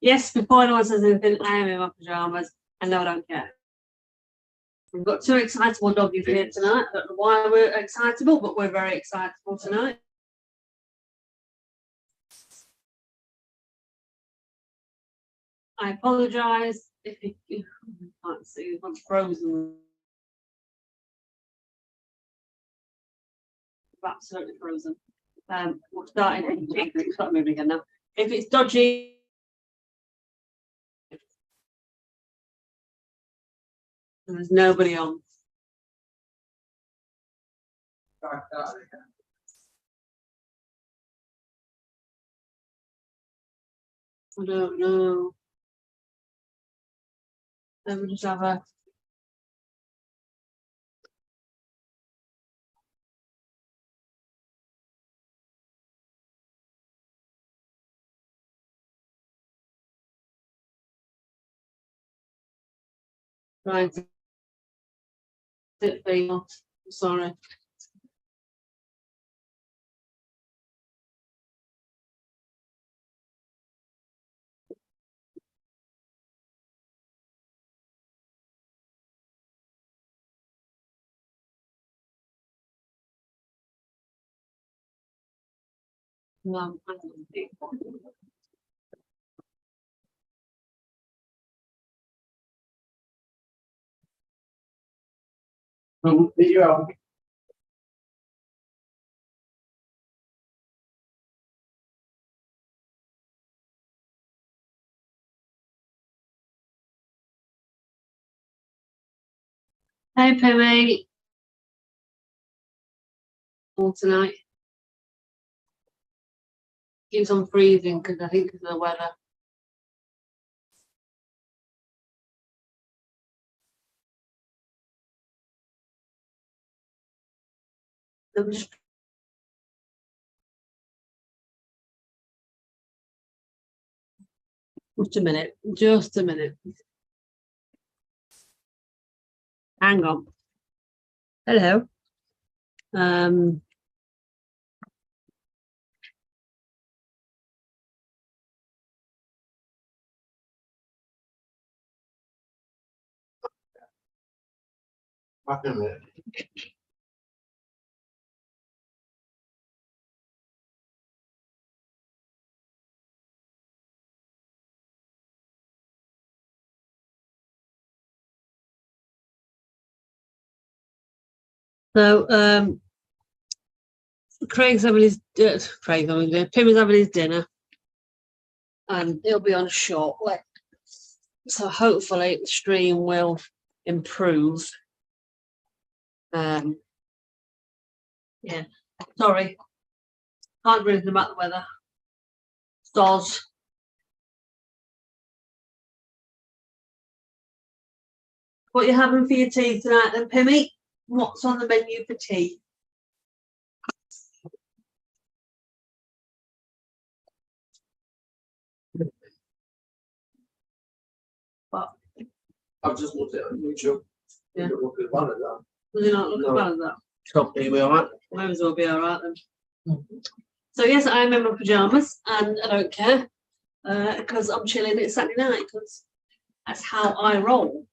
Yes, before anyone says anything, I am in my pyjamas, and no, I don't care. We've got two excitable doggies here tonight. I don't know why we're excitable, but we're very excitable tonight. I apologise if you can't see, I'm frozen. Absolutely frozen. We're starting. It's not moving again now. If it's dodgy, there's nobody on. I don't know. Let me just have a. Trying to sit for sorry. No, I don't think. You are. Hey, Pimmy. All tonight. Keeps on freezing because I think it's the weather. Just a minute. Just a minute. Hang on. Hello. Back in a minute. So, Craig's having his Pimmy's having his dinner, and he'll be on shortly. So hopefully the stream will improve. Yeah. Sorry, can't do anything about the weather. Stars. What are you having for your tea tonight, then, Pimmy? What's on the menu for tea? What? I've just looked at it on YouTube. Yeah. Look as bad as that. Does it not look as bad as that? Hopefully we're alright. Might as well be alright then. So yes, I'm in my pyjamas and I don't care because I'm chilling. It's Saturday night because that's how I roll.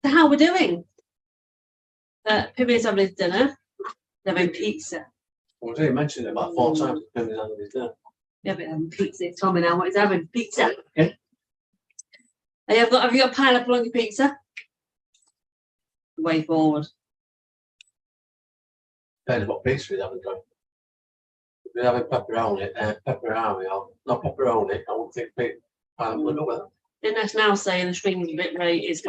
So how we're doing? Pimmy's having his dinner. They're having pizza. Well, I mentioned it about 4 times. Yeah, but having pizza. Tell me now what he's having. Pizza. Yeah. Have you got pineapple on your pizza? Way forward. Depends what pizza we're having. We're having pepperoni, or not pepperoni. I won't think pineapple will go with it. Didn't that's now saying the string bit rate is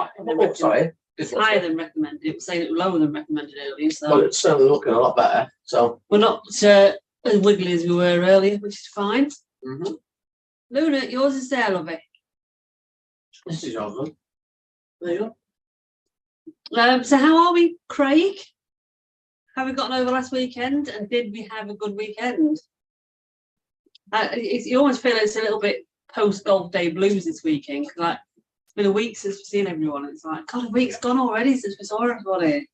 Sorry. It's higher than recommended. It was saying it was lower than recommended earlier. So well, it's certainly looking a lot better. So we're not as wiggly as we were earlier, which is fine. Mm-hmm. Luna, yours is there, lovey. This is yours, then. There you go. So how are we, Craig? Have we gotten over last weekend? And did we have a good weekend? You almost feel it's a little bit post-golf day blues this weekend. Like, it's been a week since we've seen everyone. It's like, God, a week's gone already since we saw everybody.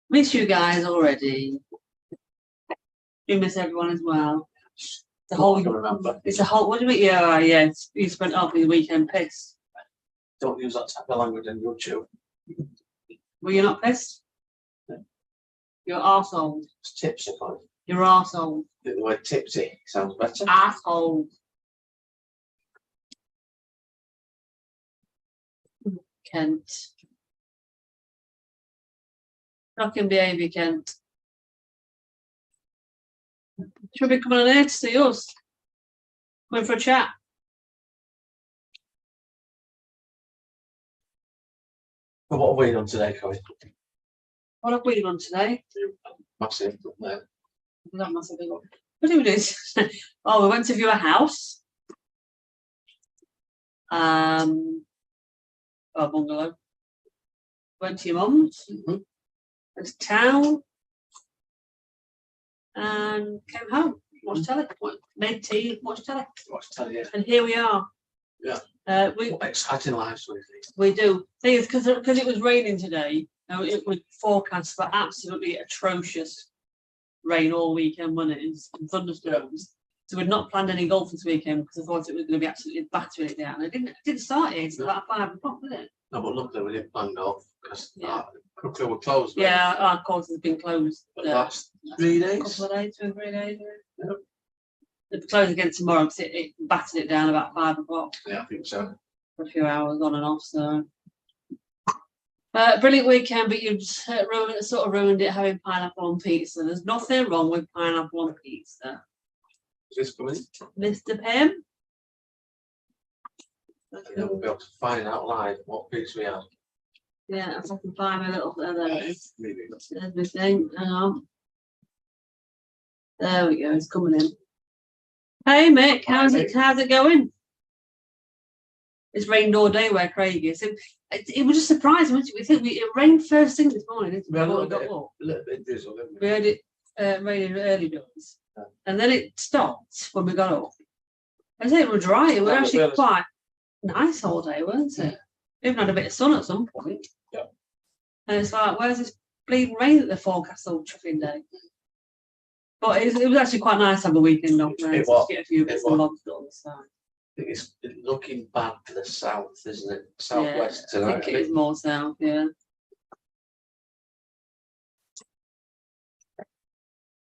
Miss you guys already. Do miss everyone as well. The I whole, can remember. it's a whole, what do you mean? Yeah, yeah, you spent half of the weekend pissed. Don't use that type of language on YouTube. Were you not pissed? You're arsehole. It's tipsy, fine. You're arsehole. The word tipsy sounds better. Asshole. Kent. Shocking behaviour, Kent. Should be coming on here to see us. Going for a chat. But what are we on today, Chloe? What have we done today? Massive, up there. That must have been what did we do? Oh, we went to view a house. A bungalow. Went to your mum's. Mhm. Went to town. And came home. Watched telly. Made tea. Watched telly. What's tell you? And here we are. Yeah. We What exciting lives we lead. we do. Thing is, because it was raining today. It was forecast for absolutely atrocious rain all weekend, wasn't it? And thunderstorms. So we'd not planned any golf this weekend because I thought it was going to be absolutely battering it down. It didn't start it until about 5 o'clock, did it? No, but luckily we didn't plan golf because Yeah. quickly we're closed. Yeah, our course has been closed. But the last 3 days. Couple of days, 2 or 3 days. Yeah. It'll close again tomorrow because it battered it down about 5 o'clock Yeah, I think so. for a few hours on and off. So, brilliant weekend, but you sort of ruined it having pineapple on pizza. There's nothing wrong with pineapple on pizza, Is this coming? Mr. Pim. Yeah, we'll be able to find out live what pizza we have. Yeah, if I can find my little there it is. Maybe. There's my thing. Hang on. There we go. It's coming in. Hey Mick, how's it going? It's rained all day where Craig is. It was just surprising, wasn't it? It rained first thing this morning. Didn't We had a before little we got up. A little bit drizzle, didn't We we? heard it raining early doors, Yeah. and then it stopped when we got up. I said it was dry. It was Yeah, actually really. quite nice all day, wasn't it? We even had a bit of sun at some point. Yeah. And it's like, where's this bleeding rain that the forecast all chuffing day? But it was actually quite nice to have a weekend off there. It To was. get a few bits It and was. bobs done. So I think it's looking bad for the south, isn't it? Southwest yeah, I tonight. think it is more south. Yeah.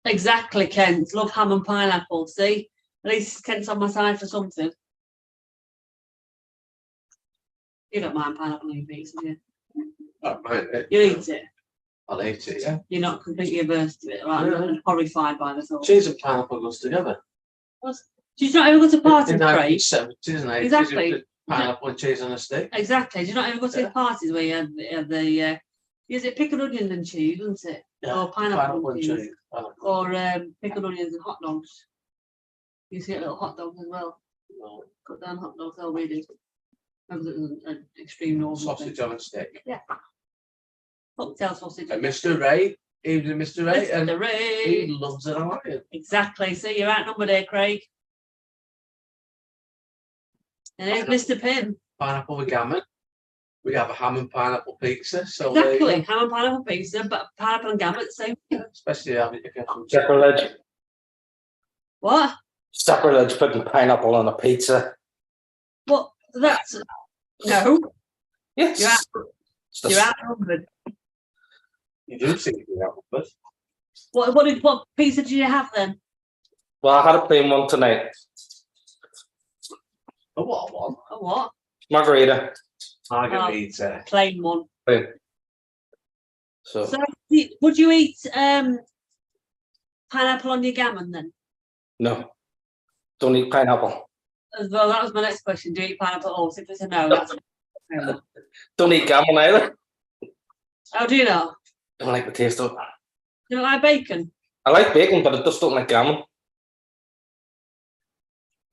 Exactly, Kent. Love ham and pineapple. See, at least Kent's on my side for something. You don't mind pineapple on your pizza, do you? I don't mind it. You eat it. I'll eat it, yeah. You're not completely averse to it, right? No. And horrified by the thought. Cheese and pineapple goes together. Did you not ever go to parties, In the Craig? 1970s and 80s, Exactly. you put pineapple and cheese on a stick. Exactly. Did you not ever go to Yeah. parties where you had the is it pickled onions and cheese, isn't it? Yeah, Or pineapple and cheese. Pineapple. Or pickled onions and hot dogs. You see a little hot dogs as well. No, Cut down hot dogs, how we do. That was an extreme normal sausage thing. on a stick. Cocktail sausage. And Mr. Ray, even Mr. Ray, and Mr. he Ray. loves an Hawaiian. Exactly. See, you're outnumbered there, Craig. And there's Mr. Pim. Pineapple with gammon. We have a ham and pineapple pizza. So there you Exactly. Ham and pineapple pizza, but pineapple and gammon, same thing. go. Especially having if you have some Sacrilege. What? Sacrilege putting pineapple on a pizza. What? That's no. Yes. You're It's the- You're outnumbered. You do seem to be that, but What pizza did you have then? Well, I had a plain one tonight. what one? A what? Margarita. Margarita. Plain one. Plain. So, So would you eat pineapple on your gammon then? no. Don't eat pineapple. As well, that was my next question. Do you eat pineapple? Oh, so if it's a no, that's fair enough. Don't eat gammon either. Oh, do you not? Don't like the taste of it. You don't like bacon? I like bacon, but I just don't like gammon.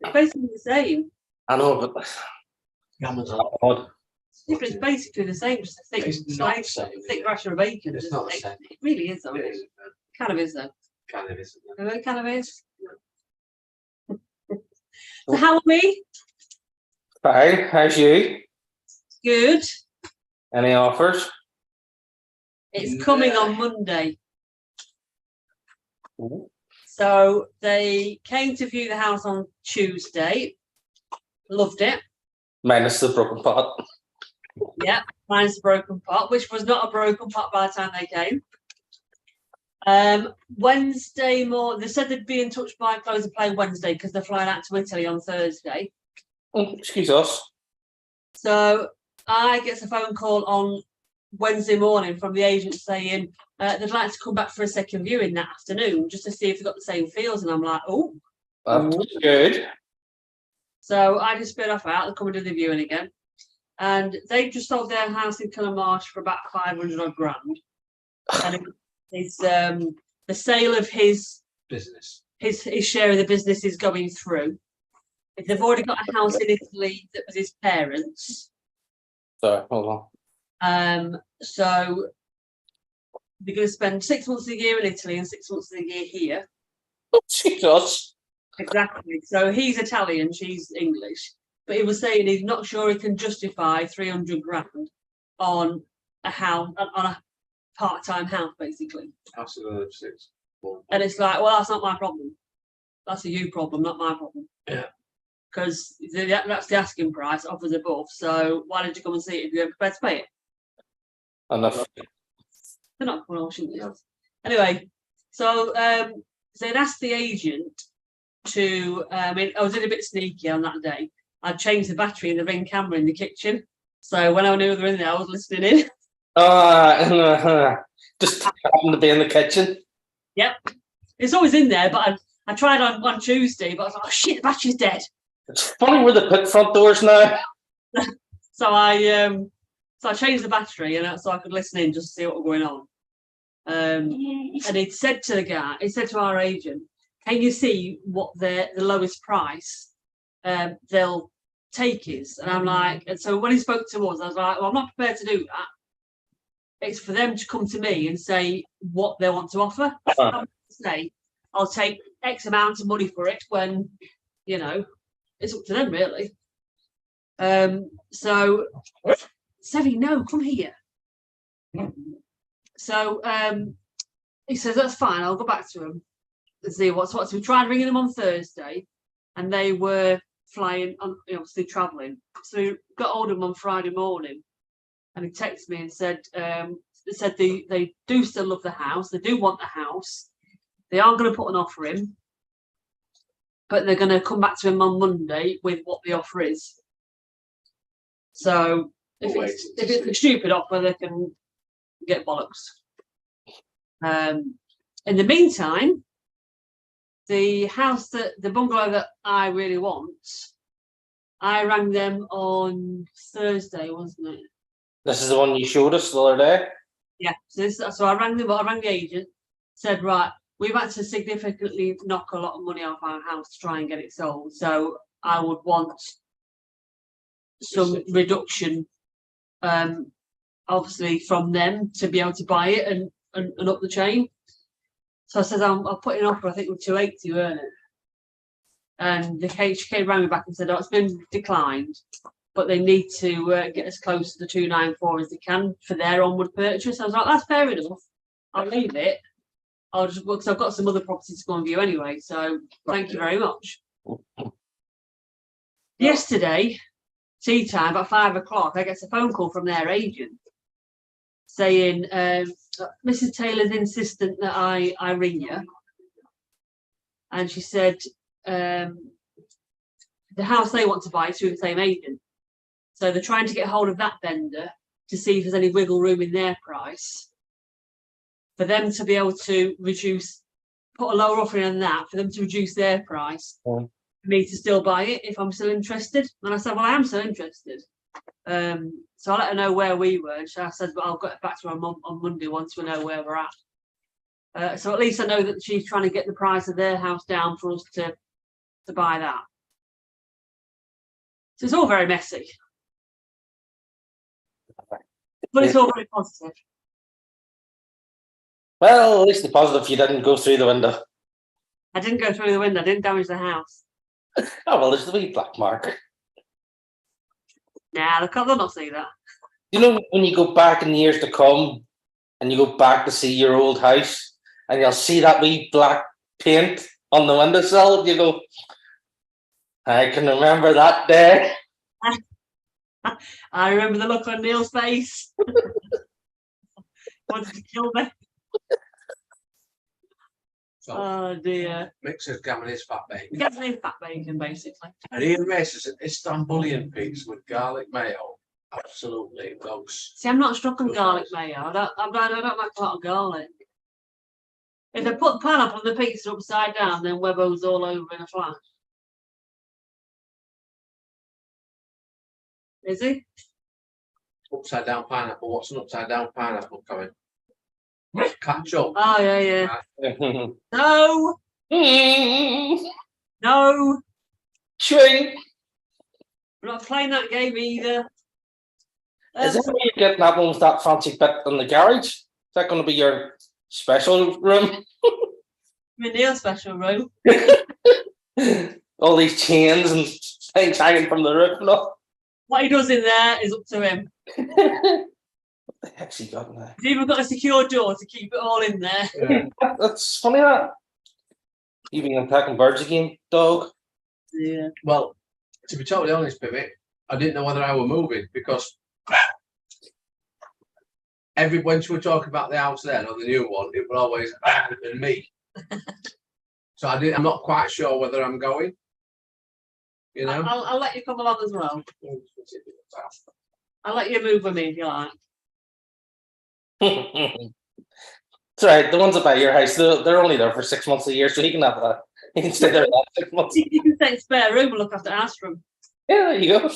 It's basically the same. I know, but Gammon's it's not. odd. Yeah, but it's basically the same, just a thick, It's not the slice, same, is thick it? rasher of bacon. It's Just not the thick- same. It really is, though. It It is, kind of is, though. kind of, isn't it? It kind of is. So how are we? Fine. How's you? Good. Any offers? It's coming Yeah. on Monday. So they came to view the house on Tuesday. Loved it. Minus the broken pot. Yeah, minus the broken pot, which was not a broken pot by the time they came. Wednesday morning, they said they'd be in touch by close of play Wednesday because they're flying out to Italy on Thursday. Excuse us. So I get a phone call on Wednesday morning from the agent saying they'd like to come back for a second viewing that afternoon just to see if they've got the same feels. And I'm like, oh, That's good. so I just spit off out and come and do the viewing again. And they just sold their house in Kilmarsh for about 500 odd grand. And it's the sale of his Business. his share of the business is going through. They've already got a house in Italy that was his parents. Sorry, hold on. So they're going to spend 6 months of the year in Italy and 6 months of the year here. Excuse us. Exactly. So he's Italian, she's English. But he was saying he's not sure he can justify 300 grand on a house, on a part-time house, basically. House of 6. And it's like, well, that's not my problem. That's a you problem, not my problem. Yeah. Because that's the asking price, offers above. So why did you come and see it if you're prepared to pay it? Enough. They're not coming on, shouldn't they? Anyway, so they'd asked the agent to, I was a bit sneaky on that day. I'd changed the battery in the Ring camera in the kitchen. So when I knew they were in there, I was listening in. Just happened to be in the kitchen. Yep. It's always in there, but I tried on Tuesday, but I was like, oh shit, the battery's dead. It's funny where they put front doors now. So I changed the battery and so I could listen in just to see what was going on. And he said to our agent, can you see what the lowest price they'll take is? And I'm like, and so when he spoke to us, I was like, well, I'm not prepared to do that. It's for them to come to me and say what they want to offer. I'm say I'll take X amount of money for it when, it's up to them really. So Sevy, no, come here. So he says that's fine. I'll go back to him and see what's what. So we tried ringing them on Thursday, and they were flying, obviously travelling. So we got hold of them on Friday morning, and he texted me and said they do still love the house. They do want the house. They aren't going to put an offer in, but they're going to come back to him on Monday with what the offer is. So if it's a stupid offer, they can get bollocks. In the meantime, the bungalow that I really want, I rang them on Thursday, wasn't it? This is the one you showed us the other day. Yeah. So I rang the agent, said, right, we've had to significantly knock a lot of money off our house to try and get it sold. So I would want some reduction, obviously from them to be able to buy it and up the chain. So I said, I'll put in an offer, I think with 280 to earn it. And the HK rang me back and said, oh, it's been declined, but they need to get as close to the 294 as they can for their onward purchase. I was like, that's fair enough. I'll leave it. I'll just, because I've got some other properties to go and view anyway. So thank you very much. Yesterday, tea time, about 5 o'clock, I get a phone call from their agent saying, Mrs. Taylor's insistent that I ring you. And she said, the house they want to buy is through the same agent. So they're trying to get hold of that vendor to see if there's any wiggle room in their price for them to be able to put a lower offer in on that, for them to reduce their price, for me to still buy it if I'm still interested. And I said, well, I am still interested. So I let her know where we were. And I said, well, I'll get back to her on Monday once we know where we're at. So at least I know that she's trying to get the price of their house down for us to buy that. So it's all very messy. But it's all very positive. Well, at least the positive you didn't go through the window. I didn't go through the window. I didn't damage the house. Oh, well, there's the wee black mark. Nah, they'll not see that. You know, when you go back in the years to come and you go back to see your old house and you'll see that wee black paint on the windowsill. You go, I can remember that day. I remember the look on Neil's face. Wanted to kill me. So Oh dear. mixer's gammon is fat bacon. Get me fat bacon, basically. And Ian Race's Istanbulian pizza with garlic mayo. Absolutely dogs. See, I'm not struck on Good garlic nice. mayo. I don't like a lot of garlic. If they put pineapple on the pizza upside down, then Webbo's all over in a flash. Is he? Upside down pineapple. What's an upside down pineapple coming? Ketchup. Oh yeah, yeah. No, no, Swing. we're not playing that game either. Is that where you're getting that one with that fancy bit in the garage? Is that going to be your special room? My Neil special room. All these chains and things hanging from the roof and all. What he does in there is up to him. What the heck's he got in there? He's even got a secure door to keep it all in there. Yeah. That's funny, that. You been attacking birds again, dog? Yeah. Well, to be totally honest, Pivot, I didn't know whether I were moving because when we were talking about the house then or the new one, it was always and me. So I'm not quite sure whether I'm going. You know? I'll let you come along as well. I'll let you move with me if you like. It's right. The ones about your house, they're only there for 6 months a year, so he can have that. He can stay there that 6 months. You can take spare room and look after Astrum. Yeah, there you go.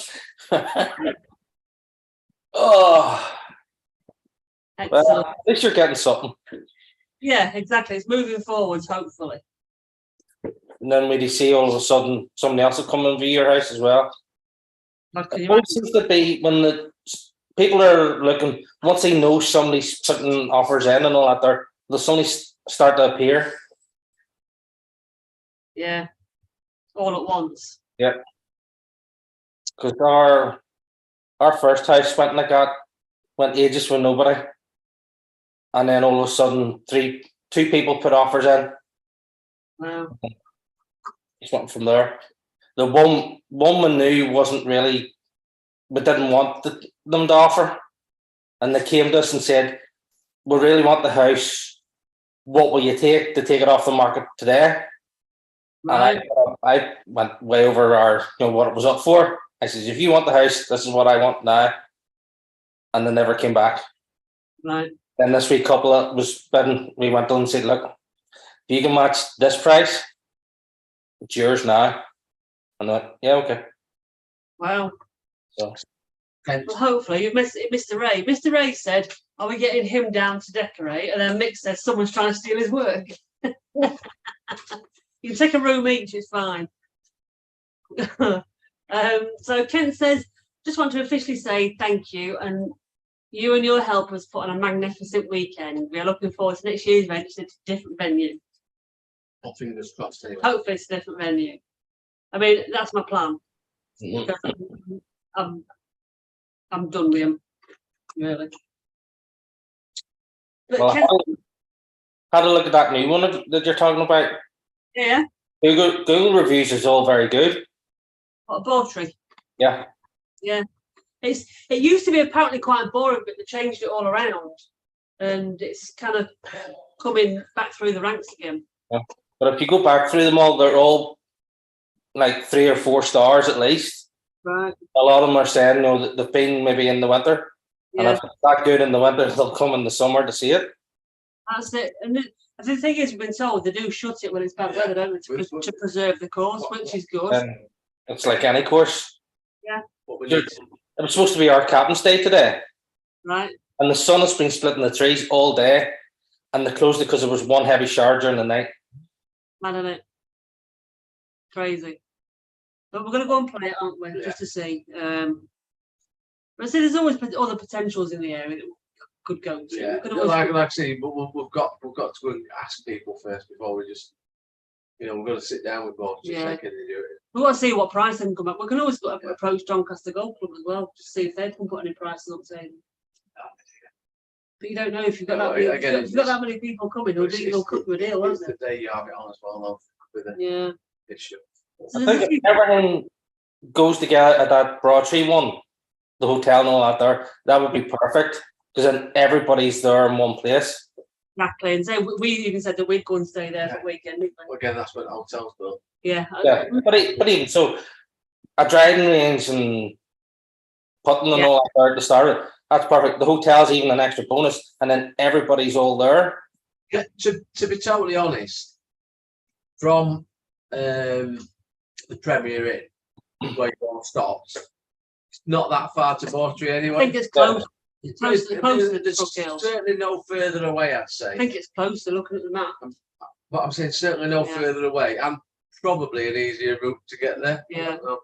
Oh, Excellent. well, at least you're getting something. Yeah, exactly. It's moving forwards, hopefully. And then when you see all of a sudden somebody else will come and view your house as well. Like, can you It always imagine? seems to be when the people are looking, once they know somebody's putting offers in and all that, they'll suddenly start to appear. Yeah. All at once. Because our first house went like that, went ages with nobody. And then all of a sudden, two people put offers in. Wow. Just went from there. The one we knew wasn't really, we didn't want them to offer. And they came to us and said, we really want the house. What will you take to take it off the market today? Right. And I went way over what it was up for. I said, if you want the house, this is what I want now. And they never came back. Right. Then this wee couple that was bidding, we went on and said, look, if you can match this price, it's yours now. And I went, yeah, okay. Wow. So Hence, Well, hopefully you missed Mr. Ray. Mr. Ray said, "Are we getting him down to decorate?" And then Mick says, "Someone's trying to steal his work." You can take a room each. It's fine. So Kent says, "Just want to officially say thank you, and you and your helpers put on a magnificent weekend. We are looking forward to next year's event. It's a different venue. well, fingers crossed anyway. Hopefully, it's a different venue. I mean, that's my plan. mhm. Because I'm done with him, really." But Well, Kent, had a look at that new one that you're talking about. yeah, Google reviews is all very good. what a Bawtry. Yeah. It used to be apparently quite boring, but they changed it all around, and it's kind of coming back through the ranks again. But if you go back through them all, they're all like 3 or 4 stars at least. Right. A lot of them are saying, that they've been maybe in the winter. And Yeah, if it's that good in the winter, they'll come in the summer to see it. that's it. And the thing is, we've been told they do shut it when it's bad weather, don't they, to preserve the course, which is good. And it's like any course. What we Good. need, It was supposed to be our captain's day today. Right. And the sun has been splitting the trees all day. And they closed it because there was one heavy shower during the night. Mad on it. Crazy. But we're going to go and play it, aren't we? Yeah. Just to see. But I say there's always other potentials in the area that we could go to. yeah, We could always- like I say, but we've got to go and ask people first before we just, we've got to sit down with both. Just Yeah. say, can they do it? we want to see what price they can come up. We can always approach Doncaster Golf Club as well, to see if they can put any prices up. Saying, But you don't know if you've got No, that many, again, if you've got that many people coming, they'll cook you a deal, won't It's they? the day you have it on as well, though, with the Yeah. issue. So I there's a think few, if everything goes together at that Broadtree one, the hotel and all that there, that would be perfect. Because then everybody's there in one place. exactly, and so we even said that we'd go and stay there for Yeah. the weekend, didn't we? Well, again, that's what hotels do. Yeah. Yeah. But even so, a driving range and putting and Yeah. all that there at the start, that's perfect. The hotel's even an extra bonus, and then everybody's all there. Yeah, to be totally honest, from the Premier Inn, where you all stopped, it's not that far to Bawtry I anyway. think it's close. It's close to the there's Brook Hills. certainly no further away, I'd I say. think it's closer looking at the map. But I'm saying certainly no Yeah. further away, and probably an easier route to get there. I Yeah. don't know.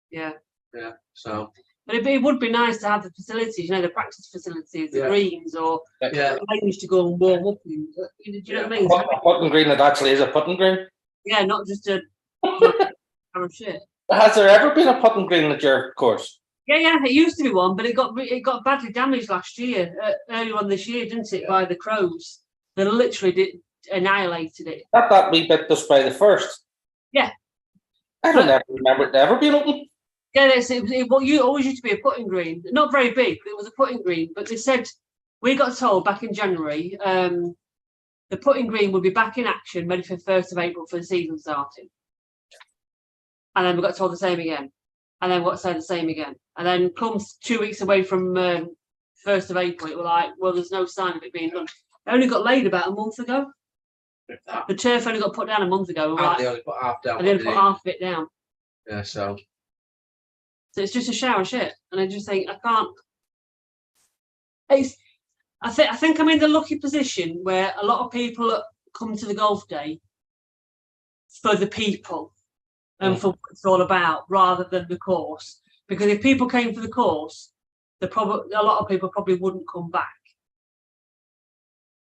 Yeah. Yeah. So But it would be nice to have the facilities, you know, the practice facilities, the Yeah. greens, or yeah, lanes to go and warm up in. Do you know what I mean? A putting green that actually is a putting green. Yeah, not just a kind of shit. Has there ever been a putting green at your course? Yeah, it used to be one, but it got badly damaged last year, earlier on this year, didn't it? Yeah. By the crows. They literally annihilated it. That wee bit just by the first. Yeah. I don't ever remember it ever being open. Yeah, you always used to be a putting green, not very big, but it was a putting green. But they said we got told back in January, the putting green would be back in action, ready for 1st of April for the season starting. And then we got told the same again, and then we got to say the same again, and then comes 2 weeks away from 1st of April, it was like, well, there's no sign of it being done. It only got laid about a month ago. if that. The turf only got put down a month ago. And Like, they only put half down. and they only what put they half of it down. did. Yeah. So So it's just a shower of shit, and I just think I can't. I think I'm in the lucky position where a lot of people come to the golf day for the people and for what it's all about, rather than the course. Because if people came for the course, a lot of people probably wouldn't come back.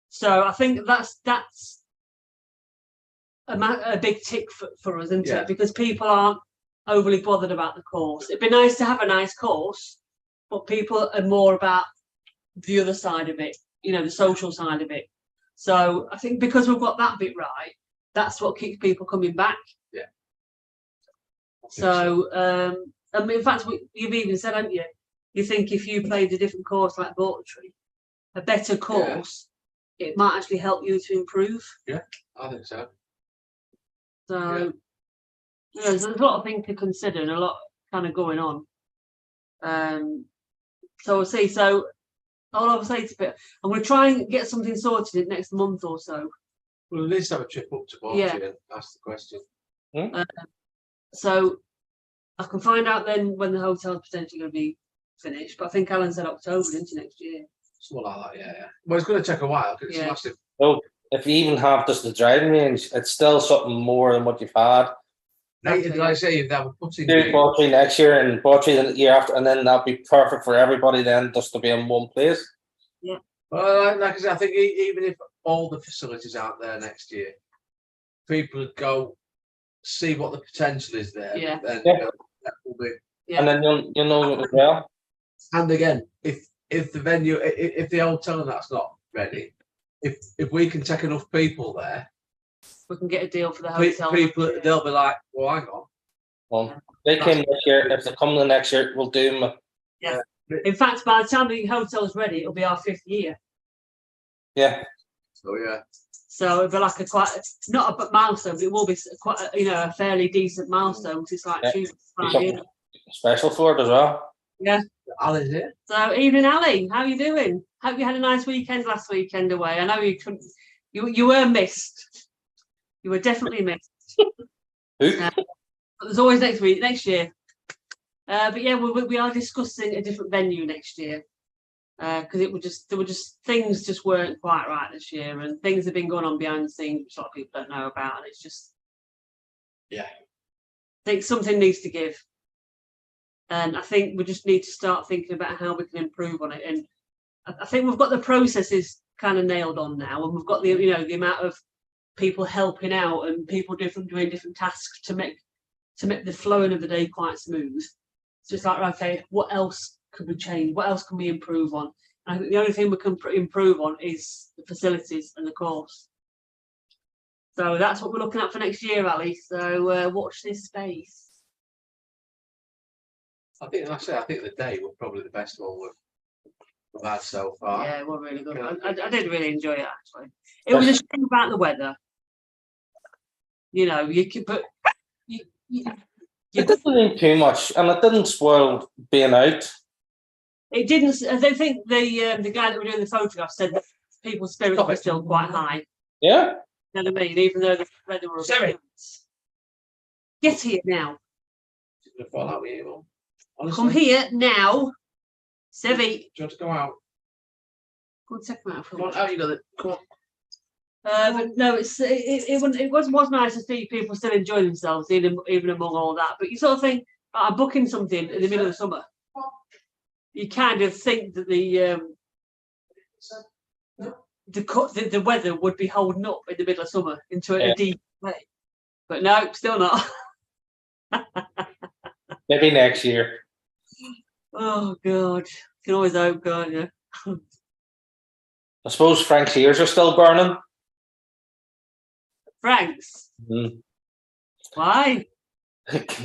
So I think that's a big tick for us, isn't Yeah. it? Because people aren't overly bothered about the course. It'd be nice to have a nice course, but people are more about the other side of it, you know, the social side of it. So I think because we've got that bit right, that's what keeps people coming back. Yeah. So, I mean, in fact, you've even said, haven't you? You think if you played a different course like Bawtry, a better course, it might actually help you to improve. I think so. So, you know, there's a lot of things to consider and a lot kind of going on. So we'll see. So all I'll say to it, I'm going to try and get something sorted in the next month or so. Well, at least have a trip up to Bawtry Yeah. and ask the question. So I can find out then when the hotel's potentially going to be finished. But I think Alan said October, didn't he, next year? Something like that. Yeah. Well, it's going to take a while because Yeah. it's massive. So if you even have just the driving range, it's still something more than what you've had. Like I say, if they have a putting Do green, Bawtry next year and Bawtry the year after, and then that'd be perfect for everybody then just to be in one place. well, like I said, I think even if all the facilities aren't there next year, people would go see what the potential is there. Yeah. Then Yeah. that will be. Yeah. And then you'll know as well. And again, if the venue, if the hotel and that's not ready, if we can take enough people there, We can get a deal for the pe- hotel. people they'll be like, well, hang on. Well, they came this year. If they come the next year, we'll do them. In fact, by the time the hotel's ready, it'll be our 5th year. Yeah. So yeah, So it'll be like not a milestone, but it will be quite, a fairly decent milestone. Because it's like, Yeah. choose Do 5 something years. special for it as well. Alan's here. So, evening, Ali. How are you doing? Hope you had a nice weekend last weekend away. I know you couldn't. You were missed. You were definitely missed. Who? But there's always next year. But yeah, we are discussing a different venue next year because there were just things just weren't quite right this year, and things have been going on behind the scenes which a lot of people don't know about, and it's just Yeah. I think something needs to give. And I think we just need to start thinking about how we can improve on it. And I think we've got the processes kind of nailed on now, and we've got the the amount of people helping out and people doing different tasks to make the flowing of the day quite smooth. It's just like, okay, what else could we change? What else can we improve on? I think the only thing we can improve on is the facilities and the course. So that's what we're looking at for next year, Ali. So watch this space. I think that's it. I think the day was probably the best one we've had so far. Yeah, it was really good. I did really enjoy it actually. It was a shame about the weather. You know, you could, but you It didn't mean too much, and it didn't spoil being out. it didn't. I think the guy that were doing the photographs said that people's spirits were still quite high. Yeah. You know what I mean? Even though the weather was. Sorry. Get here now. It's gonna fall out with you, Mum. Honestly. Come here now. Sevi. Do you want to go out? Go and check them out. Come on, out you got it. Come on. But no, it was nice to see people still enjoying themselves, even among all that. But you sort of think, I'm booking something in the middle of the summer. You kind of think that the weather would be holding up in the middle of summer into a deep way. But no, still not. Maybe next year. Oh God, you can always hope, can't you? I suppose Frank's ears are still burning. Frank's. Mm. Why? That's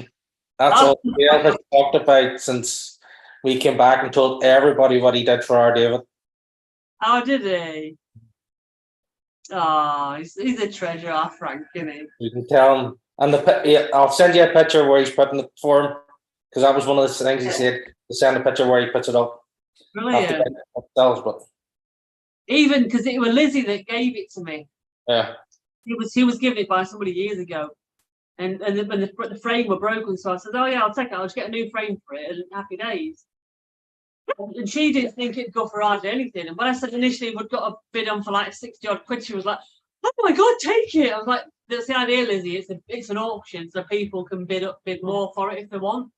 all Dale has talked about since we came back and told everybody what he did for our David. How did he? Oh, he's a treasure, our Frank, isn't he? You can tell him. And I'll send you a picture where he's putting it for him, because that was one of the things he said, to send a picture where he puts it up. Brilliant. But Even because it was Lizzie that gave it to me. yeah. He was given it by somebody years ago. And when the frame were broken, so I said, oh yeah, I'll take it. I'll just get a new frame for it, and happy days. And she didn't think it'd go for hardly anything. And when I said initially we'd got a bid on for like 60 odd quid, she was like, oh my God, take it. I was like, that's the idea, Lizzie. It's an auction, so people can bid more for it if they want.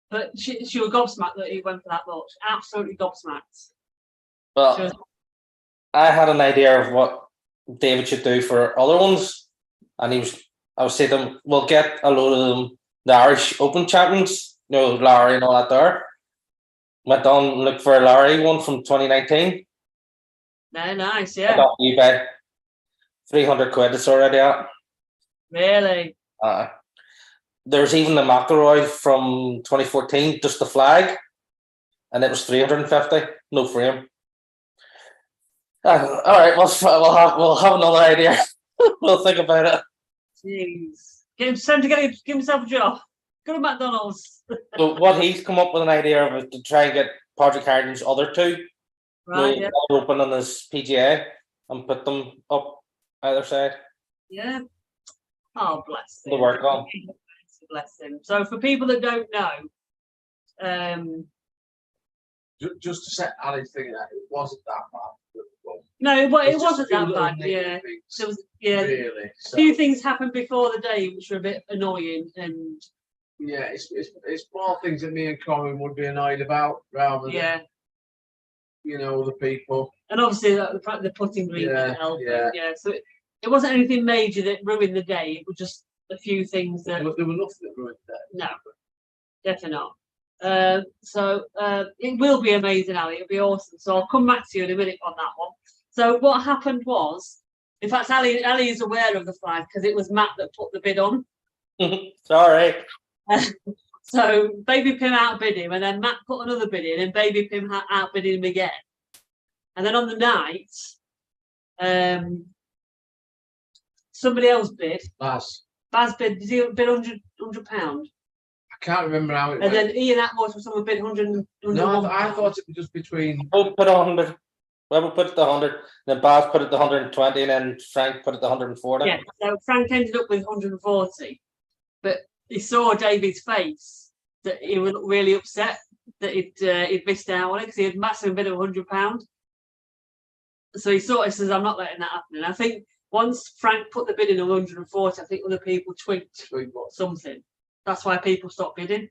But she was gobsmacked that he went for that much. Absolutely gobsmacked. Well, I had an idea of what David should do for other ones, and I was saying to him, we'll get a load of them, the Irish Open champions, you know, Larry and all that there. Went on and looked for a Larry one from 2019. No, nice, I yeah. got eBay. 300 quid it's already at. Really? There's even the McElroy from 2014, just the flag, and it was 350, no frame. All right, we'll have another idea. We'll think about it. Jeez. Give himself a job. Go to McDonald's. So what he's come up with an idea of is to try and get Patrick Harrington's other two, Right, you yeah. know, open on his PGA and put them up either side. Yeah. Oh, bless him. To work on. Bless him. So for people that don't know, Just to set Ali's thing that it wasn't that bad. no, it It's just wasn't a few that little bad. niggly Yeah. things, There was, yeah. really. A So, few things happened before the day which were a bit annoying, and yeah, it's more things that me and Colin would be annoyed about rather than yeah. you know other people. And obviously the putting green didn't help. Yeah. So it wasn't anything major that ruined the day. It was just a few things that There were nothing that ruined that. no, definitely not. So it will be amazing, Ali. It'll be awesome. So I'll come back to you in a minute on that one. So what happened was, in fact, Ali is aware of the flag because it was Matt that put the bid on. Sorry. So Baby Pim outbid him, and then Matt put another bid in, and Baby Pim outbid him again. And then on the night, somebody else bid. Baz, Bid. Did he bid £100? I can't remember how it And went. then Ian Atwater was someone bid 100. No, I thought it was just between. We'll put 100. We'll put it to 100. Then Baz put it to 120, and then Frank put it to 140. Yeah, so Frank ended up with 140, but he saw David's face that he was really upset that he'd missed out on it because he had massive bid of £100. So he says, "I'm not letting that happen." And I think once Frank put the bid in 140, I think other people twigged something. That's why people stopped bidding.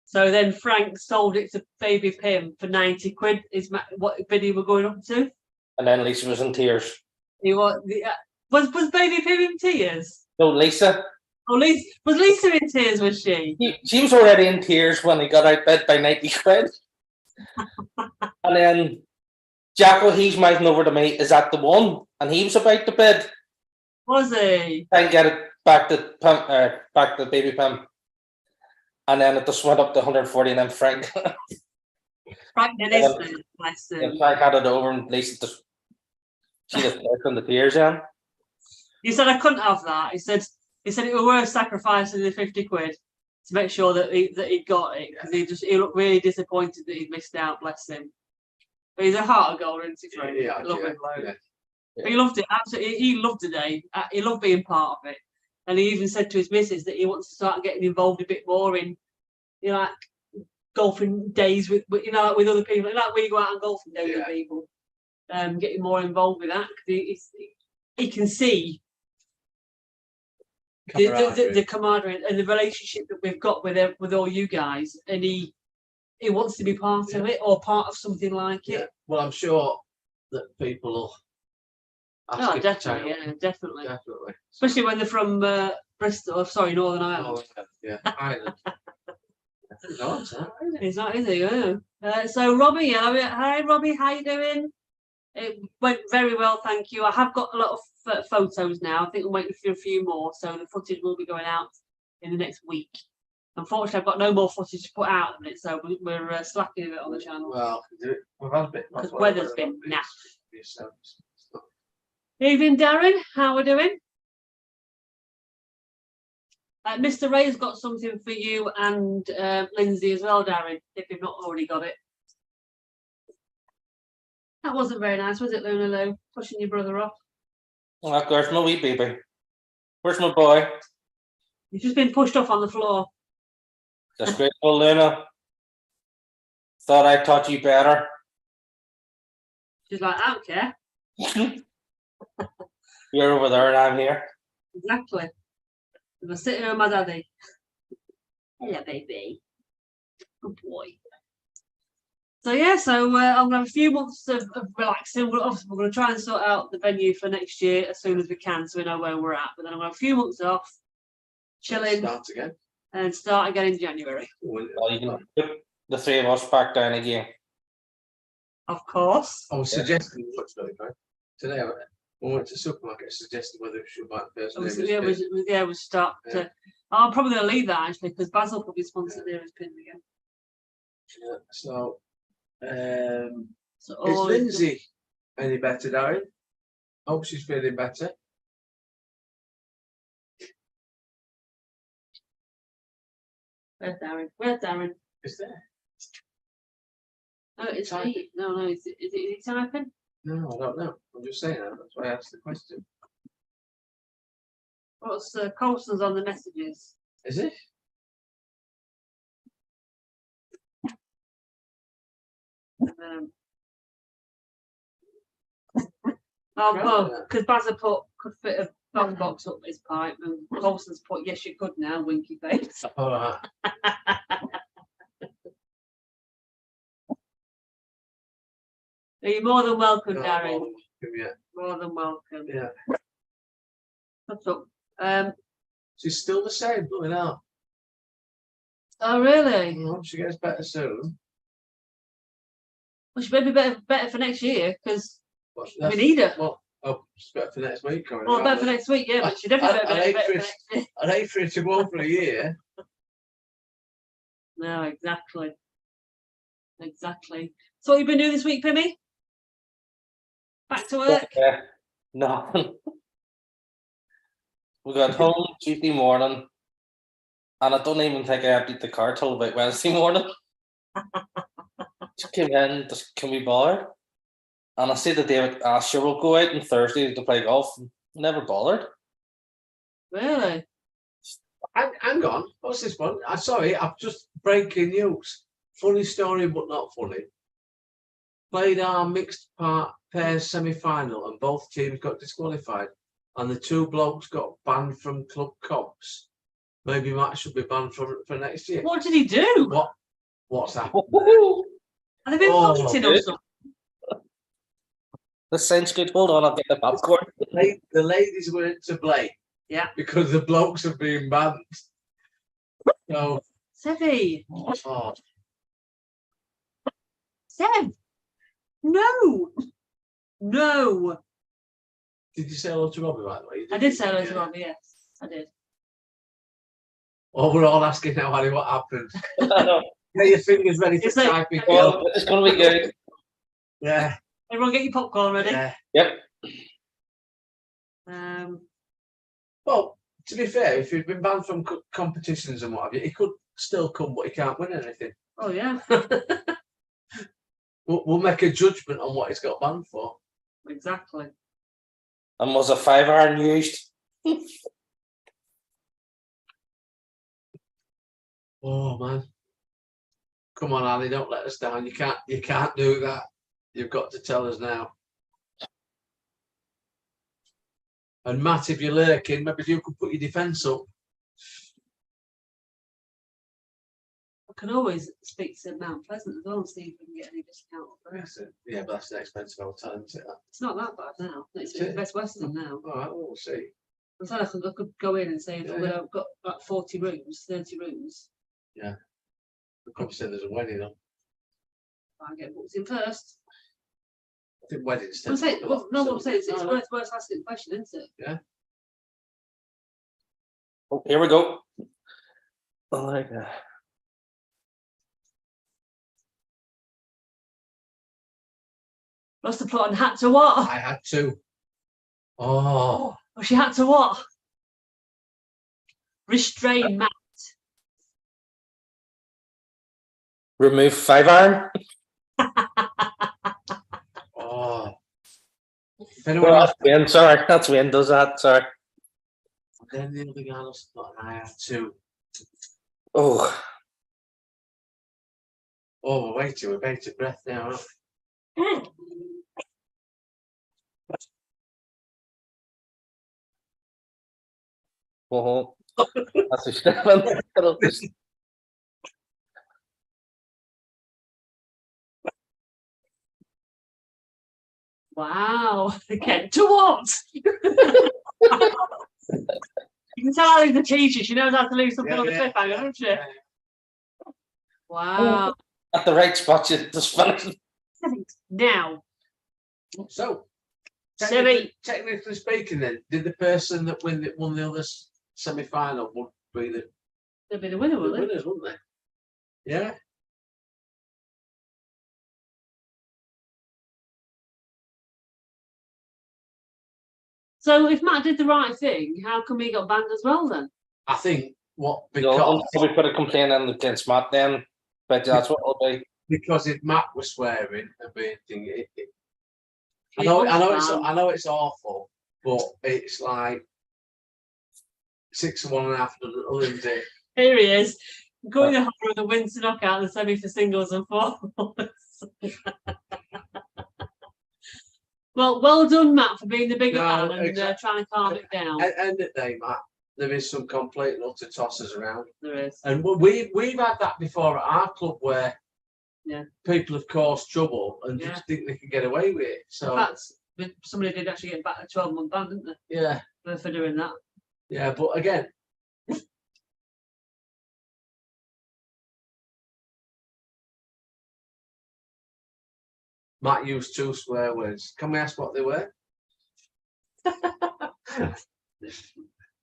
So then Frank sold it to Baby Pim for 90 quid. Is what bid he were going up to? And then Lisa was in tears. He was Baby Pim in tears? No, Lisa. Oh, Lisa, was Lisa in tears, was she? She was already in tears when he got outbid by 90 quid. And then Jacko, he's mouthing over to me, is that the one? And he was about to bid Was he? and get it back to baby Pim. And then it just went up to 140 and then Frank. Frank did his thing, bless him. Frank had it over and Lisa just burst into tears then. He said I couldn't have that. He said it was worth sacrificing the 50 quid to make sure that he got it, because he looked really disappointed that he'd missed out, bless him. But he's a heart of gold, isn't he, Frank? Yeah, Lovely bloke. yeah. But he loved it, absolutely. He loved the day. He loved being part of it. And he even said to his missus that he wants to start getting involved a bit more in, like golfing days with with other people. Like we go out on golfing days with people. Getting more involved with that, because he can see the camaraderie and the relationship that we've got with all you guys, and he wants to be part of it or part of something like it. Well, I'm sure that people will ask him to Definitely, take definitely. Definitely. Especially when they're from Bristol, Northern Ireland. Ireland. No, it's not, is it? He's not, is he? Yeah. So Robbie, hi Robbie, how you doing? It went very well, thank you. I have got a lot of photos now. I think I'm waiting for a few more, so the footage will be going out in the next week. Unfortunately, I've got no more footage to put out of it, so we're slacking a bit on the channel. Well, we've had a bit. Because weather's been naff. Evening, Darren. How are we doing? Mr. Ray's got something for you and Lindsay as well, Darren, if you've not already got it. That wasn't very nice, was it, Luna Lou? Pushing your brother off. Oh, where's my wee baby? Where's my boy? He's just been pushed off on the floor. Disgraceful, Luna. Thought I taught you better. She's like, I don't care. You're over there and I'm here. Exactly. I'm sitting here with my daddy. Hello, baby. Good boy. So I'm gonna have a few months of relaxing. We're gonna try and sort out the venue for next year as soon as we can, so we know where we're at. But then I'm gonna have a few months off, chilling, and start again in January. Well, you can put the three of us back down again. Of course. I was suggesting today. We went to the supermarket, suggested whether we should buy first name. We start. I'm probably gonna leave that actually, because Basil probably sponsored Nearest Pin again. Yeah, so is Lindsay any better, Darren? Hope she's feeling better. Where's Darren? Is there? Oh, it's me. No, is he typing? No, I don't know. I'm just saying that. That's why I asked the question. What's Colson's on the messages? Is it? Because Basil could fit a phone box up his pipe, and Colson's put, yes, you could now, winky face. All right. You're more than welcome, No, Darren. Yeah. More than welcome. Yeah. What's up? She's still the same, blooming out. Oh, really? I hope she gets better soon. Well, she may be better for next year, because we need her. Well, it's better for next week. Well, better for next week, yeah, but she definitely better for next year. I'd hate for it to go on for a year. No, exactly. Exactly. So what you been doing this week, Pimmy? Back to work? Yeah, no. We got home Tuesday morning, and I don't even think I emptied the car till about Wednesday morning. Just came in, just can we bothered? And I said to David, sure, we'll go out on Thursday to play golf. Never bothered. Really? Hang on, what's this one? I'm sorry, I've just breaking news. Funny story, but not funny. Played our mixed pairs semi-final, and both teams got disqualified, and the two blokes got banned from club comps. Maybe Matt should be banned for next year. What did he do? What's happened? Have they been pocketing or something? The sounds good. Hold on, I'll get the popcorn. The ladies were to blame Yeah. Because the blokes have been banned. So, Sevy. oh, Sev. No. No. did you say hello to Robbie, by the way? You I did say hello to Yeah. Robbie, yes. I did. Oh, we're all asking now, Harry, what happened? I know. Get your fingers ready for It's like- typing. Well, it's going to be good. Yeah, Everyone get your popcorn ready. yeah. Yep. Well, to be fair, if he'd been banned from competitions and what have you, he could still come, but he can't win anything. Oh yeah, We'll make a judgment on what he's got banned for. exactly. And was a 5-iron used? Oh man. Come on, Ali, don't let us down. You can't do that. You've got to tell us now. And Matt, if you're lurking, maybe you could put your defence up. I can always speak to Mount Pleasant as well and see if we can get any discount. Yeah, but that's an expensive hotel, isn't it? It's not that bad now. It's Is it? Best Western now. All right, we'll see. I thought I could go in and say, Yeah. well, I've got like 40 rooms, 30 rooms. Obviously, there's a wedding on. I get booked in first. I think weddings. I'm saying, tend to- well, no, what I'm saying is it's No, no. worth asking the question, isn't it? Oh, here we go. Oh, like that. Lost the plot and had to what? I had to. Oh, Oh, she had to what? Restrain Matt. Remove 5-iron. oh. If anyone Well, else, that's Wayne. Sorry, that's Wayne does that. Sorry. then the other guy lost the plot, and I had to. Oh, Oh, we're waiting. We're bated breath now. Aren't oh, that's a Stefan. Wow. Again, to what? You can tell Ali's a teacher. She knows how to leave something on the cliffhanger, doesn't she? Wow. At the right spot, you just finish. Now, So, Sevy. technically speaking, then, did the person that won the other semi-final would be the they'll be the winner, will they? winners, wouldn't they? Yeah. So if Matt did the right thing, how come he got banned as well then? I think what I'll because probably put a complaint in against Matt then, but that's what it'll be. if Matt was swearing and being thing, I He know was I banned. know it's awful, but it's like 6 of one and a half of the other, isn't it? Here he is, going the horror of the win to knock out the semi for singles and foursomes. Well done, Matt, for being the bigger No, man and trying to calm it down. At the end of the day, Matt, there is some complete and utter tossers around. There is. And we've had that before at our club where people have caused trouble and just think they can get away with it. So In fact, somebody did actually get back a 12-month ban, didn't they? yeah, For doing that. yeah, but again. Matt used 2 swear words. Can we ask what they were?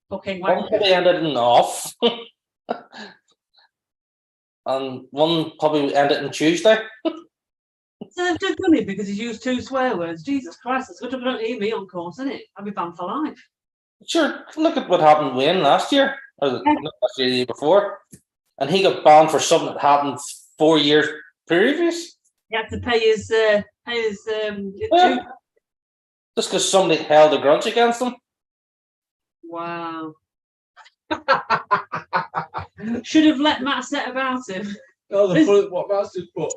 Fucking One wanker. probably ended in off. And one probably ended in Tuesday. So they've just done it because he's used 2 swear words. Jesus Christ, it's good to don't hear me on course, isn't it? I'll be banned for life. Sure, look at what happened to Wayne last year, or not last year, the year before, and he got banned for something that happened 4 years previous. He had to pay his Yeah. due. Just because somebody held a grudge against him. Wow. Should have let Matt set about him. Oh, the full, what Matt's just put.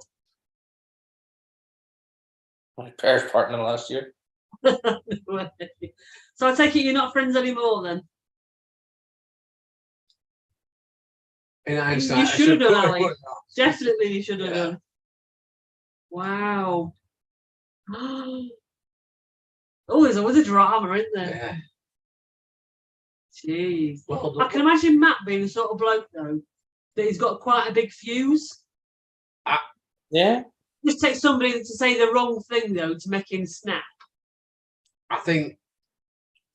My pairs partner last year. So I take it you're not friends anymore then? In hindsight, You I should have done, put Ali. it. Definitely you should have Yeah. done. Wow. Oh, there's always a drama, isn't there? Yeah. Jeez. Well, I can imagine Matt being the sort of bloke though that he's got quite a big fuse. Yeah. Just take somebody to say the wrong thing though to make him snap. I think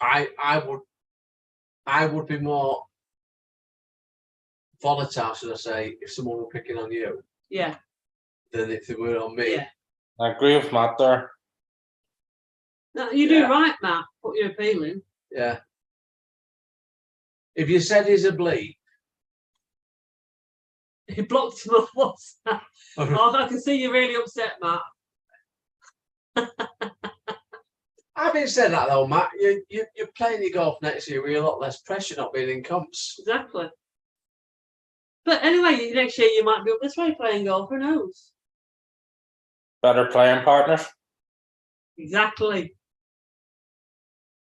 I would be more volatile, should I say, if someone were picking on you Yeah. than if they were on me. Yeah. I agree with Matt there. No, you do Yeah. right, Matt. Put your appeal in. Yeah. If you said he's a bleep, He blocked him off WhatsApp. Oh, I can see you're really upset, Matt. having said that though, Matt, you're playing your golf next year with a lot less pressure not being in comps. Exactly. But anyway, next year you might be up this way playing golf. Who knows? Better playing partners. Exactly.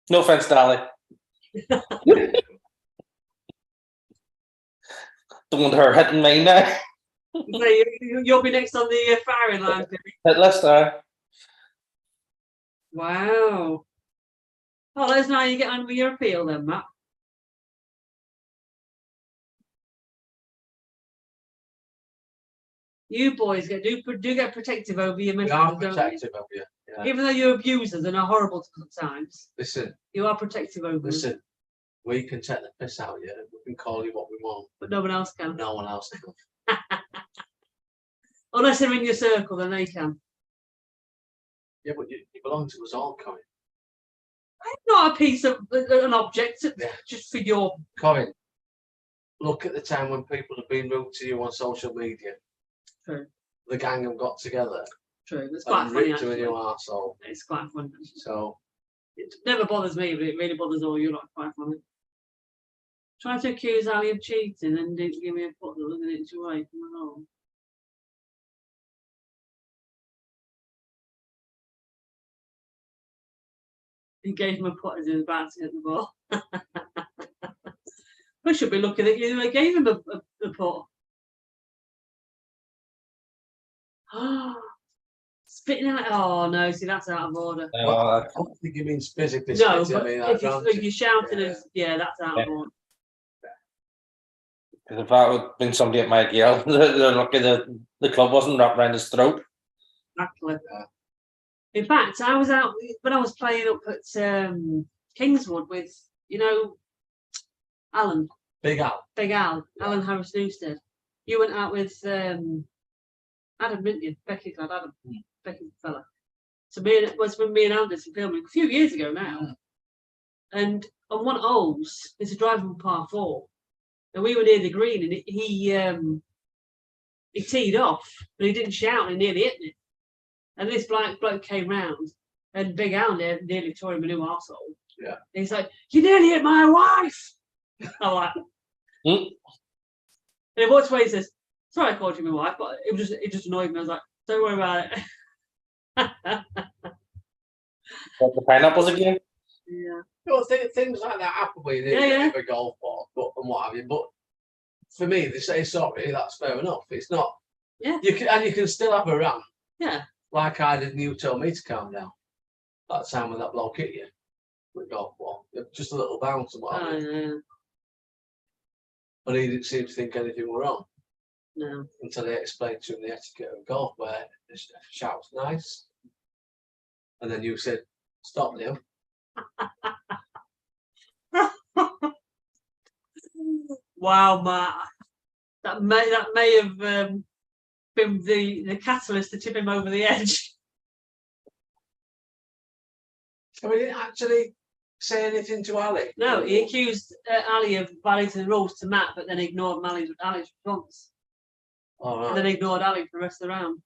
No offense to Ali. Don't want her hitting me now. So you'll be next on the firing line. Billy. Hit list now. Wow. Oh, let us know how you get on with your appeal then, Matt. You boys do get protective over your We missions, are don't you? protective of you. Yeah. Even though you're abusers and are horrible sometimes, Listen, you are protective over them. listen. We can take the piss out of you. We can call you what we want. But no one else can. No one else can. Unless they're in your circle, then they can. Yeah, but you belong to us all, Corin. I'm not a piece of an object Yeah. just for your. Corin, look at the time when people have been rude to you on social media. True. The gang have got together True. It's quite and funny. ripped you in Actually. your arsehole. It's quite funny. So, It never bothers me, but it really bothers all you lot. Quite funny. Trying to accuse Ali of cheating and didn't give me a foot that was an inch away from the hole. He gave him a putt as he was about to hit the ball. We should be looking at you. I gave him a putt. Spitting out. Oh no! See, that's out of order. I don't think you means physically. No, spitting, but I mean, if you're shouting, Yeah. and yeah, that's out of order. Because if that would have been somebody at my Gale, they're lucky the club wasn't wrapped around his throat. Exactly. Yeah. In fact, I was out when I was playing up at Kingswood with, Alan, Big Al. Big Al, Alan Harris Newstead. You went out with Adam, didn't you? Becky's lad, Adam, Becky's fella. So it was when me and Alan did some filming a few years ago now. And on one holes, it's a drivable par 4. And we were near the green, and he teed off, but he didn't shout, and he nearly hit me. And this black bloke came round, and Big Al nearly tore him a new arsehole. Yeah. And he's like, "You nearly hit my wife." I'm like, Hmm. and he walks away and says, "Sorry, I called you my wife, but it just annoyed me." I was like, "Don't worry about it." Got the pineapples again. Yeah. Things like that happen when you Yeah. a golf ball, and what have you. But for me, they say sorry. That's fair enough. It's not. Yeah. You can still have a rant. Yeah. Like I did, and you told me to calm down. That time when that bloke hit you with a golf ball, just a little bounce and what have you. Yeah. But he didn't seem to think anything were wrong No. until they explained to him the etiquette of golf, where the shout's nice, and then you said, "Stop now." Wow, Matt. That may have been the catalyst to tip him over the edge. So he didn't actually say anything to Ali. No, he accused Ali of violating the rules to Matt, but then ignored Ali's response. All And right. then ignored Ali for the rest of the round.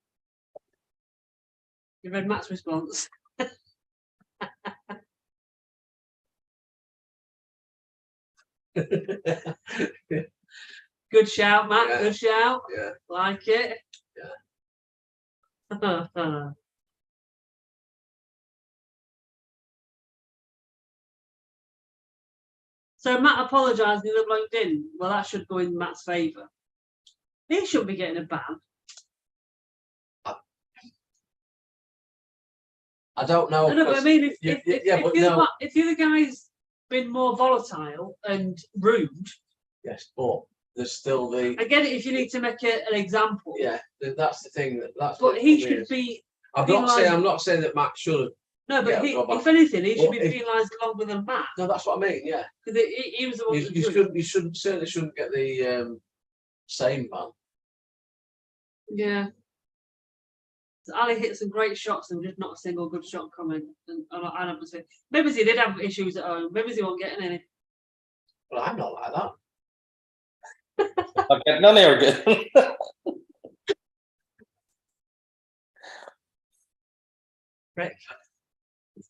You read Matt's response. Good shout, Matt. Yeah. Good shout. Yeah. Like it. Yeah. So Matt apologised, the other bloke didn't. Well, that should go in Matt's favour. He shouldn't be getting a ban. I don't know. No, but I mean, if but you're the guys been more volatile and rude. Yes, but there's still the I get it if you need to make an example. yeah. That's the thing. That's But what he it should is. be. I'm not saying that Matt should have. No, but Yeah, go back. if anything, he should Well, be if- penalised longer than Matt. No, that's what I mean. Yeah, Because he was the one that drew. you certainly shouldn't get the same man. Yeah. So Ali hit some great shots and just not a single good shot coming. And I don't say maybe he did have issues at home. Maybe he wasn't getting any. Well, I'm not like that. Okay, none are good. Rick.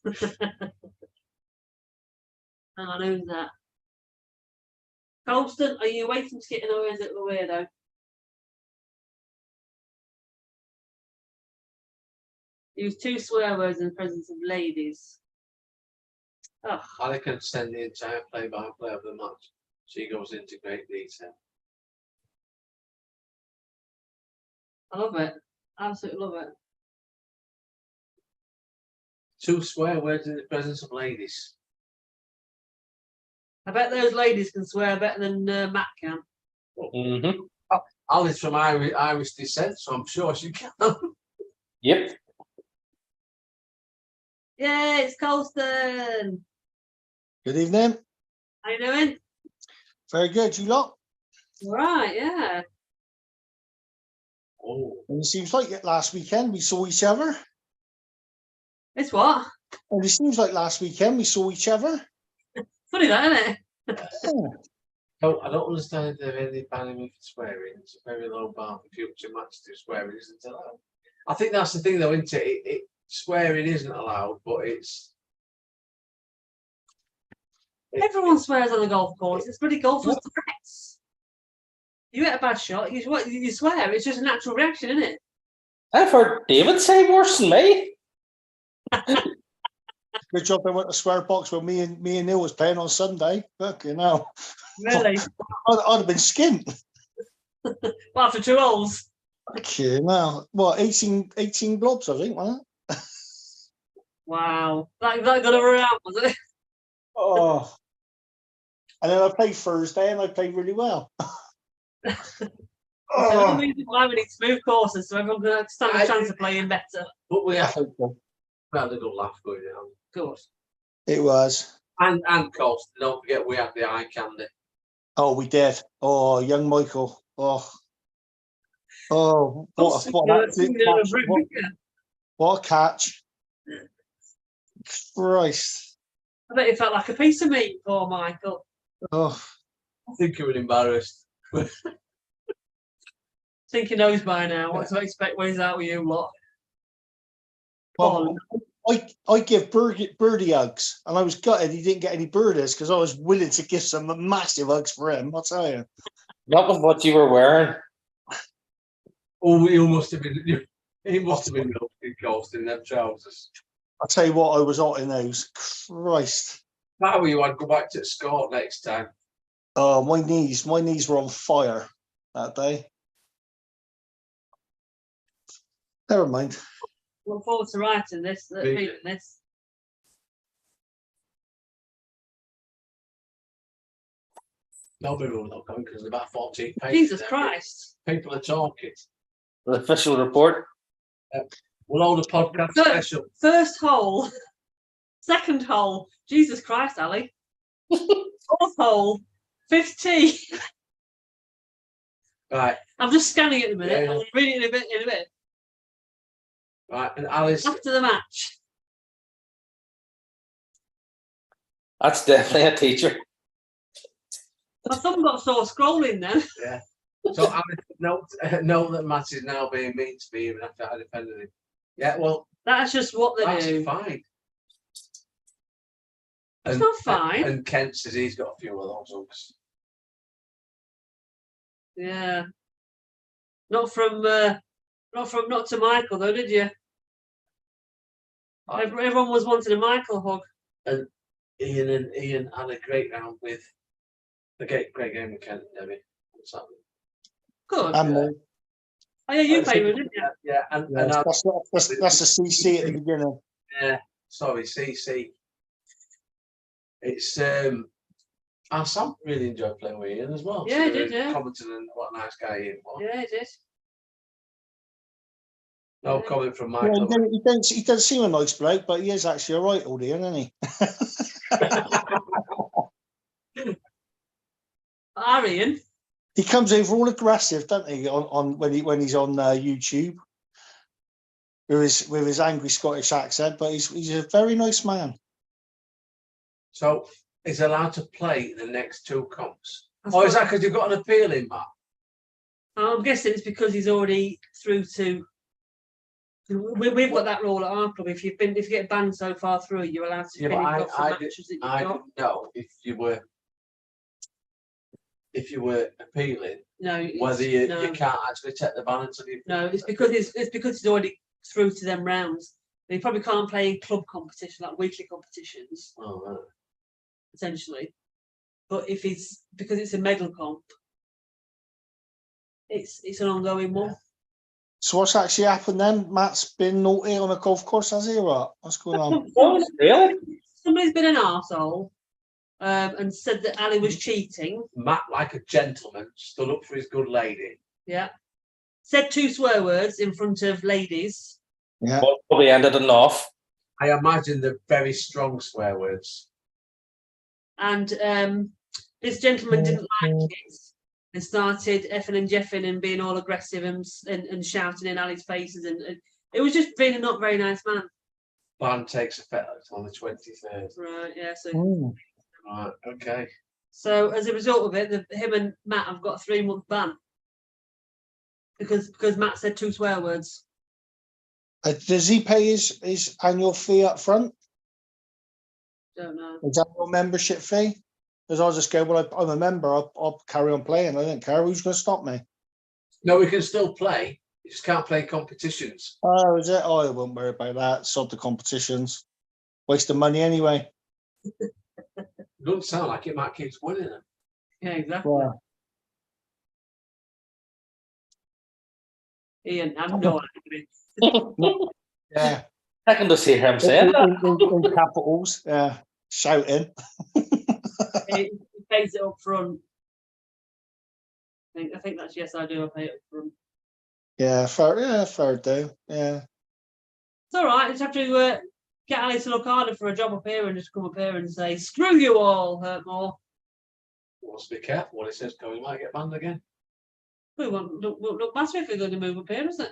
Hang on, who's that? Colston, are you waiting to get in, or is it the weirdo? Use 2 swear words in the presence of ladies. Oh, Ali can send the entire play-by-play of the match. She goes into great detail. I love it. Absolutely love it. 2 swear words in the presence of ladies. I bet those ladies can swear better than Matt can. Mm-hmm. Ali's from Irish descent, so I'm sure she can. Yep. Yay, it's Colston. Good evening. How you doing? Very good. You lot? Right, yeah. Oh, And it seems like last weekend we saw each other. It's what? And it seems like last weekend we saw each other. Funny that, isn't it? oh, I don't understand if they're any banning me for swearing. It's a very low bar for future matches to swearing isn't allowed. I think that's the thing, though, isn't it? Swearing isn't allowed, but it's. Everyone swears on the golf course. It's bloody golfers' threats. You get a bad shot, you swear. It's just a natural reaction, isn't it? I've heard David say worse than me. Good job I went to swear box when me and Neil was playing on Sunday. Fucking hell. Really? I'd have been skint. Well, after 2 holes. Okay, now what 18 blobs, I think, wasn't it? Wow. That got over around, was it? Oh. And then I played Thursday and I played really well. So Oh. the reason why we need smooth courses so everyone can stand a chance of playing better. But we I have hope so. had a good laugh going down. Good. It was. And of course, don't forget we had the eye candy. Oh, we did. Oh, young Michael. Oh. Oh, what a catch. Christ. I bet it felt like a piece of meat, poor Michael. Oh, I think he was embarrassed. Think he knows by now what to expect when he's out with you lot. well, I give birdie hugs, and I was gutted he didn't get any birdies because I was willing to give some massive hugs for him. I'll tell you. Not with what you were wearing. Oh, he must have been milking Ghost in them trousers. I'll tell you what, I was hot in those. Christ. If I were you, I'd go back to Scott next time. Oh, my knees were on fire that day. Never mind. Look forward to writing this, reading this. Nobody will not come because there's about 14 pages. Jesus there. Christ. People are talking. The official report. We'll hold a podcast So- special. First hole. Second hole. Jesus Christ, Ali. Fourth hole. 5th tee. Right, I'm just scanning it at the minute. Yeah. I'll read it in a bit. right. And Alice, After the match. That's definitely a teacher. My thumb got sore scrolling then. so Alice, note that Matt is now being mean to me even after I defended him. Yeah, well, That's just what they that's do. fine. It's not fine. And Kent says he's got a few of those hooks. Yeah. Not to Michael though, did you? Everyone was wanting a Michael hug. Ian had a great round with the great game with Kent and Debbie. What's happening? Good. And Oh yeah, you played with, didn't you? Yeah, and that's the CC at the beginning. yeah, sorry, CC. It's Sam really enjoyed playing with Ian as well. Yeah, he did, they yeah. Commenting on what a nice guy Ian was. Yeah, it is. No Yeah. comment from Yeah, Michael. he doesn't seem a nice bloke, but he is actually all right, old Ian, isn't he? Arian. He comes over all aggressive, doesn't he? On when he's on YouTube with his angry Scottish accent, but he's a very nice man. So he's allowed to play the next two comps. I Or is thought- that because you've got an appeal in, Matt? I'm guessing it's because he's already through to. We've got that rule at our club. If you get banned so far through, you're allowed to Yeah, but finish off the I matches that you've I got. didn't know if you were appealing, No, whether you no, can't actually take the ban until you. no. It's because he's already through to them rounds. He probably can't play in club competition, like weekly competitions, Oh, right. potentially. But if it's because it's a medal comp, it's an ongoing one. So what's actually happened then? Matt's been naughty on a golf course, has he, or what? What's going on? Oh, really? Somebody's been an arsehole and said that Ali was cheating. Matt, like a gentleman, stood up for his good lady. Yeah. Said 2 swear words in front of ladies. Yeah. Well, probably ended it off. I imagine the very strong swear words. And this gentleman didn't like it and started effing and jeffing and being all aggressive and shouting in Ali's faces. And it was just being a not very nice man. Ban takes effect on the 23rd. Right, yeah. Right, okay. So as a result of it, him and Matt have got a 3-month ban. Because Matt said 2 swear words. Does he pay his annual fee up front? Don't know. His annual membership fee? Because I'll just go, well, I'm a member, I'll carry on playing. I don't care. Who's going to stop me? No, we can still play. You just can't play competitions. Oh, is it? Oh, I won't worry about that. Sod the competitions. Waste of money anyway. It doesn't sound like it. Matt keeps winning them. Yeah, exactly. Well, Ian, I'm no idea. yeah. I can just hear him In, saying that. in capitals, yeah. Shouting. He pays it up front. I think that's yes, I do. I pay it up front. Yeah, fair do. Yeah. It's all right. I just have to get Ali to look harder for a job up here and just come up here and say, "Screw you all, hurt more." You must be careful what he says, because he might get banned again. We won't look matter if we're going to move up here, is it?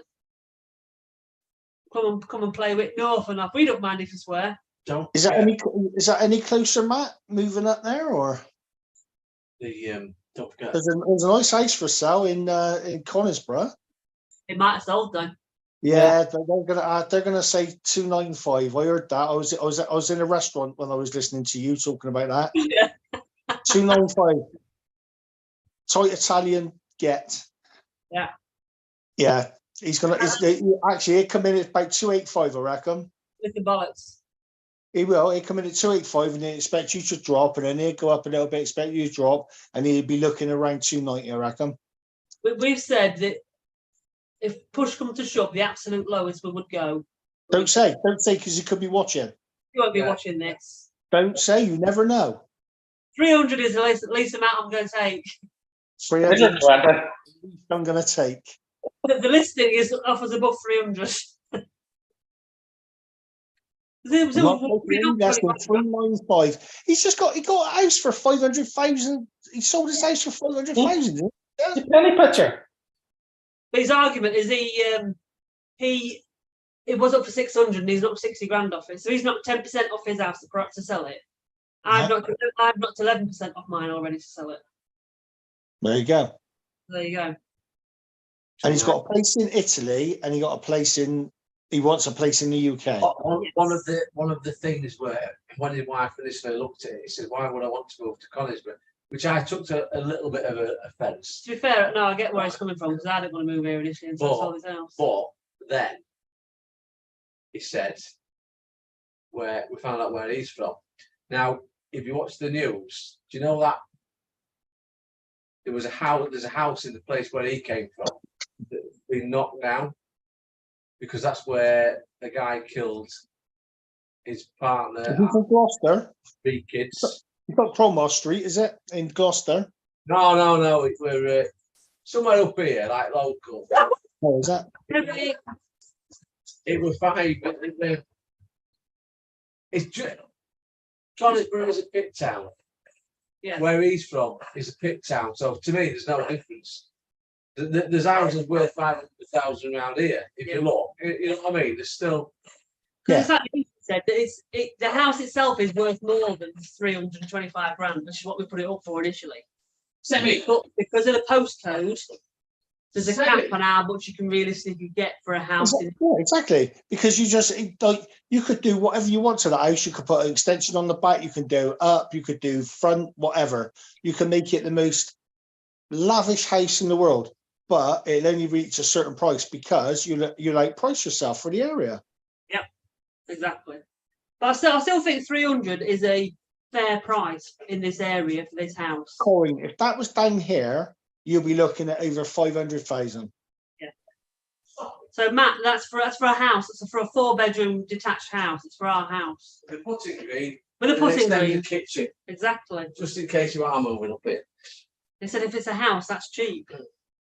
Come and play with North enough. We don't mind if you swear. Don't Is that forget any closer, Matt? Moving up there, or don't forget. there's a nice house for sale in Conisbrough. It might have sold though. Yeah, they're gonna say 295. I heard that. I was in a restaurant when I was listening to you talking about that. Yeah. 295. Tight Italian get. Yeah. Yeah. Actually he'll come in at about 285, I reckon. With the bollocks. He'll come in at 285 and he'll expect you to drop, and then he'll go up a little bit, expect you to drop, and he'll be looking around 290, I reckon. We've said that if push comes to shove, the absolute lowest we would go. Don't say, because you could be watching. You won't be Yeah. watching this. Don't say, you never know. 300 is the least amount I'm going to take. 300 20. I'm going to take. The listing is offers above 300. Not less than 395. He got a house for 500,000. He sold his house for 500,000. The penny picture. But his argument is it was up for 600 and he's knocked 60 grand off it. So he's knocked 10% off his house to sell it. I've knocked 11% off mine already to sell it. There you go. There you go. And he's got a place in Italy, and he wants a place in the UK. One of the things where when his wife initially looked at it, he said, "Why would I want to move to Conisbrough?" Which I took to a little bit of an offence. To be fair, no, I get where he's coming from because I didn't want to move here initially and sell his house. But then he said, "Where we found out where he's from." Now, if you watch the news, do you know that there was a house? There's a house in the place where he came from that's been knocked down because that's where a guy killed his partner, Is he from Gloucester? 3 kids. You've got Cromwell Street, is it? In Gloucester? No, we're somewhere up here, like local. Oh, is that? It was 5, but it's Johnnisborough is a pit town. Yeah. Where he's from is a pit town, so to me, there's no difference. There's houses worth 500,000 around here. If you look, you know what I mean. There's still. Because it's like you said, that the house itself is worth more than 325 grand, which is what we put it up for initially. But because of the postcode, there's a cap on how much you can realistically get for a house. Yeah, exactly. Because you just like you could do whatever you want to the house. You could put an extension on the back. You can do up. You could do front. Whatever. You can make it the most lavish house in the world, but it'll only reach a certain price because you like price yourself for the area. Yep, exactly. But I still think 300 is a fair price in this area for this house. Coin. If that was down here, you'll be looking at over 500,000. Yeah. So Matt, that's for a house. It's for a 4-bedroom detached house. It's for our house. The putting green. With a putting extended green. kitchen, Exactly. just in case you are moving up here. They said if it's a house, that's cheap.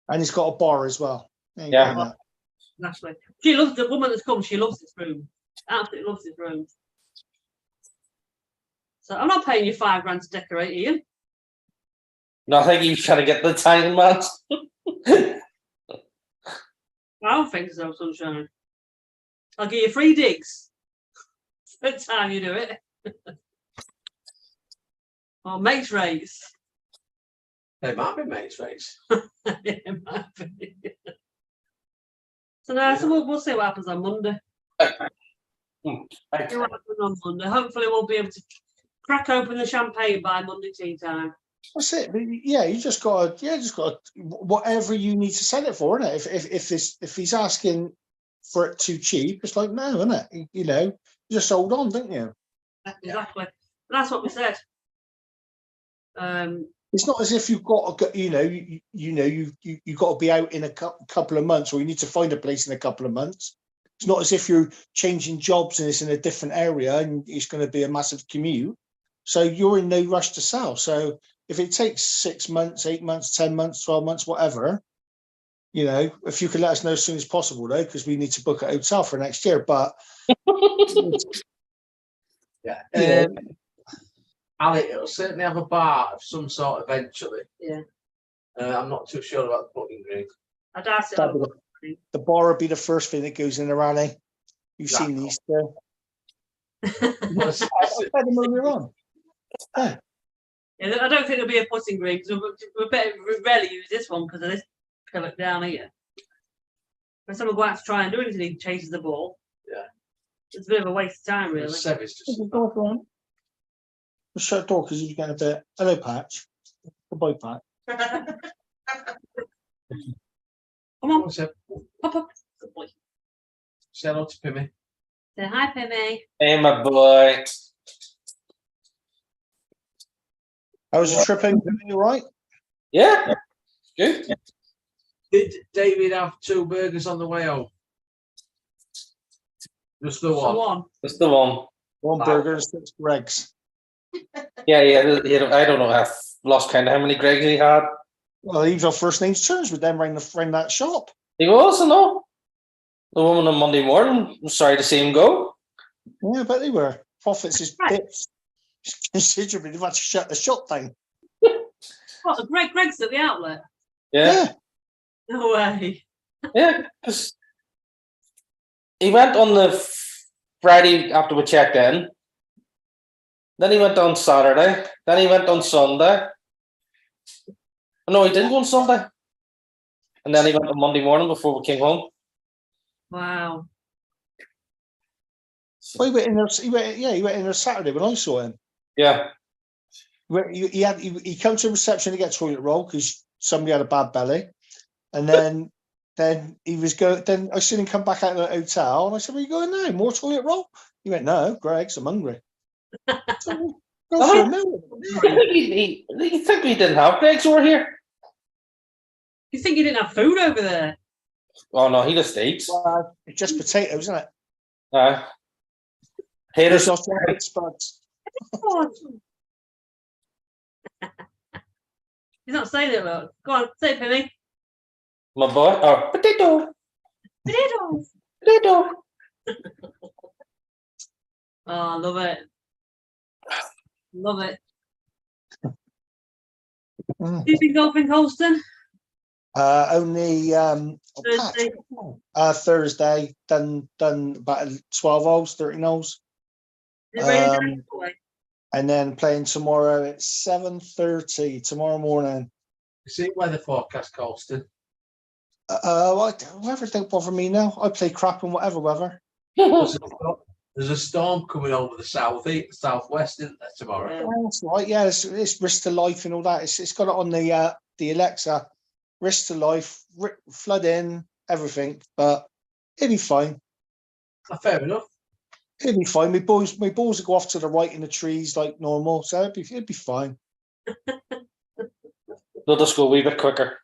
And it's got a bar as well. There you Yeah. go, Matt. Naturally. She loves the woman that's come, she loves this room. Absolutely loves this room. So I'm not paying you £5 to decorate, Ian. No, I think he was trying to get the tiny man. I don't think so, sunshine. I'll give you free digs. Every time you do it. Or mates rates. They might be mates rates. It might be. So now, so we'll see what happens on Monday. See what happens on Monday. Hopefully we'll be able to crack open the champagne by Monday tea time. That's it. But yeah, you just got whatever you need to sell it for, isn't it? If he's asking for it too cheap, it's like no, isn't it? You know, you just hold on, don't you? Exactly. That's what we said. It's not as if you've got to, you've got to be out in a couple of months, or you need to find a place in a couple of months. It's not as if you're changing jobs and it's in a different area and it's going to be a massive commute. So you're in no rush to sell. So if it takes 6 months, 8 months, 10 months, 12 months, whatever, you know, if you could let us know as soon as possible, though, because we need to book a hotel for next year. But yeah, Ali, it'll certainly have a bar of some sort eventually. Yeah. I'm not too sure about the putting green. I'd ask it. the bar will be the first thing that goes in the rally. You've seen these. I said them earlier on. Yeah. Yeah, I don't think there'll be a putting green because we rarely use this one because of this pillock down here. When someone go out to try and do anything, he chases the ball. Yeah. It's a bit of a waste of time, really. Sevy's just. Shut the door because he's getting a bit. Hello, Patch. Goodbye, Patch. Come on, Say pop up. Good boy. hello to Pimmy. Say hi, Pimmy. Hey, my boy. How was the trip in? You all right? Yeah, good. Did David have 2 burgers on the way home? Just the So one. on. That's the one. One burger and 6 Gregs. Yeah. I don't know. I've lost count of how many Gregs he had. Well, he was on first names terms with them around that shop. He was, I know. The woman on Monday morning. I'm sorry to see him go. Yeah, but they were. Profits is Right. bits. Considerably, they've had to shut the shop down. What, the Greg's at the outlet? Yeah, No way. yeah. Because he went on the Friday after we checked in. Then he went on Saturday. Then he went on Sunday. No, he didn't go on Sunday. And then he went on Monday morning before we came home. Wow. Well, he went in there Saturday when I saw him. Yeah. He come to reception to get toilet roll because somebody had a bad belly, and then he was going. Then I seen him come back out of the hotel, and I said, "Where are you going now? More toilet roll?" He went, "No, Greg's. I'm hungry." So, go for a meal. You think we didn't have Greg's over here? You think you didn't have food over there? Oh no, he just eats. It's just potatoes, isn't it? Potatoes. Sausage and spuds. He's not saying it, look. Go on, say it, Penny. My boy. Oh, potato. Potatoes. Potato. Oh, love it. Love it. Mm. Do you think golfing, Colston? Only Thursday. Thursday, done about 12 holes, 13 holes. Is it raining down Um, your way? And then playing tomorrow at 7:30 tomorrow morning. See weather forecast, Colston. Weather don't bother me now. I play crap in whatever weather. There's a storm coming over the southwest, isn't there, tomorrow? Yeah. That's right. Yeah, it's risk to life and all that. It's got it on the Alexa, risk to life, flood in, everything. But it'll be fine. Fair enough. It'll be fine. My balls will go off to the right in the trees like normal, so it'll be fine. They'll just go a wee bit quicker.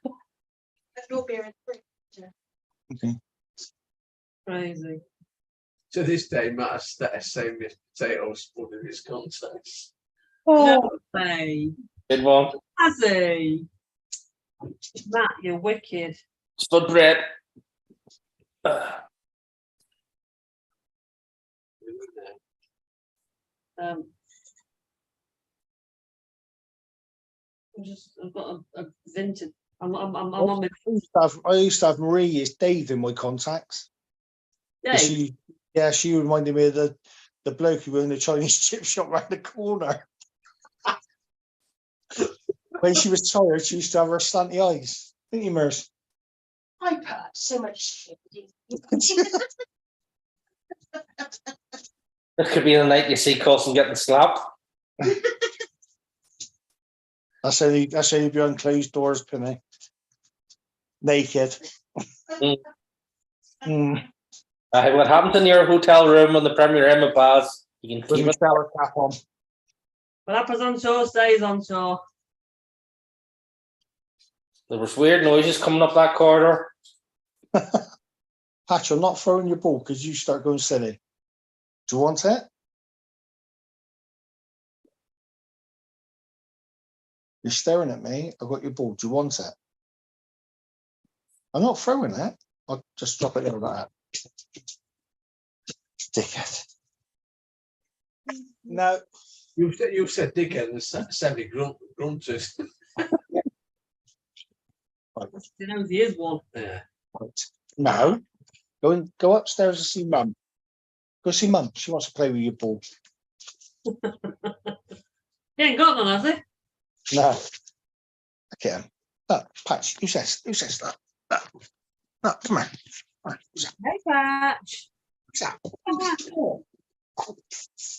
There's no beer in the fridge. Okay. Crazy. To this day, Matt has saying this potato spud in his contest. No way. Good one. Has he? Matt, you're wicked. Spud bread. I've got a vintage. I'm on my I used to have Marie as Dave in my contacts. day. She reminded me of the bloke who owned the Chinese chip shop round the corner. When she was tired, she used to have her slanty eyes. Didn't you, Merce? I've heard so much shit. This could be the night you see Coulson getting slapped. That's only behind closed doors, Penny. Naked. Mm. Mm. What happens in your hotel room when the Premier Inn pass? You can With keep my it. shower cap on. What happens on shore stays on shore. There was weird noises coming up that corridor. Patch, I'm not throwing your ball because you start going silly. Do you want it? You're staring at me. I've got your ball. Do you want it? I'm not throwing it. I'll just drop it there like that. Dickhead. No. You said dickhead and semi-grunters. He knows he is one. Yeah. Right. No. Go upstairs and see Mum. Go see Mum. She wants to play with your ball. He ain't got none, has he? No. Okay. Look, Patch, who says that? No, come on. Who's that? Hey, Patch. Who's that?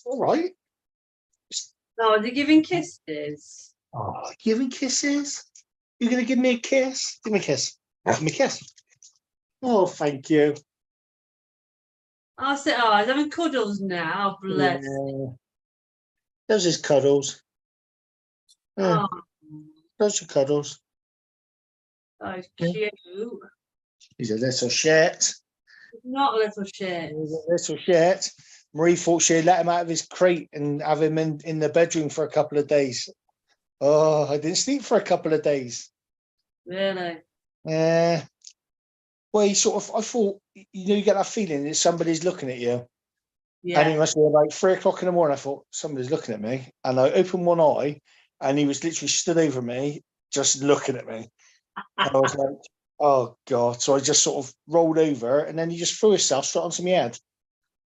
All right. No, is he giving kisses? Oh, giving kisses? You're going to give me a kiss? Give me a kiss. Give me a kiss. Oh, thank you. I said, oh, he's having cuddles now. Oh, bless. Yeah. Those his cuddles. Yeah, Oh, those are cuddles. so cute. He's a little shit. Not a little shit. He's a little shit. Marie thought she'd let him out of his crate and have him in the bedroom for a couple of days. Oh, I didn't sleep for a couple of days. Really? Yeah. Well, I thought, you get that feeling that somebody's looking at you. And Yeah. it must be like 3 o'clock in the morning. I thought, somebody's looking at me. And I opened one eye and he was literally stood over me, just looking at me. And I was like, oh God. So I just sort of rolled over and then he just threw himself straight onto my head,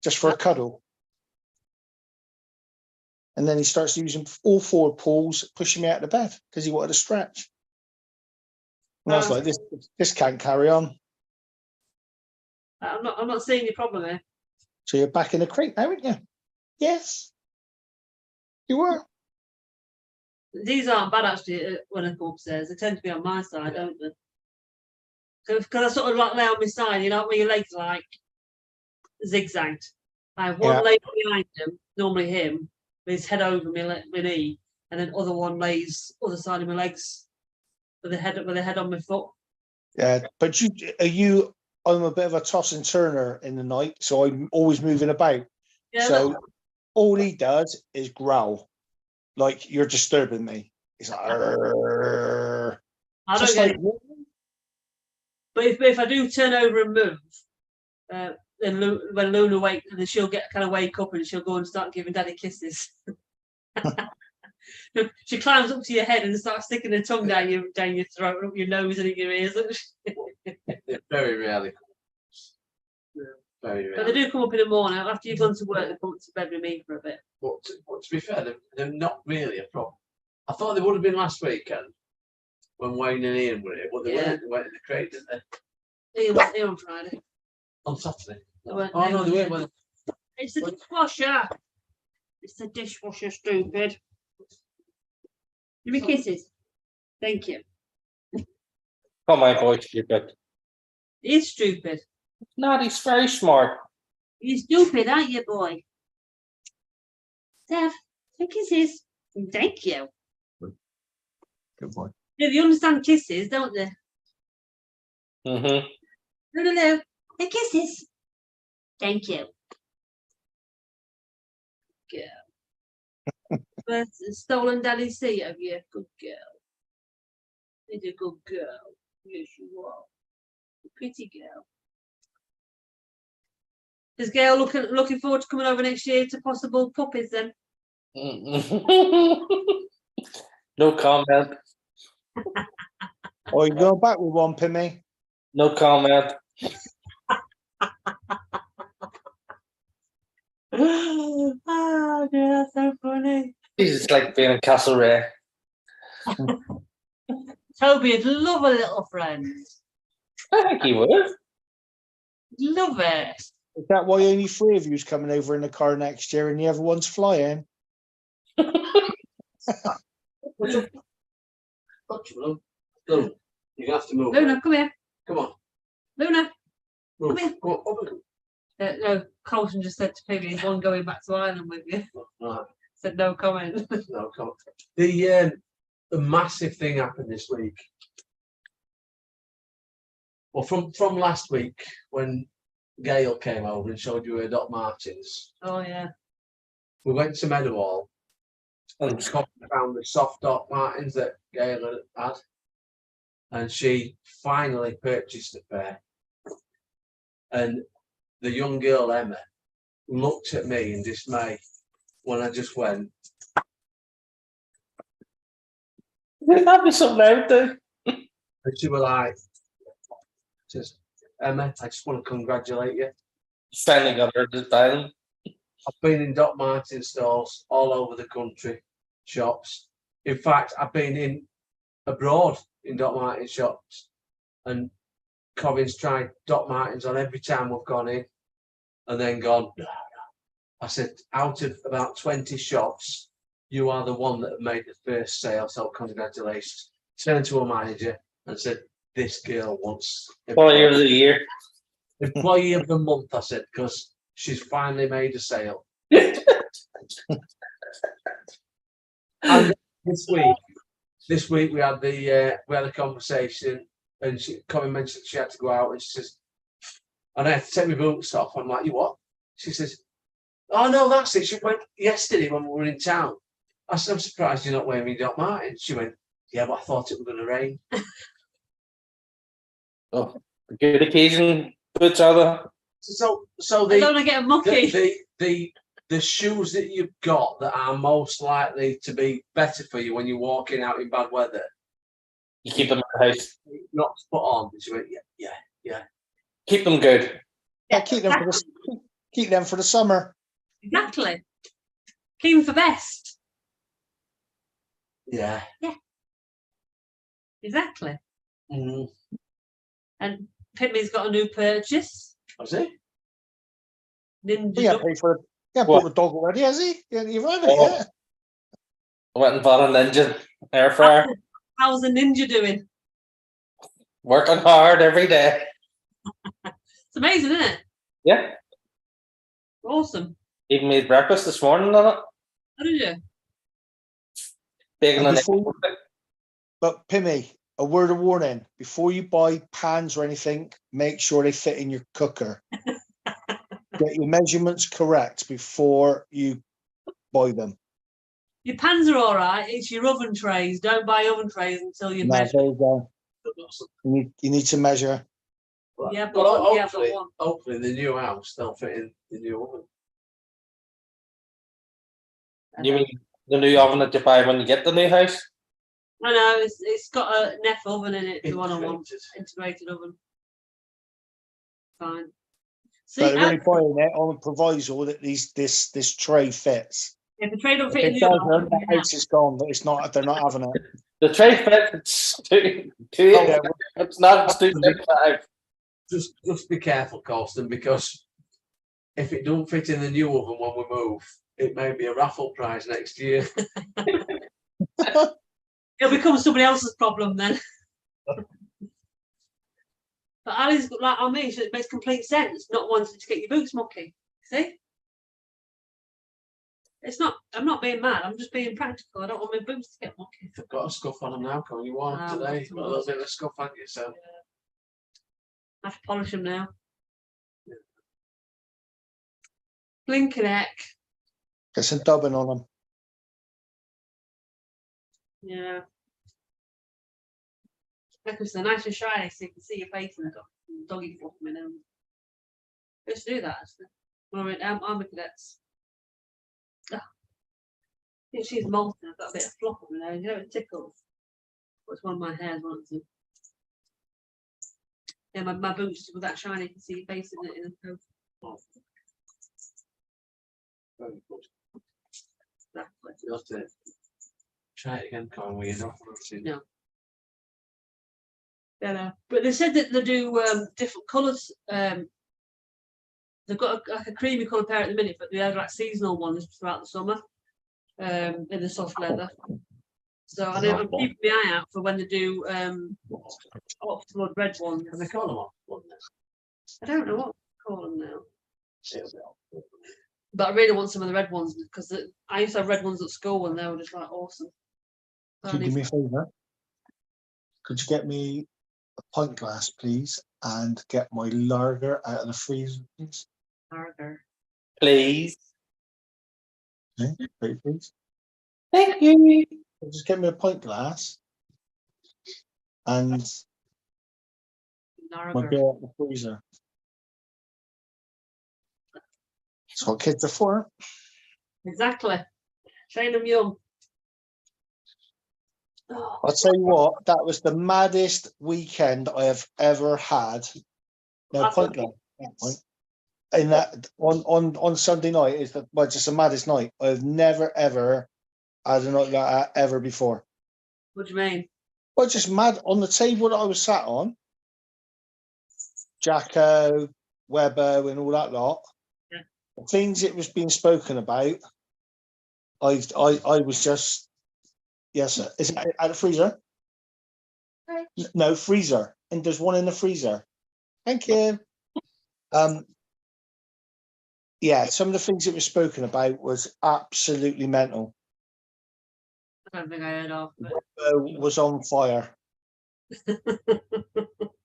just for a cuddle. And then he starts using all 4 pulls, pushing me out of the bed because he wanted a stretch. And I was like, this can't carry on. I'm not seeing your problem here. So you're back in the crate now, aren't you? Yes. You were. These aren't bad actually when I come upstairs. They tend to be on my side, don't they? Because I sort of like lay on my side, when your legs like zigzagged. I have one Yeah. leg behind him, normally him, with his head over my knee, and then other one lays other side of my legs with the head on my foot. Yeah. But I'm a bit of a toss and turner in the night, so I'm always moving about. Yeah, So all he does is growl, like you're disturbing me. He's like, "Arrgh." I don't Just get like, it. But if I do turn over and move, then when Luna wake, then she'll kind of wake up and she'll go and start giving Daddy kisses. She climbs up to your head and starts sticking her tongue down your throat, and up your nose and in your ears. It very rarely comes. Very But they rarely. do come up in the morning after you've gone to work. They come up to bed with me for a bit. But to be fair, they're not really a problem. I thought they would have been last weekend when Wayne and Ian were here, but they Yeah. weren't. They went in the crate, didn't they? Ian was here on Friday. On Saturday. They weren't- Oh they no, they weren't weren't. It's the dishwasher. It's the dishwasher, stupid. Give me kisses. Thank you. Oh, my boy, stupid. He's stupid. No, he's very smart. You're stupid, aren't you, boy? Dev, take kisses. Thank you. good boy. Yeah, they understand kisses, don't they? Mm-hmm. No. Hey, kisses. Thank you. Girl. But stolen Daddy's seat, have you? Good girl. You're a good girl. Yes, you are. A pretty girl. Is Gail looking forward to coming over next year to possible puppies then? No comment. Oh, you going back with one, Pimmy? No comment. Oh, yeah, that's so funny. He's like being in Castlereagh. Toby'd love a little friend. I think he would. Love it. Is that why only 3 of you's coming over in the car next year and the other one's flying? Luna, you're gonna have to move. Luna, come here. Come on. Luna. Move. Come here. Come on. Up and No, Colton just said to Piggy, he's one going back to Ireland with you. go. Right. Said no comment. No, come on. The massive thing happened this week. Well, from last week when Gail came over and showed you her Doc Martens, Oh, yeah. we went to Meadowhall and And Scott found the soft Doc Martens that Gail had, and she finally purchased a pair. And the young girl Emma looked at me in dismay when I just went, that'd be something I would do. and she was like, "Just Emma, I just want to congratulate you. Finally got her to dial. I've been in Doc Martens stores all over the country, shops. In fact, I've been in abroad in Doc Martens shops, and Corin's tried Doc Martens on every time we've gone in, and then gone. No. I said, out of about 20 shops, you are the one that made the first sale. So congratulations. Turned to a manager and said, "This girl wants Employee of the year. employee of the month." I said, because she's finally made a sale. And this week we had a conversation, and Corinne mentioned she had to go out, and she says, and I had to take my boots off. I'm like, "You what?" She says, "Oh no, that's it." She went yesterday when we were in town. I said, "I'm surprised you're not wearing me Doc Martens." She went, "Yeah, but I thought it was going to rain." Oh, good occasion, boots are the. So I don't want to get a mucky. the shoes that you've got that are most likely to be better for you when you're walking out in bad weather, You keep them in the house. not to put on. She went, yeah. Keep them good. Yeah, keep them for the summer. Exactly. Keep them for best. Yeah. Exactly. Mm. And Pipmi's got a new purchase. Was it? Ninja He ain't Duck. paid for it. Yeah, What? bought the dog already, has he? Yeah, you've had it, Oh. yeah. I went and bought an engine air fryer. How's the ninja doing? Working hard every day. It's amazing, isn't it? Yeah. Awesome. Even made breakfast this morning on it. How did you? Bacon And and before- But Pimmy, a word of warning: before you buy pans or anything, make sure they fit in your cooker. Get your measurements correct before you buy them. Your pans are all right. It's your oven trays. Don't buy oven trays until you No, measure. there you go. I've got some- You need to measure. Yeah, but but yeah, but hopefully, one. hopefully the new house they'll fit in the new oven. You mean the new oven that you buy when you get the new house? I know it's got a Neff oven in it. The one I want, Integrated. integrated oven. Fine. See, But they're only buying it on a proviso that this tray fits. if the tray don't If fit in it the doesn't, oven, the house is gone. But it's not. They're not having it. The tray fits. Oh, yeah. It's not. It's 275. Just be careful, Colston, because if it don't fit in the new oven when we move, it may be a raffle prize next year. it'll become somebody else's problem then. But Ali's like on me, so it makes complete sense not wanting to get your boots mucky. See? It's not. I'm not being mad. I'm just being practical. I don't want my boots to get mucky. I've got a scuff on them now, Colin. You want Ah, today? what's the Got a little bit of a scuff on you, so I have to polish them now. Blinking heck. Get some dubbing on them. Yeah. Because they're nice and shiny, so you can see your face and got doggy fluff in them. Let's do that. Actually. When I went down army cadets. I think she's molten. I've got a bit of fluff on my nose. You know, it tickles. What's one of my hairs wanted to? Yeah, my boots with that shiny, you can see your face in it in the coat. very good. Exactly. You'll have to try it again, Colin, with your No. Yeah, but they said that they do different colours. They've got like a creamy colour pair at the minute, but they have like seasonal ones throughout the summer in the soft leather. So I know I'm keeping my eye out for when they do Oxford red ones. Can they call them off? One then? I don't know what to call them now, It'll be off. but I really want some of the red ones because I used to have red ones at school and they were just like awesome. So I Could you do need- me a favour? Could you get me a pint glass, please, and get my lager out of the freezer, please? Harder. Please. Pretty please. Thank you. Just get me a pint glass and my Harder. beer out of the freezer. That's what kids are for. Exactly. Train them young. Oh, I'll tell you what, that was the maddest weekend I have ever had. No, That's pint glass. Pint. In that on Sunday night is just the maddest night. I've never ever had a night like that ever before. what do you mean? Well, just mad on the table that I was sat on. Jacko, Webbo, and all that lot. Yeah. The things it was being spoken about. I was just yes, sir. Is it out of freezer? Right. No, freezer. And there's one in the freezer. Thank you. Yeah, some of the things it was spoken about was absolutely mental. I don't think I heard of. But Was on fire.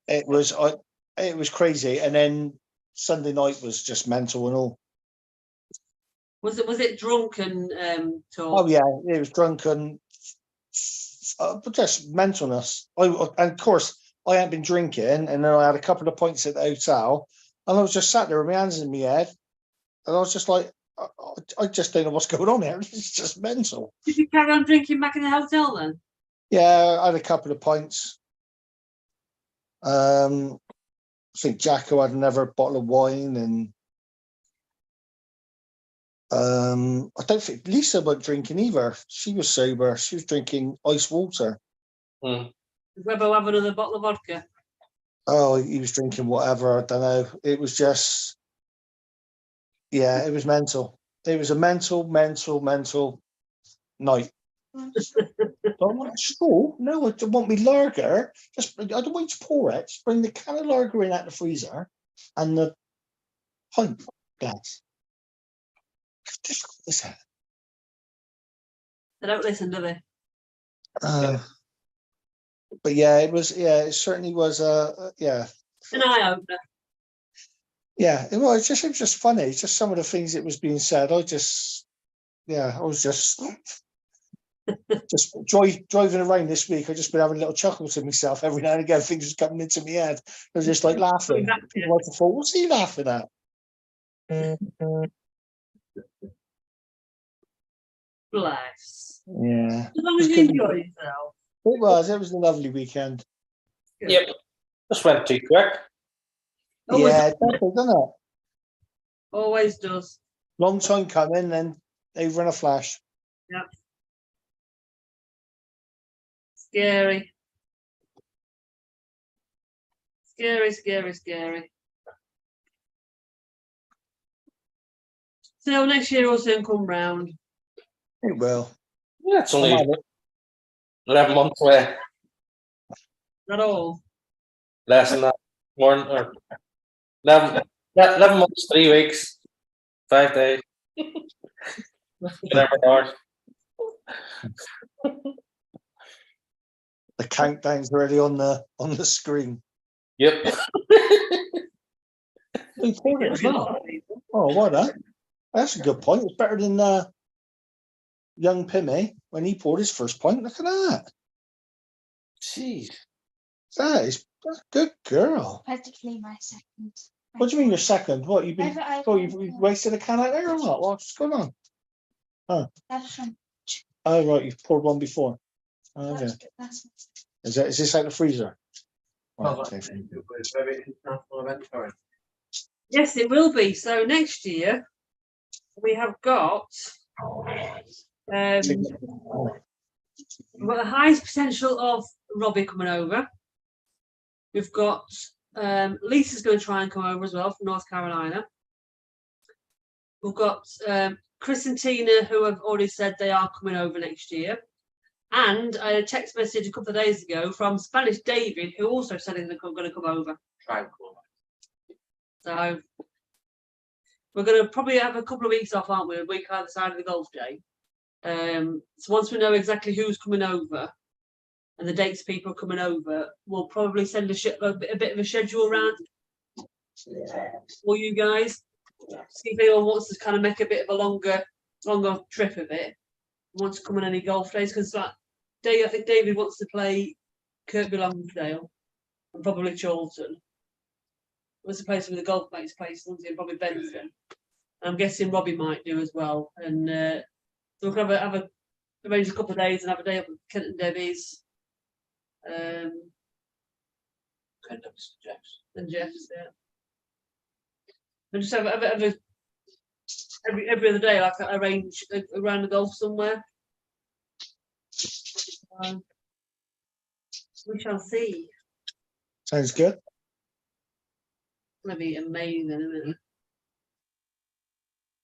It was crazy, and then Sunday night was just mental and all. was it drunken talk? Oh yeah, it was drunken, but just mentalness. And of course, I hadn't been drinking, and then I had a couple of pints at the hotel, and I was just sat there with my hands in my head, and I was just like, I just don't know what's going on here. It's just mental. Did you carry on drinking back in the hotel then? Yeah, I had a couple of pints. I think Jacko had another bottle of wine, and I don't think Lisa wasn't drinking either. She was sober. She was drinking ice water. Mm. Did Webbo have another bottle of vodka? Oh, he was drinking whatever. I don't know. It was just, yeah, it was mental. It was a mental night. Don't want a straw. No, I don't want me lager. I don't want you to pour it. Just bring the can of lager in out the freezer and the pint glass. How difficult is that? They don't listen, do they? But yeah, it was. Yeah, it certainly was. Yeah, An eye opener. yeah. It was just funny. Just some of the things that was being said. I just, I was just driving around this week. I just been having a little chuckle to myself every now and again. Things was coming into my head. I was just like laughing. Exactly. People like to thought, what's he laughing at? Bless. Yeah, As long as you enjoy yourself. it was a lovely weekend. Good. Yep. Just went too quick. Always, Yeah, definitely, doesn't it? always does. Long time coming, and over in a flash. Scary. Scary, scary, scary. So next year will soon come round. It will. Yeah, it's I'm only at it. 11 months away. Not all. Less than that. More than, 11 months, 3 weeks, 5 days. Whatever hours. The countdown's already on the screen. Yep. He poured it as well. Oh, what that? That's a good point. It's better than young Pimmy when he poured his first pint. Look at that. Jeez. That is that's a good girl. Practically my second. What do you mean your second? What you've been? I've Oh, you've wasted a can out there or what? What's going on? That's from Oh, right, you've poured one before. Oh, okay. that's Is this out the freezer? Right, Well, okay. it's very international event for it. Yes, it will be. So next year we have got we've got the highest potential of Robbie coming over. We've got Lisa's going to try and come over as well from North Carolina. We've got Chris and Tina, who have already said they are coming over next year. And I had a text message a couple of days ago from Spanish David, who also said they're going to come over. Try and call So we're going to probably have a couple of weeks off, aren't we? A week either side of the golf day. So once we know exactly who's coming over and the dates people are coming over, we'll probably send a bit of a schedule around for you guys. See if anyone wants to kind of make a bit of a longer trip of it. Wants to come on any golf days because I think David wants to play Kirkby Lonsdale and probably Chorlton. What's the place where the golf mates place? And probably Benson. I'm guessing Robbie might do as well. And so we can arrange a couple of days and have a day up with Kent and Debbie's. Kind of Jeff's. And Jeff's, yeah. And just have a every other day, like arrange around the golf somewhere. We shall see. Sounds good. It's gonna be amazing, isn't it? It's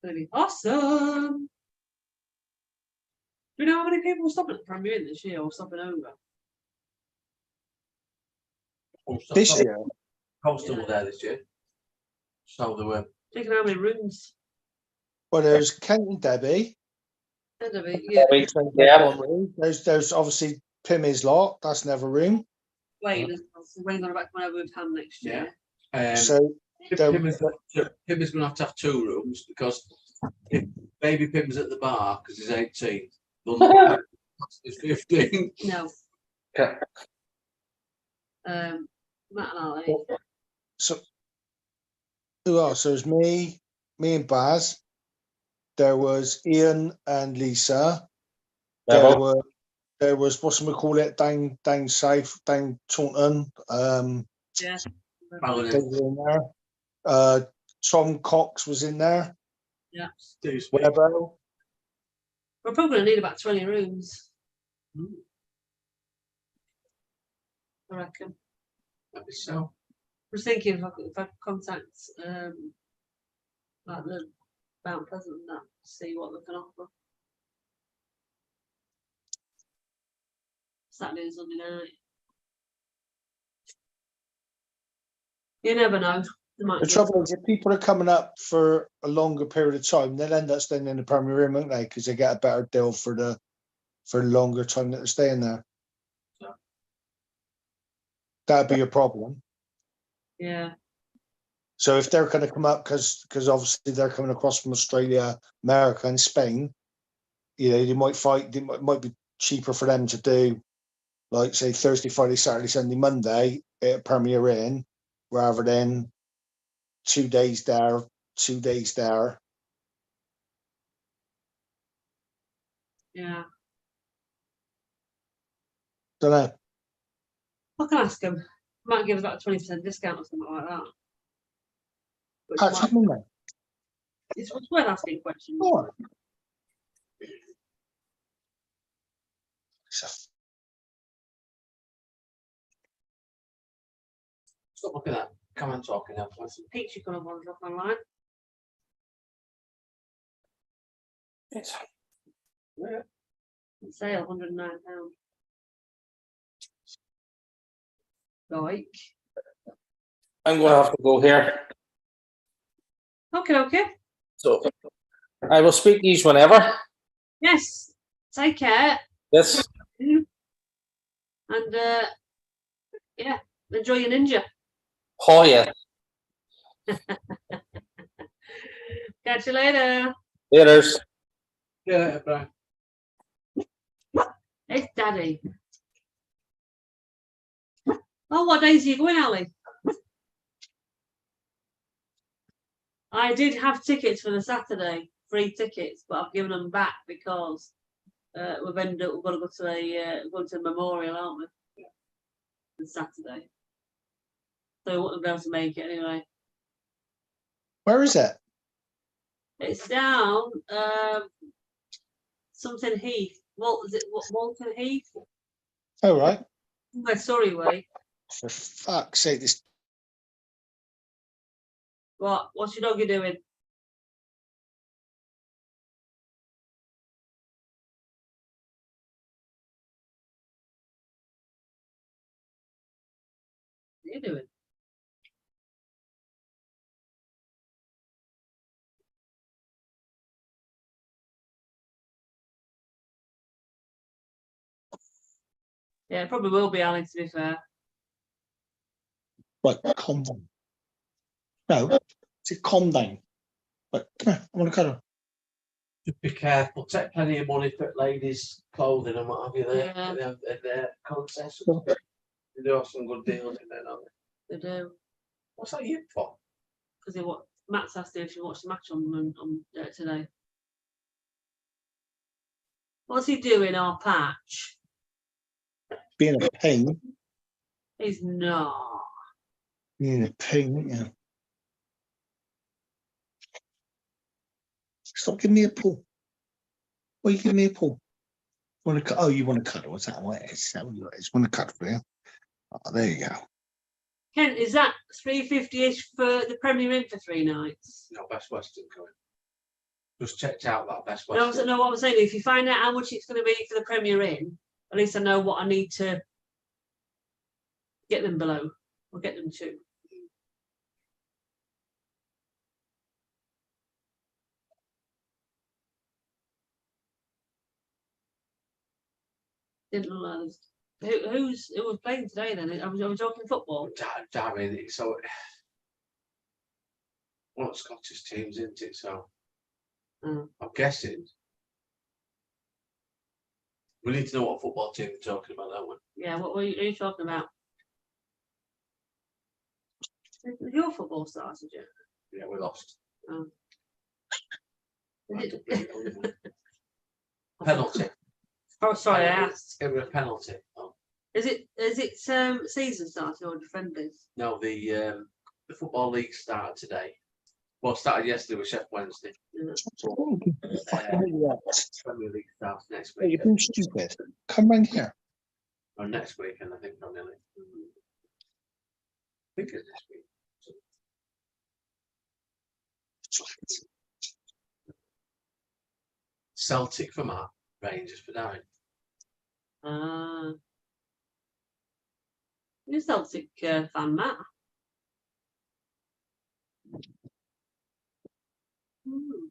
gonna be awesome. Do you know how many people are stopping at the Premier Inn this year or stopping over? This year, Coastal were there this year. So they were. Thinking how many rooms? well, there's Kent and Debbie. Yeah, Yeah. There's obviously Pimmy's lot. That's never room. Wayne going to back coming over with Pam next year. So there, Pim is going to have 2 rooms because if baby Pim's at the bar because he's 18, he's 15. No. Okay. Matt and Ali. so who else? There's me and Baz. There was Ian and Lisa. There was what's we call it down south, down Taunton. Yeah. They were in there. Tom Cox was in there. Yeah. Webbo. We're probably going to need about 20 rooms, I reckon. That'd be so. I was thinking if I could contact like the Mount Pleasant and that, see what they can offer. Saturday and Sunday night. You never know. They might The trouble is, if people are coming up for a longer period of time, they'll end up staying in the Premier Room, won't they? Because they get a better deal for the longer time that they're staying there. That'd be a problem. Yeah. So if they're going to come up, because obviously they're coming across from Australia, America, and Spain, you know, they might fight. Might be cheaper for them to do, like say Thursday, Friday, Saturday, Sunday, Monday at Premier Inn, rather than 2 days there, 2 days there. Yeah. Don't know. I can ask him. Might give us like a 20% discount or something like that. Which Catch might- up Monday. it's worth asking questions. All right. So, Stop looking at that. Come on, talking now. Listen. Peachy colour ones up online. Yes. Sale, £109. Like. I'm going to have to go here. Okay. So I will speak to you whenever. Yes. Take care. Yes. And yeah, enjoy your ninja. Oh, yeah. Catch you later. Laters. Yeah, Brian. It's Daddy. Oh, what days are you going, Ali? I did have tickets for the Saturday, free tickets, but I've given them back because we've got to go to a memorial, aren't we? On Saturday, so we wouldn't be able to make it anyway. where is it? It's down something Heath. Is it Walton Heath? Oh, right. Where Surrey way. For fuck's sake, this What's your doggy doing? What are you doing? Yeah, it probably will be, Ali, to be fair. right, calm down. No, it's calm down. But come here, I want to cuddle. Just be careful. Take plenty of money for ladies' clothing and what have you there. Yeah. Their concessions. They do have some good deals in there, don't they? They do. What's that you for? Because Matt's asked if you watched the match on today. What's he doing, our patch? Being a pain. He's not. Being a pain, aren't you? Stop giving me a pull. Why are you giving me a pull? Want to? Oh, you want to cuddle? What's that? What is that? What you want to cuddle for you? Oh, there you go. Ken, is that 350-ish for the Premier Inn for 3 nights? No, Best Western coming. Just checked out that Best No, Western. what I'm saying, if you find out how much it's going to be for the Premier Inn, at least I know what I need to get them below, or get them to. Didn't realise. Who was playing today then? Are we talking football? Darren, so one of the Scottish teams, isn't it? So Oh. I'm guessing we need to know what football team we're talking about, don't we? Yeah, what were you talking about? Your football started, yeah. Yeah, we lost. Oh. Is Right, it- penalty. Oh, sorry, I asked. It was a penalty. Oh, Is it season started or friendlies? no, the football league started today. Well, started yesterday with Chef Wednesday. Premier League starts next You're week. being stupid. Come round here. Or next weekend, I think, from Nelly. I think it's this week. Celtic for Matt, Rangers for Darren. You're a Celtic fan, Matt. Hmm.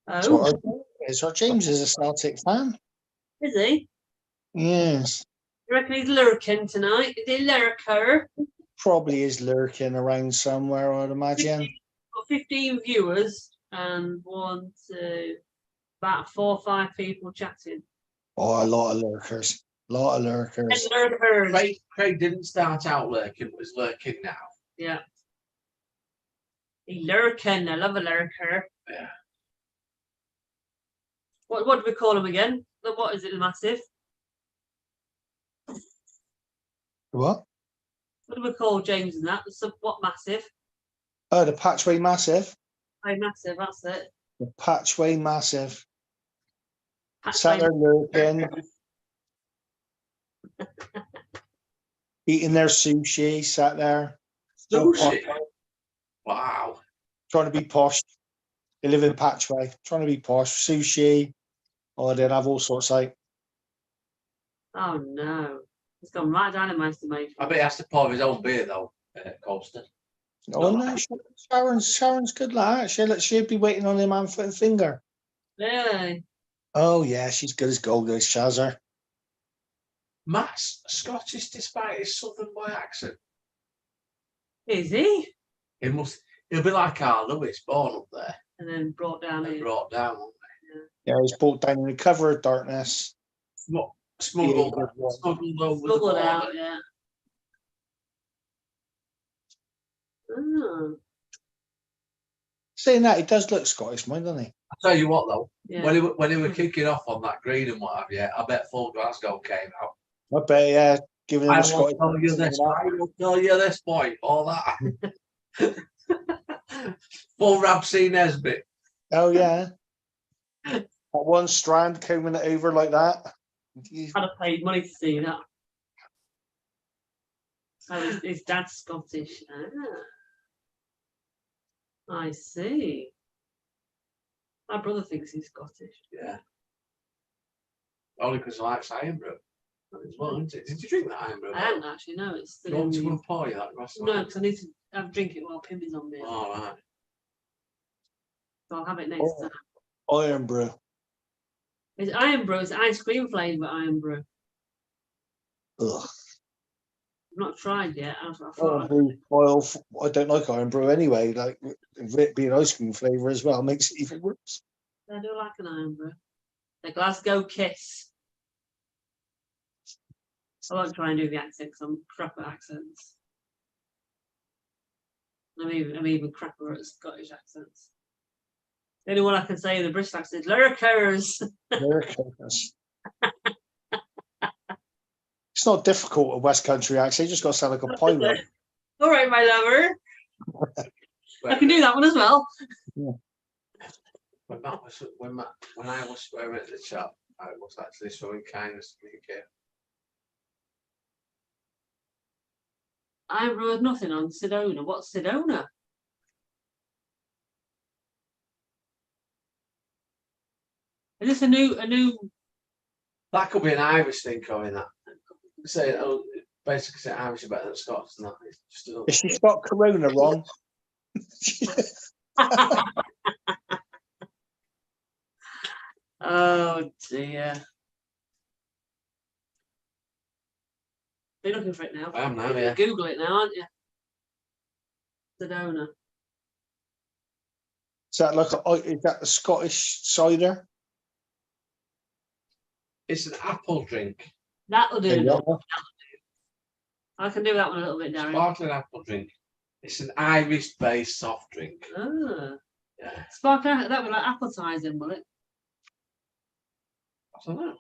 Oh, So James is a Celtic fan. is he? Yes, You reckon he's lurking tonight? Is he lurker? probably is lurking around somewhere, I'd imagine. Got 15 viewers and 1, 2, About 4 or 5 people chatting. Oh, a lot of lurkers. Lot of lurkers. Craig didn't start out lurking, but is lurking now. Yeah. A lurking. I love a lurker. Yeah. What do we call him again? What is it, massive? What? What do we call James and that? What massive? Oh, the Patchway Massive. Oh, massive, that's it. The Patchway Massive. Patchway. Sat there lurking. Eating their sushi, sat there. Sushi. Wow. Trying to be posh. They live in Patchway. Trying to be posh. Sushi. Oh, they'd have all sorts like. Oh no. It's gone right down in my estimation. I bet he has to pour his own beer though, Colston. Oh no, Sharon's good like that. She'll be waiting on him hand, foot and finger. Really? Oh yeah, she's good as gold, goes Shazzer. Matt's Scottish despite his southern boy accent. Is he? He'll be like Carl Lewis, born up there And then brought down and here. brought down. Yeah, he's brought down in the cover of darkness. Smuggled Yeah, over the Smuggled border. out, yeah. Oh, Saying that, he does look Scottish, mind, doesn't he? I tell you what though, yeah. when he were kicking off on that green and what have you, I bet full Glasgow came out. I bet, yeah, giving him I a will Scottish. tell you this. I will tell you this point. All that. Full Ramsey Nesbitt. Oh yeah. That one strand combing it over like that. I'd have paid money to see that. So his dad's Scottish. Ah. I see. My brother thinks he's Scottish. Yeah. Only because he likes iron brew. As well, isn't it? Did you drink that iron brew? I haven't actually, no. It's Do still you want me in to go the- and pour you that glass? of No, iron? because I need to drink it while Pimmy's on me. All right. So I'll have it next time. Iron brew. It's iron brew. It's ice cream flavour iron brew. Ugh. I've not tried yet. I Iron thought brew oil. I don't like iron brew anyway. Like it being ice cream flavour as well makes it even worse. I do like an iron brew. The Glasgow Kiss. I won't try and do the accent because I'm crap at accents. I'm even crapper at Scottish accents. The only one I can say in the British accent is lurkers. Lurkers. It's not difficult a West Country accent. You just got to sound like a pirate. All right, my lover. I can do that one as well. When I was swearing at the shop, I was actually showing kindness to me. Okay. I wrote nothing on Sedona. What's Sedona? Is this a new? That could be an Irish thing coming that. Say basically say Irish are better than Scots and that. It's just a If she's got Corona wrong. Oh dear. You're looking for it now. I am now, You can yeah. Google it now, aren't you? Sedona. Is that like is that the Scottish cider? It's an apple drink. That'll do. There you Doc. go. I can do that one a little bit, Darren. Sparkling apple drink. It's an Irish-based soft drink. Ah, Yeah. sparkling. That would like appetizing, will it? I don't know.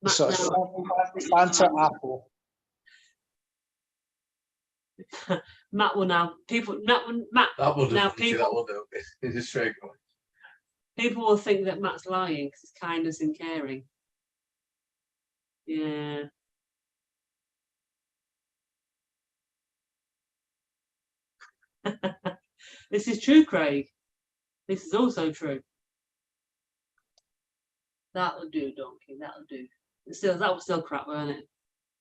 Matt, So Fanta apple. Matt will now. Matt. That will do. Now That people- will do. It's a straight going. People will think that Matt's lying because it's kindness and caring. Yeah. This is true, Craig. This is also true. That'll do, donkey. That'll do. That was still crap, weren't it?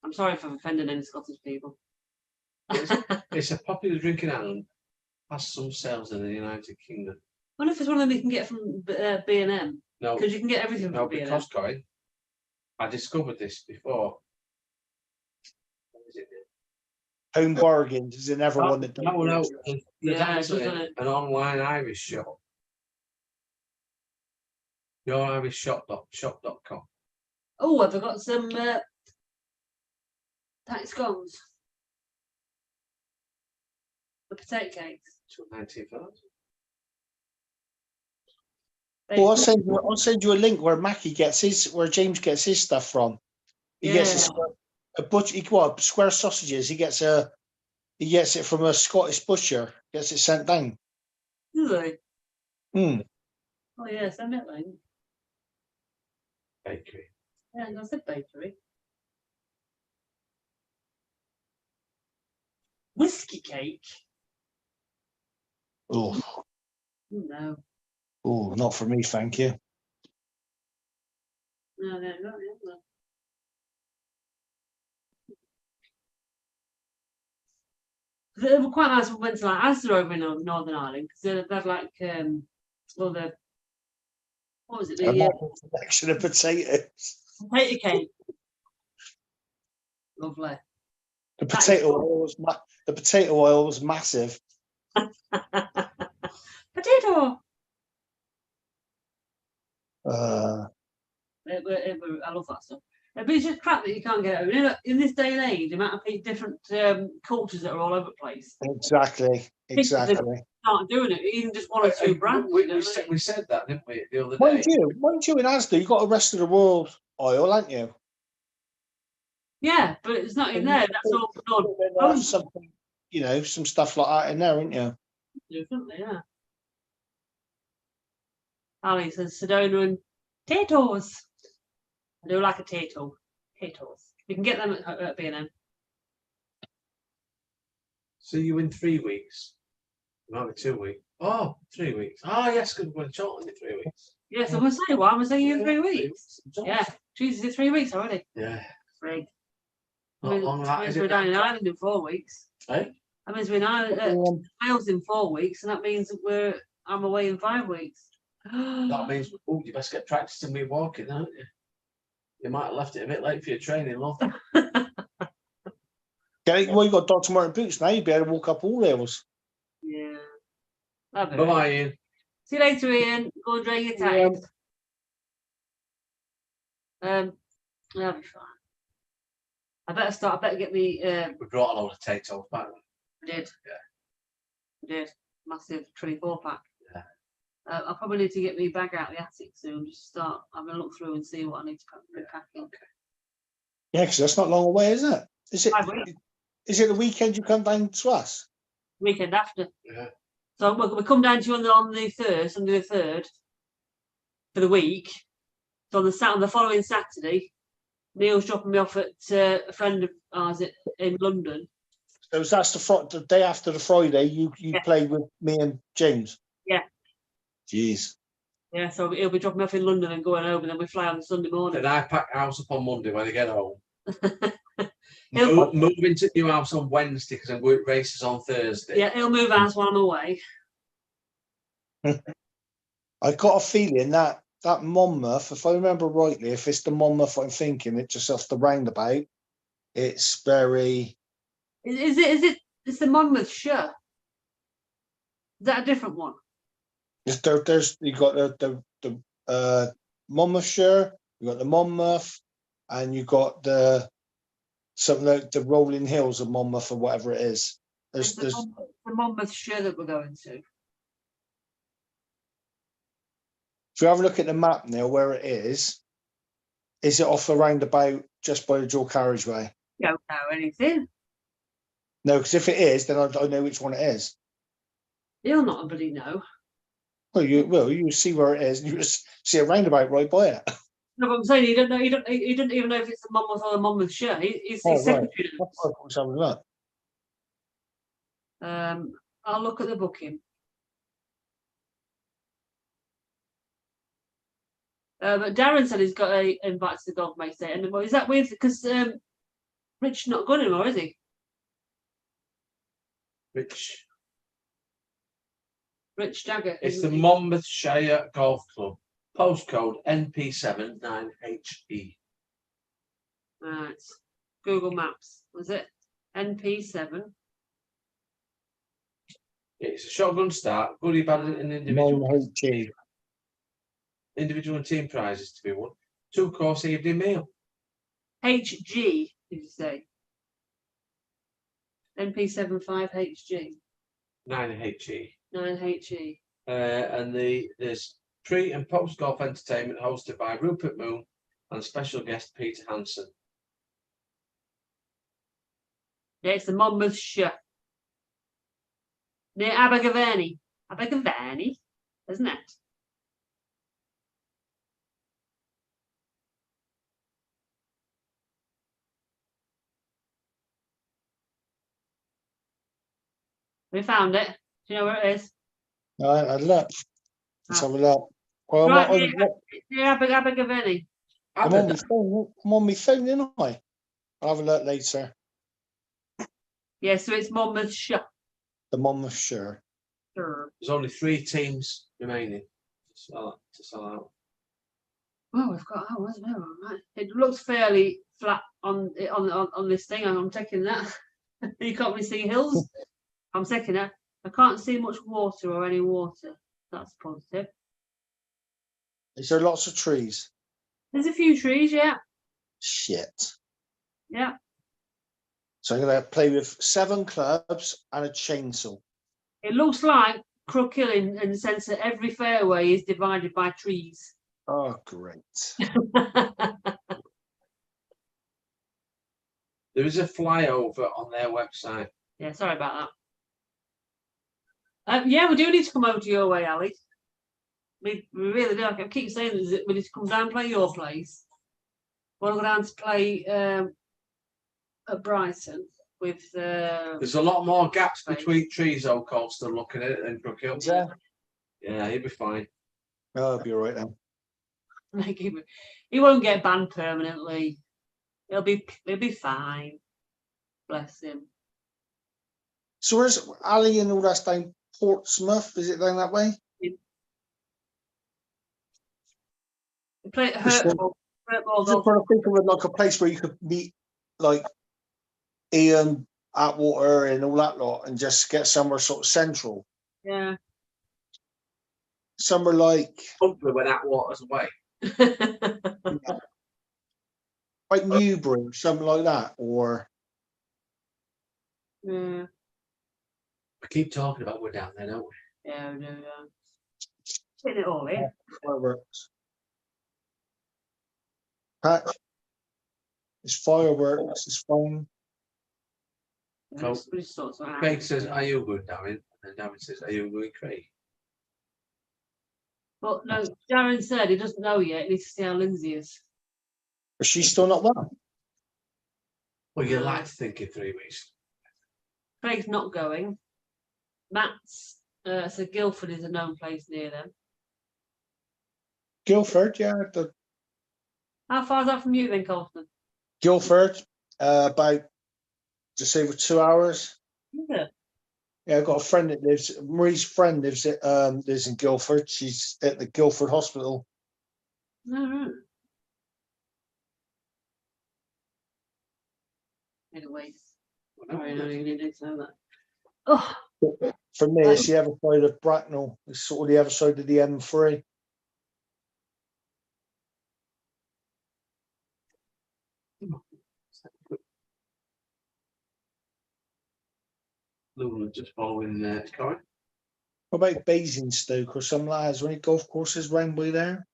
I'm sorry if I've offended any Scottish people. It's a popular drink in Ireland. Has some sales in the United Kingdom. I wonder if it's one of them you can get from B&M, No, because you can get everything no, from B&M. because Corey, I discovered this before. What is it? Home bargains is another one that No, no. There's Yeah, actually doesn't it? an online Irish shop YourIrishShop.com. Oh, have I got some tight scones? The potato cakes. 19,000. Well, I'll send you a link where where James gets his stuff from. He gets a butcher. What square sausages? He gets it from a Scottish butcher. Gets it sent down. Really? Hmm. Oh yeah, send it link. Bakery. Yeah, I said bakery. Whiskey cake? Oh, No. oh, not for me, thank you. No. It was quite nice when we went to like Asda over in Northern Ireland because they had like well the what was it A the massive selection of potatoes. potato cake. Lovely. The That is potato cool. oil was the potato oil was massive. Potato. I love that stuff. But it's just crap that you can't get over. You know, in this day and age, the amount of different cultures that are all over the place. Exactly. Start doing it, even just one or two brands. We said that, didn't we, the other Mind day? you, in Asda, you got a rest of the world oil, haven't you? Yeah, but it's not in there. That's all done. Something, some stuff like that in there, aren't you? Definitely, yeah. Ali says Sedona and potatoes. I do like a tato. Potatoes. You can get them at B&M. So you in 3 weeks? It might be 2 weeks. Oh, 3 weeks. Oh, yes, because we're going to talk in 3 weeks. Yes, I'm going to say, why am I saying you in 3 weeks? It's Yeah, Jesus, it's 3 weeks already. Yeah. Frig. Not long that, is We're it? down in Ireland in 4 weeks. Eh? That means we're in Ireland, Wales in 4 weeks, and that means I'm away in 5 weeks. That means, oh, you best get practicing me walking, don't you? You might have left it a bit late for your training, love. Well, you got Dr. Martin boots now. You'd be able to walk up all hills. Yeah. Bye-bye, Ian. See you later, Ian. Go and drain your tires. That'll be fine. I better get me. We brought a load of potatoes back. We did. Yeah. We did. Massive 24-pack. Yeah. I'll probably need to get my bag out of the attic soon. Just start having a look through and see what I need to be packing. Okay. Yeah, because that's not long away, is it? I Is it the weekend you come down to us? Weekend after. Yeah. So we come down to you on the 3rd for the week. So on the following Saturday, Neil's dropping me off at a friend of ours in London. So that's the day after the Friday. You play with me and James. Yeah. Jeez. Yeah, so he'll be dropping me off in London and going over, and then we fly on the Sunday morning. Then I pack house up on Monday when I get home. Move into the new house on Wednesday because I'm going races on Thursday. Yeah, he'll move house while I'm away. I got a feeling that Monmouth, if I remember rightly, if it's the Monmouth I'm thinking, it's just off the roundabout. It's very. Is it? It's the Monmouthshire. Is that a different one? There's you got the Monmouthshire, you got the Monmouth, and you got something like the Rolling Hills of Monmouth or whatever it is. There's the Monmouthshire that we're going to. If you have a look at the map now, where it is it off the roundabout just by the dual carriageway? Don't know anything. No, because if it is, then I know which one it is. You'll not bloody know. Well, you see where it is, and you just see a roundabout right by it. No, but I'm saying you don't know. You don't even know if it's the Monmouth or the Monmouthshire. He's Right. secretary. Let's have a look. I'll look at the booking. But Darren said he's got a invite to the golf match day, and is that with because Rich's not good anymore, is he? Rich Jagger. It's the Monmouthshire Golf Club. Postcode NP7 9HE. Right. Google Maps. Was it NP7? It's a shotgun start. Goody bad and individual. 9HE. individual and team prizes to be won. 2-course evening meal. HG, did you say? NP75HG, 9HE. 9HE. And there's pre and post golf entertainment hosted by Rupert Moon and special guest Peter Hansen. Yeah, it's the Monmouthshire. Near Abergavenny. Abergavenny, isn't it? We found it. Do you know where it is? All right, I'd look. Let's have a look. Well, Right, I'm, Near Abergavenny. I'm on my phone. I'm on my phone, isn't I? I'll have a look later. Yeah, so it's Monmouthshire. The Monmouthshire. Sure. There's only 3 teams remaining to sell out. Oh, we've got hours now, right? It looks fairly flat on this thing. I'm taking that. You can't really see hills. I'm taking that. I can't see much water or any water. That's positive. Is there lots of trees? There's a few trees, yeah. Shit. Yeah. So I'm going to play with 7 clubs and a chainsaw. It looks like Crook Hill in the sense that every fairway is divided by trees. Oh, great. There is a flyover on their website. Yeah, sorry about that. Yeah, we do need to come over to your way, Ali. We really do. I keep saying that we need to come down and play your place. We'll go down to play at Brighton with. There's a lot more gaps between trees, though, Colston, looking at it than Crook Hill. Yeah. Yeah, he'll be fine. Oh, I'll be all right then. He won't get banned permanently. He'll be fine. Bless him. So where's Ali and all that's down Portsmouth? Is it down that way? They play at Just Hurtball. Just trying to think of like a place where you could meet like Ian Atwater and all that lot and just get somewhere sort of central. Yeah. Somewhere like Hopefully when Atwater's away. like Newbury, something like that, or Yeah. We keep talking about we're down there, don't we? Yeah, no. Hitting it all here. fireworks. Patch. It's fireworks. It's fun. So, Somebody sorts that out. Craig says, "Are you good, Darren?" And Darren says, "Are you going, Craig?" But no, Darren said he doesn't know yet. He needs to see how Lindsay is. But she's still not well. Well, you like to think in 3 weeks. Craig's not going. Matt's so Guildford is a known place near them. Guildford, yeah. The How far is that from you then, Colton? Guildford, about just over 2 hours. Yeah. Yeah, I've got a friend that lives. Marie's friend lives in Guildford. She's at the Guildford Hospital. All right. Anyways, sorry, no, you didn't know that. Oh, For me, it's the other side of Bracknell. It's sort of the other side of the M3. Luna just following Corey. What about Basingstoke or some lads? Any golf courses round by there?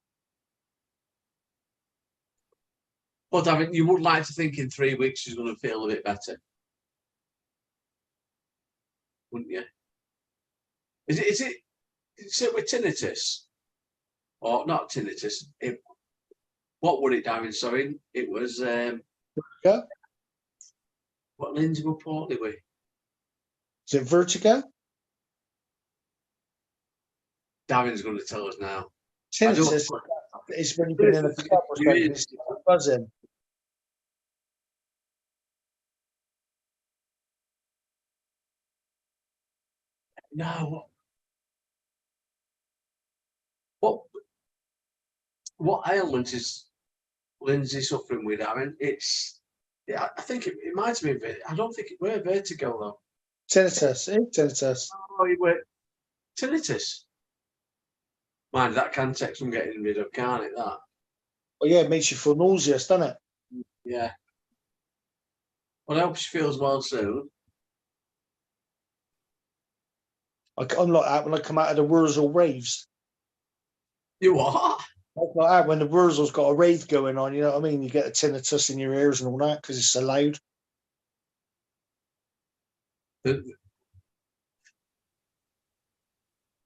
Well, Darren, you would like to think in 3 weeks she's going to feel a bit better, wouldn't you? Is it with tinnitus or not tinnitus? What would it, Darren? Sorry, it was. Yeah. What Lindsay were Portly with? Is it vertigo? Darren's going to tell us now. Tinnitus is when you've been in a club or something. It's buzzing. No. What ailment is Lindsay suffering with, Darren? Yeah, I think it might have been. I don't think it were vertigo though. Tinnitus, tinnitus. Oh, it were tinnitus. Mind that can take some getting rid of, can't it? That. Well, yeah, it makes you feel nauseous, doesn't it? Yeah. Well, I hope she feels well soon. I'm like that when I come out of the Wurzel raves. You what? I'm like that when the Wurzel's got a rave going on, you know what I mean? You get a tinnitus in your ears and all that because it's so loud.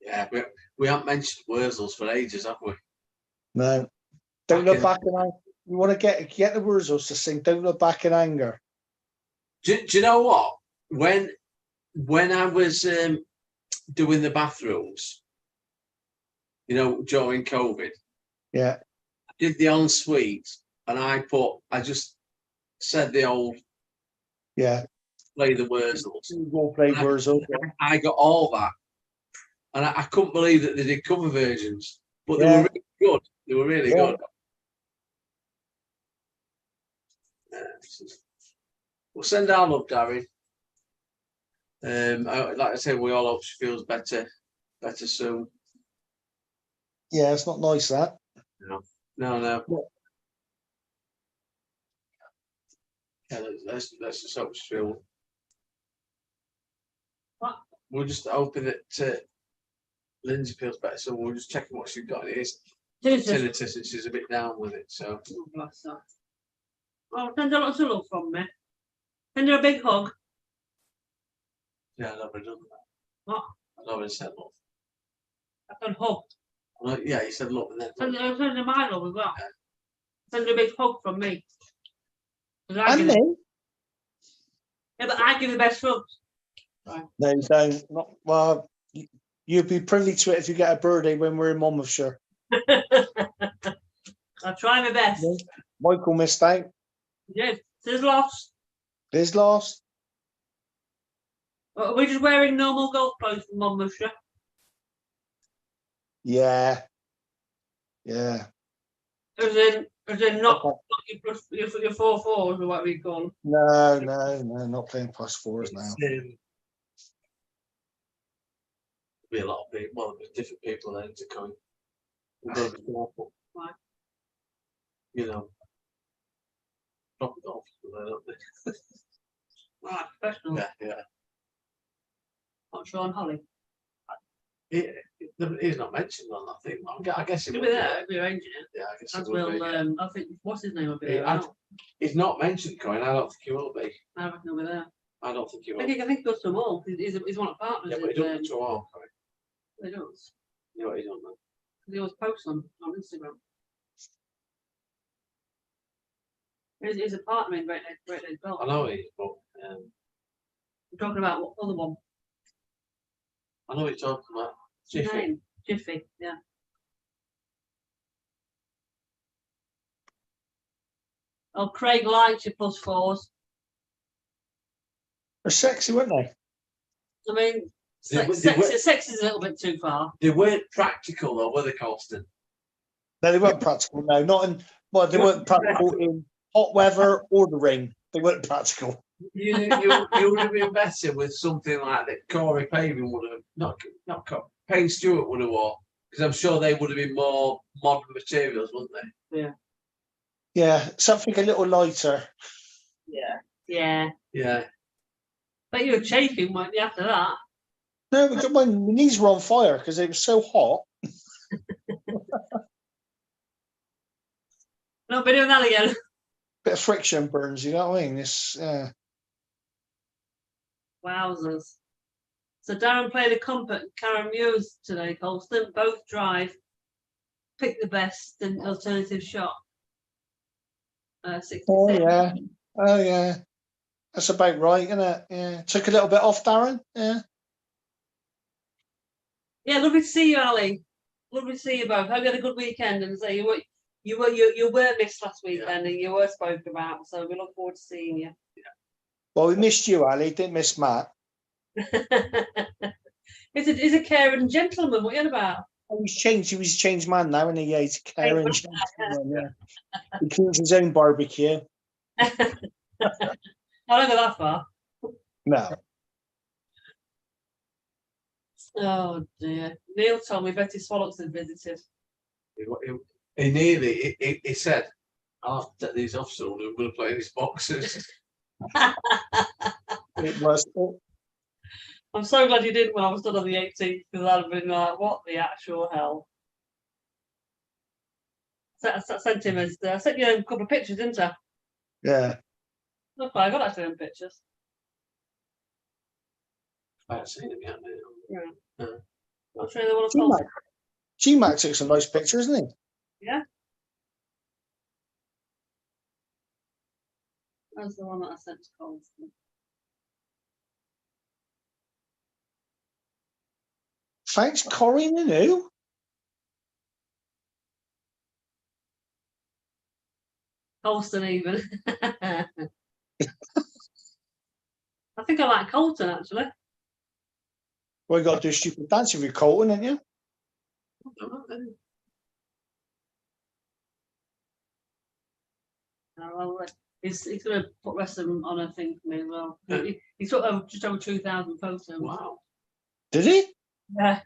Yeah, we haven't mentioned Wurzels for ages, have we? No. Don't look Okay. back in anger. You want to get the Wurzels to sing Don't Look Back in Anger. Do you know what? When I was doing the bathrooms, you know, during COVID, Yeah. I did the ensuite, and I just said the old Yeah. play the Wurzels. Role play I- Wurzel. I got all that, and I couldn't believe that they did cover versions, but they Yeah. were really good. They were really Yeah. good. We'll send our love, Darren. Like I said, we all hope she feels better soon. Yeah, it's not nice that. No. Yeah, let's just hope she feels. We're just hoping that Lindsay feels better, so we're just checking what she's got. It is tinnitus, and she's a bit down with it. So Oh, bless her. Oh, send her lots of love from me. Send her a big hug. yeah, I've never done that. What? I've never said love. I can hug. Yeah, he said love, and then Send her my love as well. Send her a big hug from me. 'Cause I And give, then? yeah, but I give the best hugs. No, you don't. Not, well, you'd be privy to it if you get a birthday when we're in Monmouthshire. I try my best. No. Michael missed out. Yes, there's lost. Liz lost. Are we just wearing normal golf clothes from Monmouthshire? Yeah. Yeah. As in not your 4-4s or what we call them. No, not playing +4s now. Be a lot of people. Well, there's different people then to come. We've got to be careful. Why? You know, drop it off. Don't they? Right, professional. Yeah. Not Sean Holly. He's not mentioned on that thing. I guess he He'll would be there. We're arranging it. Yeah, I guess he As would will, be. I think, what's his name will be Yeah, there. I- He's not mentioned going. I don't think he will be. I reckon he'll be there. I don't think he I will. think he goes to them all. He's one of the partners. Yeah, but he in, doesn't to all. Correct. he does. You know what he don't know. He always posts on Instagram. He's a partner in Great Lakes Golf. I know he is, but I'm talking about what other one? I know what you're talking about. Jiffy. Name. Jiffy, yeah. Oh, Craig likes your +4s. They're sexy, weren't they? I mean, They sex is a little bit too far. They weren't practical though, were they, Colston? No, they weren't practical. No, not in. Well, they weren't practical in hot weather or the rain. They weren't practical. You would have been better with something like that. Corey Paving would have not Payne Stewart would have wore, because I'm sure they would have been more modern materials, wouldn't they? Yeah, something a little lighter. Yeah. Yeah. But you were chafing, weren't you, after that? No, because my knees were on fire because it was so hot. Not be doing that again. Bit of friction burns, you know what I mean? It's Wowzers. So Darren played a comp at Karen Mewes today, Colston. Both drive. Pick the best and alternative shot. 66. Oh yeah. That's about right, isn't it? Yeah. Took a little bit off, Darren. Yeah. Yeah, lovely to see you, Ali. Lovely to see you both. Hope you had a good weekend, and say you were missed last weekend, and you were spoke about. So we look forward to seeing you. Well, we missed you, Ali. Didn't miss Matt. He's a caring gentleman. What are you on about? Oh, he's changed. He was a changed man now, and he? Yeah, he's a caring gentleman. Yeah. He cleans his own barbecue. I don't go that far. No. Oh dear. Neil told me Betty Swallocks had visited. He nearly, he said, I'll have to take these off soon. I'm going to play these boxes. It was. I'm so glad you didn't when I was done on the 18th, because I'd have been like, what the actual hell? I sent him I sent you a couple of pictures, didn't I? Yeah. Look, I got actually them pictures. I haven't seen him yet, mate. Not sure they want to G-Mac. G-Mac took some nice pictures, isn't he? Yeah. That's the one that I sent to Colston. Thanks, Corinne, and who? Colston even. I think I like Colton actually. Well, you got to do a stupid dance with your Colton, haven't you? Well, he's going to put rest of them on a thing for me as well. He took just over 2,000 photos. Wow. Did he? Yeah.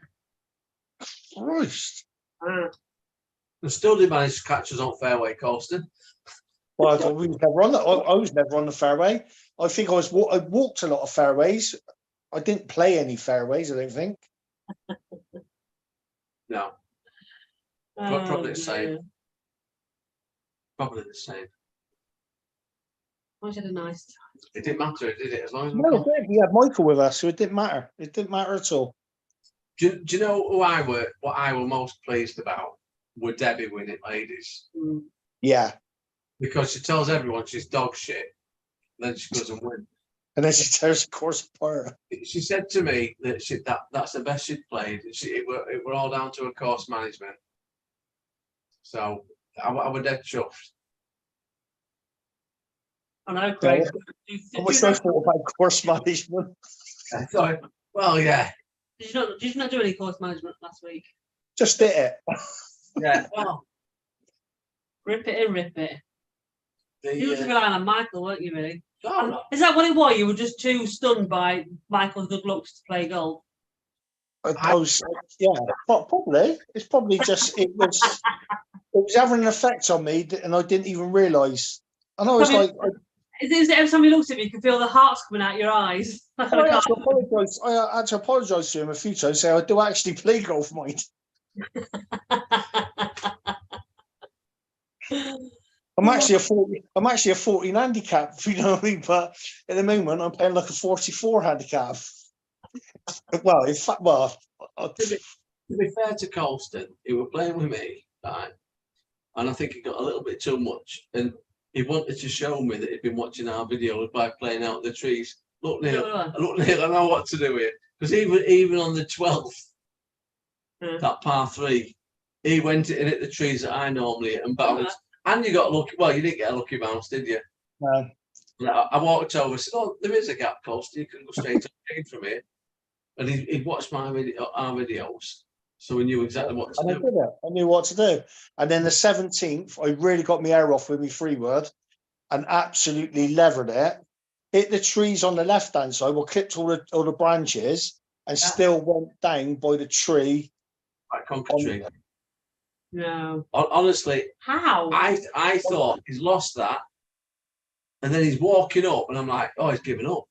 Christ. And still did manage to catch us on fairway, Colston. Well, we was never on the, I was never on the fairway. I think I walked a lot of fairways. I didn't play any fairways, I don't think. No, Oh, probably the same. dear. Probably the same. I had a nice time. It didn't matter, did it? As long as we No, we had Michael with us, so it didn't matter. It didn't matter at all. do you know what I were most pleased about? Were Debbie winning, ladies. Mm. Yeah. Because she tells everyone she's dog shit. Then she goes and win. And then she tears the course apart. She said to me that that's the best she'd played. It were all down to her course management. So I were dead chuffed. I know, Craig. I wish I thought about course management. I thought, well, yeah. Did you not do any course management last week? Just did it. Yeah, well. Rip it and rip it. You were relying on Michael, weren't you, really? No. Is that what it was? You were just too stunned by Michael's good looks to play golf? I was, yeah, probably. It's probably just, it was having an effect on me and I didn't even realise. And I was like, is it every time he looks at me, you can feel the hearts coming out your eyes? I had to apologise to him a few times, say I do actually play golf, mate. I'm actually a 14 handicap, if you know what I mean. But at the moment, I'm playing like a 44 handicap. Well, in fact, to be fair to Colston, he was playing with me, right? And I think he got a little bit too much, and he wanted to show me that he'd been watching our videos by playing out in the trees. Look, Neil, I know what to do here, because even on the 12th, that par 3, he went in at the trees that I normally hit and bounced. And you got lucky. Well, you didn't get a lucky bounce, did you? No. I walked over and said, "Oh, there is a gap, Colston. You can go straight up from here." And he'd watched our videos, so we knew exactly what to do. I knew what to do. And then the 17th, I really got my air off with my freewood and absolutely levered it. Hit the trees on the left-hand side, well, clipped all the branches and still went down by the tree. Like Conker tree. No. Honestly, how? I thought he's lost that, and then he's walking up, and I'm like, oh, he's given up.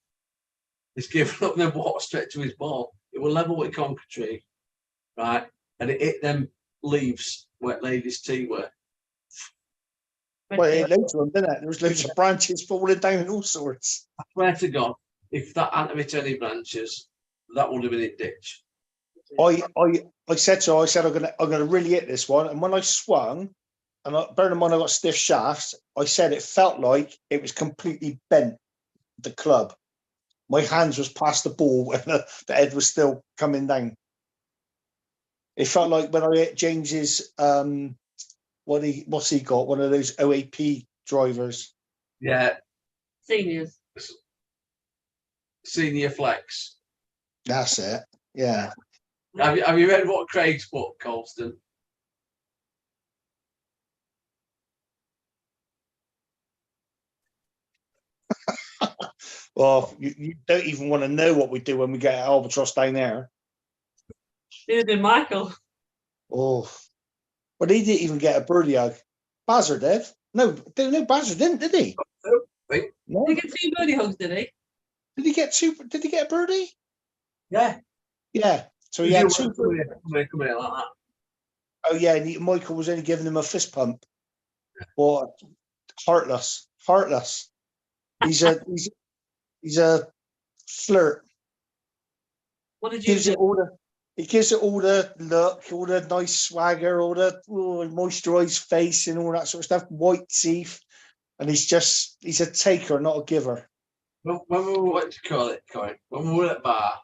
He's given up and then walked straight to his ball. It was level with Conker tree, right? And it hit them leaves where ladies' tea were. Well, it loads of them, didn't it? There was loads of branches falling down and all sorts. I swear to God, if that hadn't hit any branches, that would have been a ditch. I said to her, I'm gonna really hit this one. And when I swung, and bear in mind I got stiff shafts, I said it felt like it was completely bent, the club. My hands was past the ball when the head was still coming down. It felt like when I hit James's what's he got? One of those OAP drivers. Yeah. Seniors. Senior flex. That's it. Yeah. Have you read what Craig's put, Colston? Well, you don't even want to know what we do when we get Albatross down there. Neither did Michael. Oh, but he didn't even get a birdie hug. Bazzer did. No, Bazzer didn't, did he? No. Did he get 2 birdie hugs, did he? Did he get two? Did he get a birdie? Yeah. Yeah. So he You had want two. to come here like that. Oh yeah, and Michael was only giving him a fist pump. What? Heartless. He's a flirt. What did you Gives do? it all the. He gives it all the look, all the nice swagger, all the moisturised face and all that sort of stuff. White teeth, and he's a taker, not a giver. When we were, what do you call it, Corey? When we were at bar,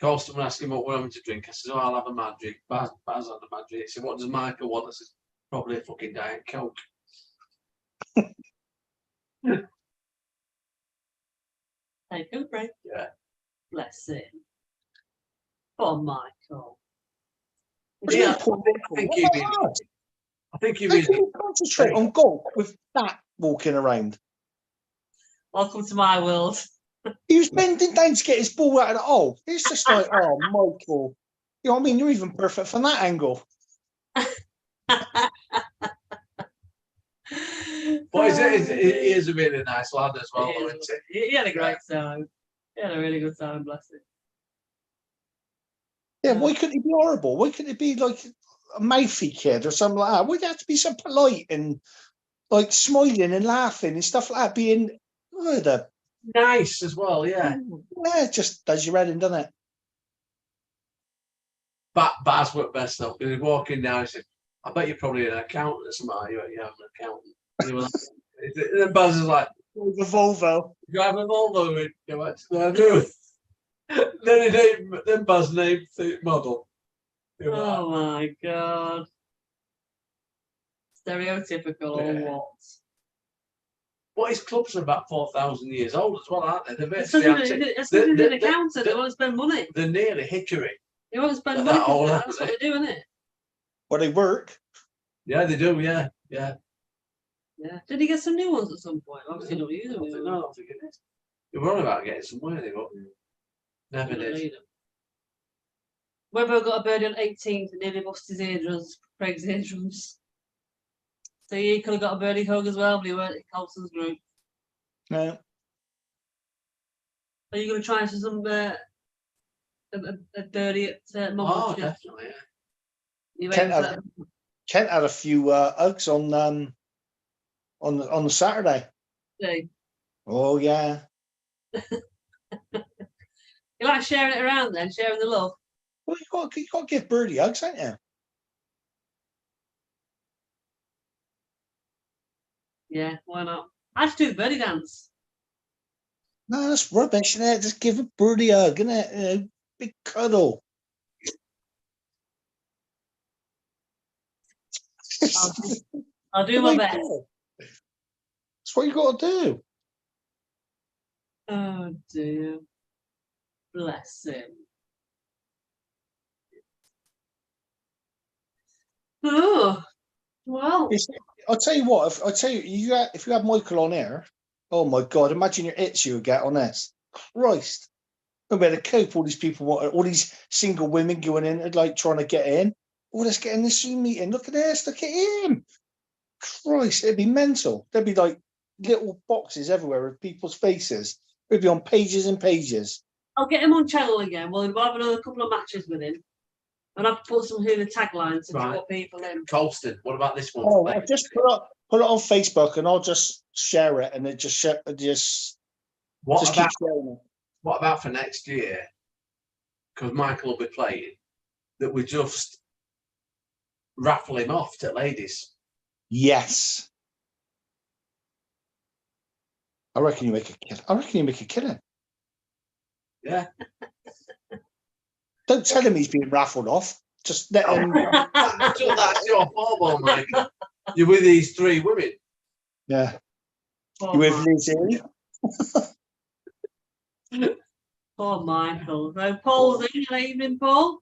Colston was asking what we're having to drink. I said, "Oh, I'll have a mad drink." Baz had a mad drink. He said, "What does Michael want?" I said, "Probably a fucking Diet Coke." Take a break. Yeah. Bless him. Oh, Michael. Yeah, Poor I think Michael. he'd What be. about that? I think he'd How be. can you concentrate on golf with that walking around? Welcome to my world. He was bending down to get his ball out of the hole. It's just like, oh, Michael. You know what I mean? You're even perfect from that angle. But he is a really nice lad as well, though, isn't he? He had a great time. He had a really good time, bless him. Yeah, why couldn't he be horrible? Why couldn't it be like a mouthy kid or something like that? Why'd it have to be so polite and like smiling and laughing and stuff like that? Being Nice as well, yeah. it just does your head in, doesn't it? Baz worked best though, because he's walking down. He said, "I bet you're probably an accountant or something. You have an accountant." And he was like, and then Baz is like, The Volvo. "You have a Volvo?" And he went, "I do." Then Baz named the model. He was like, Oh my god. Stereotypical or Yeah. what? Well, his clubs are about 4,000 years old as well, aren't they? They're It's basically something antique. it's an the- accountant. They won't spend money. They're nearly Hickory. They won't spend They're money. that old, That's aren't what they do, isn't it? Well, they work. Yeah, they do. Yeah. Yeah. Did he get some new ones at some point? Obviously, not use them. No, I don't think it is. They were on about getting some money, but never did. Webber got a birdie on 18th and nearly lost his eardrums, Craig's eardrums. So he could have got a birdie hug as well, but he weren't in Colson's group. No. Are you going to try some a birdie at Oh, Monmouth? definitely. Yeah. You Kent aim for had, Kent had a few hugs on the Saturday. that? Oh yeah. You like sharing it around then, sharing the love? Well, you got to give birdie hugs, ain't you? Yeah, why not? I should do the birdie dance. No, that's rubbish, innit? Just give a birdie hug, innit? You know, big cuddle. I'll do my best. That's what you got to do. Oh dear. Bless him. Oh, well. I'll tell you what. If you had Michael on air, oh my God! Imagine your hits you would get on this. Christ, no better cope. All these people, all these single women going in, and like trying to get in. Oh, let's get in this Zoom meeting. Look at this. Look at him. Christ, it'd be mental. There'd be like little boxes everywhere with people's faces. It'd be on pages and pages. I'll get him on channel again. We'll have another couple of matches with him. And I've put some who the taglines to draw people in. Colston, what about this one? Oh, I'll just put it on Facebook and I'll just share it and it just What keep about sharing it. what about for next year? Because Michael will be playing. That we just raffle him off to ladies. Yes. I reckon you make a killing. Yeah. Don't tell him he's being raffled off. Just let him. That's your football, Mike. You're with these three women. Yeah. Poor You with Michael. Lizzie? Poor Michael. So Paul's in. Good evening, Paul.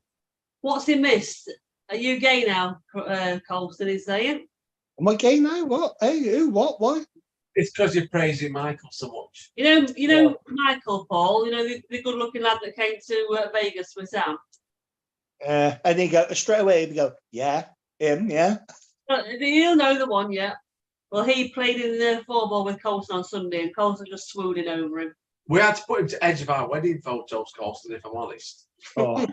What's he missed? Are you gay now, Colston is saying? Am I gay now? What? Hey, who? What? Why? It's because you're praising Michael so much. You know Michael, Paul, the good-looking lad that came to Vegas with Sam. And he go straight away. He go, yeah, him, yeah. You'll know the one, yeah. Well, he played in the 4-ball with Colson on Sunday, and Colson just swooning over him. We had to put him to edge of our wedding photos, Colston, if I'm honest. Oh,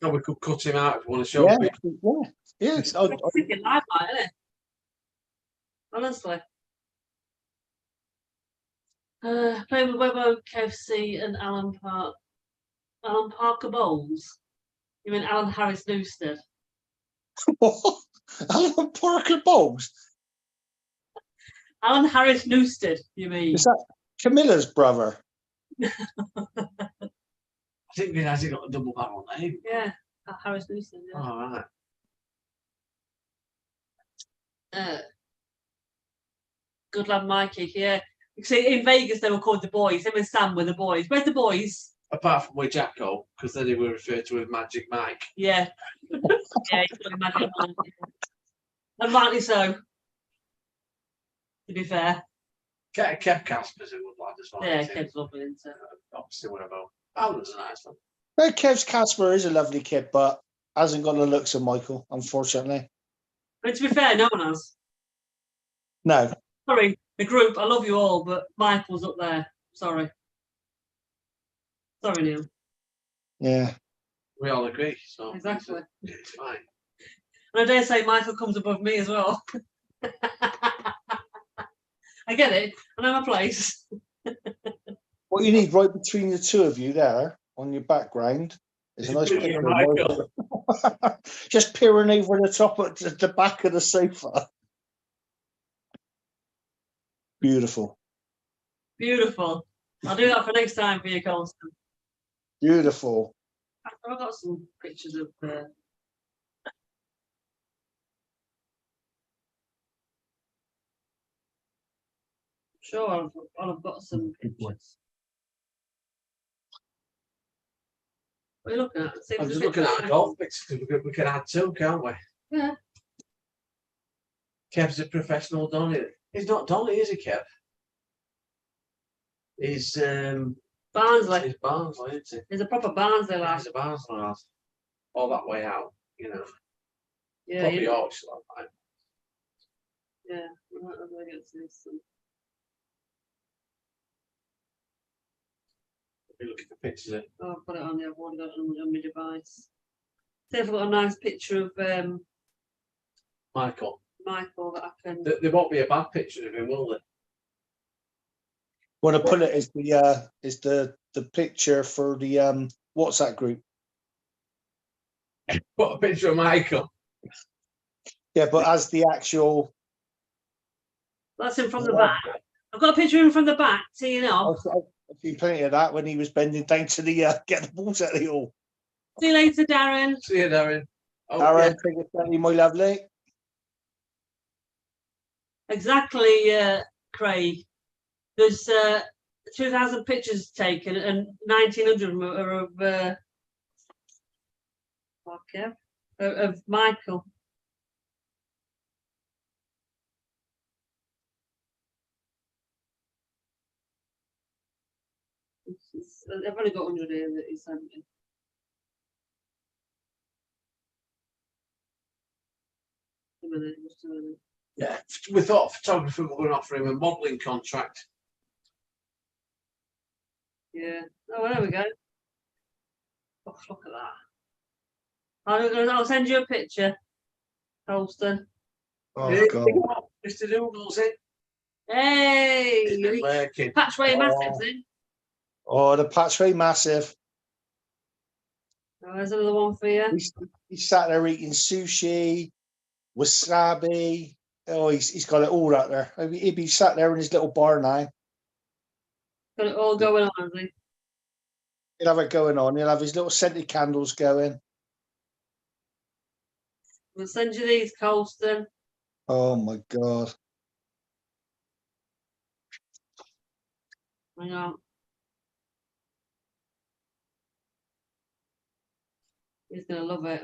So we could cut him out if we want to show yeah, people. yeah. It's thinking life, isn't it? Honestly. Playing with Webbo, KFC, and Alan Park. Alan Parker Bowles. You mean Alan Harris Newstead? Alan Parker Bowles. Alan Harris Newstead, you mean? Is that Camilla's brother? I didn't realise he got a double barrel name. Yeah, Harris Newstead. Yeah. All right. Good lad, Mikey. Yeah. You see, in Vegas they were called the boys. Him and Sam were the boys. Where's the boys? Apart from with Jacko, because then he were referred to as Magic Mike. Yeah. Yeah, he's got Magic Mike. And rightly so. To be fair. Kev Casper's a good lad as well. Yeah, isn't he? Kev's lovely, isn't it? Obviously, one of our. Alan's a nice one. Well, Kev's Casper is a lovely kid, but hasn't got the looks of Michael, unfortunately. But to be fair, no one has. No. Sorry, the group, I love you all, but Michael's up there. Sorry. Sorry, Neil. Yeah. We all agree. So Exactly. it's fine. And I dare say Michael comes above me as well. I get it. I know my place. What you need right between the two of you there on your background is a nice Yeah, picture of Michael. Michael. Just peering over the top of the back of the sofa. Beautiful. Beautiful. I'll do that for next time for you, Colston. Beautiful. I've got some pictures of sure, I've got some pictures. What are you looking at? See if I'm there's just a looking picture at of golf pictures because we can add two, can't we? Yeah. Kev's a professional Donny. He's not Donny, is he, Kev? He's Barnsley. he's Barnsley, isn't he? There's a proper Barnsley lad. He's a Barnsley lad. All that way out, you know. Yeah, Probably you- Yorkshire, like. yeah. I might have to get to this one. Be looking for pictures of Oh, I've got it on there. I've already got it on my device. See if I've got a nice picture of Michael. Michael that I can. There won't be a bad picture of him, will there? Want to put it as the picture for the WhatsApp group. Put a picture of Michael. Yeah, but as the actual That's him from the back. I've got a picture of him from the back, teeing off. I've seen plenty of that when he was bending down to the get the balls out of the hole. See you later, Darren. See you, Darren. Oh, Aaron, take it down, my lovely. Exactly, Craig. There's 2,000 pictures taken, and 1,900 of them are of Michael. I've only got 100 here that he sent me. A minute, just a minute. yeah. We thought photography were going to offer him a modelling contract. Yeah. Oh, there we go. Oh, look at that. I'll send you a picture, Colston. Oh Here God. we go. Mr. Doodle's in. Hey! He's working. Patchway Oh. Massives in. Oh, the patch very massive. Oh, there's another one for you. He sat there eating sushi, wasabi. Oh, he's got it all out there. He'd be sat there in his little bar now. Got it all going on, hasn't he? He'll have it going on. He'll have his little scented candles going. We'll send you these, Colston. Oh my God. Hang on. He's gonna love it.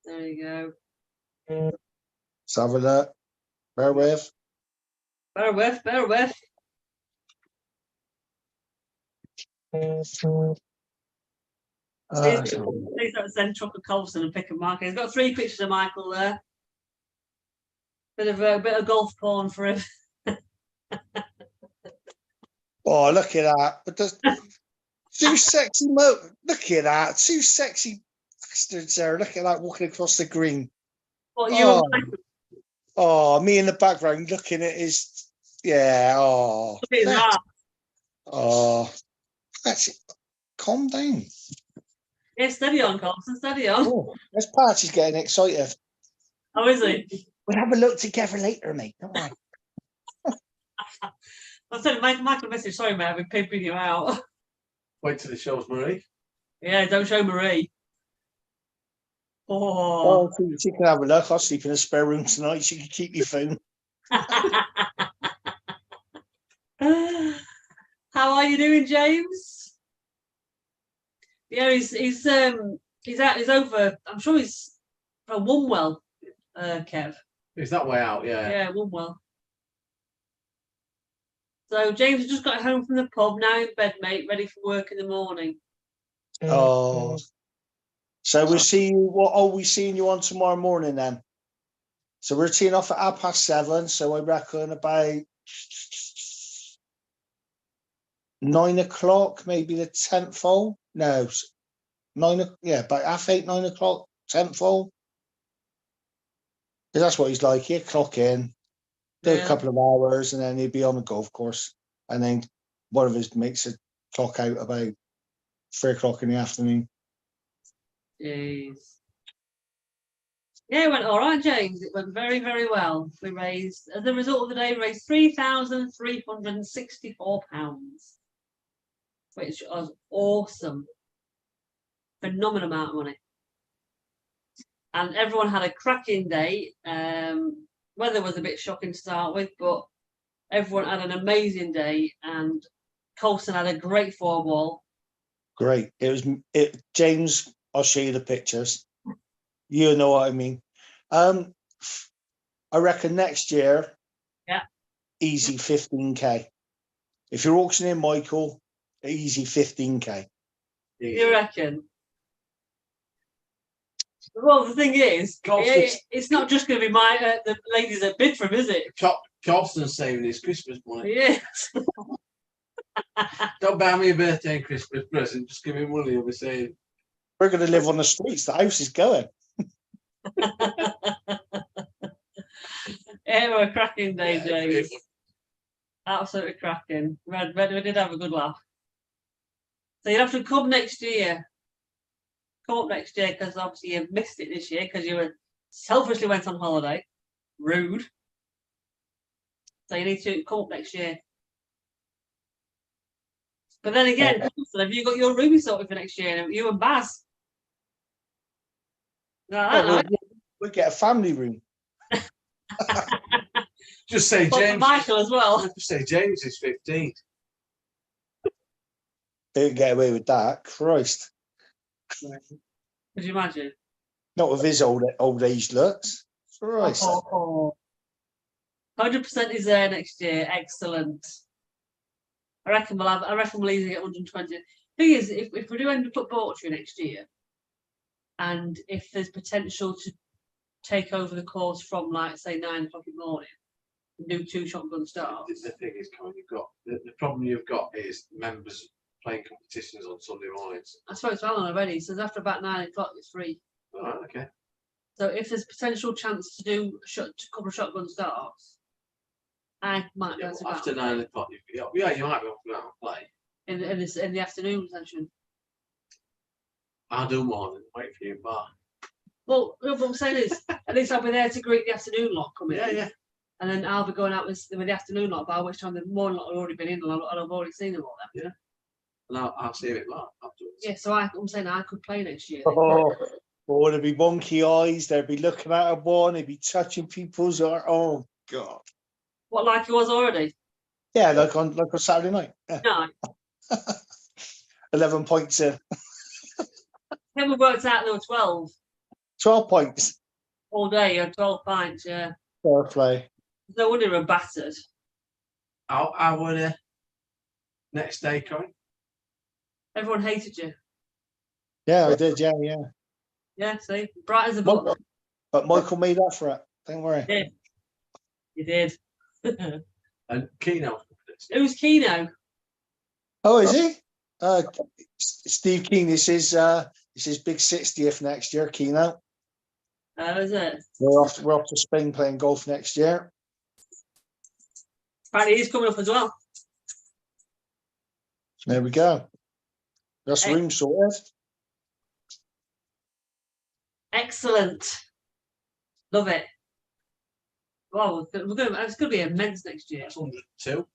There you go. Let's have a look. Bear with. Bear with, bear with. He's got to send Trucker Colson and pick a Michael. He's got 3 pictures of Michael there. Bit of golf porn for him. Oh, look at that. But there's 2 sexy look at that. 2 sexy bastards there. Look at that walking across the green. What you Oh. and Michael? Oh, me in the background looking at his oh. Look at his that's- ass. Oh, that's it. Calm down. Yeah, steady on, Colson, steady on. Oh, this party's getting excited. How is he? We'll have a look together later, mate. Don't worry. I said, Michael message, sorry, mate, I've been pimping you out. Wait till the show's Marie. Yeah, don't show Marie. Oh, Oh. she can have a look. I'll sleep in a spare room tonight. She can keep your phone. How are you doing, James? Yeah, he's over. I'm sure he's from Wombwell, Kev. Is that way out? Yeah. Yeah, Wombwell. So James has just got home from the pub, now in bed, mate, ready for work in the morning. Oh, so we'll see you. What are we seeing you on tomorrow morning then? So we're teeing off at 7:30. So I reckon about 9 o'clock, maybe the 10th hole. No, 9. Yeah, about 8:30, 9 o'clock, 10th hole. 'Cause that's what he's like. He'll clock in, do a Yeah. couple of hours, and then he'd be on the golf course. And then one of his mates would clock out about 3 o'clock in the afternoon. Jeez. Yeah, it went all right, James. It went very, very well. We raised, as a result of the day, raised £3,364, which was awesome. Phenomenal amount of money. And everyone had a cracking day. Weather was a bit shocking to start with, but everyone had an amazing day. And Colson had a great 4-ball. Great. It was James. I'll show you the pictures. You know what I mean. I reckon next year. Yeah. Easy 15K. If you're auctioning Michael, easy 15K. You reckon? Well, the thing is, it's not just going to be the ladies that bid for him, is it? Colson's saving his Christmas money. Yes. Don't buy me a birthday and Christmas present. Just give me money. He'll be saying, We're going to live on the streets. The house is going. It was a cracking day, Yeah, James. Absolutely cracking. We did have a good laugh. So you'll have to come next year. Come up next year because obviously you missed it this year because you were selfishly went on holiday. Rude. So you need to come up next year. But then again, have you got your roomie sorted for next year? You and Baz. No, I don't know. We'll get a family room. just say But for James. Michael as well. Just say James is 15. They didn't get away with that. Christ. Could you imagine? Not with his old age looks. Christ. 100% is there next year. Excellent. I reckon we'll easily get 120. Thing is, if we do end up at Bawtry next year, and if there's potential to take over the course from, like, say, 9 o'clock in the morning, and do 2 shotgun starts. The thing is, Colin, you've got the problem you've got is members playing competitions on Sunday mornings. I spoke to Alan already. He says after about 9 o'clock it's free. All right, okay. So if there's potential chance to do a couple of shotgun starts, I might be Yeah, able to well, go after 9 o'clock, you might be able to go out and play. in the afternoon session. I'll do morning. Wait for you, bar. Well, what I'm saying is, at least I'll be there to greet the afternoon lot coming in. Yeah. And then I'll be going out with the afternoon lot, by which time the morning lot have already been in and I've already seen them all. Then. Yeah. And I'll see it live afterwards. Yeah, so I'm saying I could play next year. Oh, there'd be wonky eyes. They'd be looking at a one. They'd be touching people's. Oh God. What, like it was already? Yeah, like on Saturday night. Yeah. No. 11 points in. Then we worked out there were 12 12 points. all day. You had 12 pints, yeah. Fair play. No wonder we're battered. I would next day, Colin. Everyone hated you. Yeah, I did. Yeah, yeah. Yeah, see, bright as a button. But Michael made up for it. Don't worry. Yeah, you did. And Keno. Who's Keno? Oh, is he? Steve Keen. This is his big 60th next year. Keno. Oh, is it? We're off to Spain playing golf next year. Apparently he's coming up as well. There we go. That's room sorted. Excellent. Love it. Well, it's going to be immense next year. 102.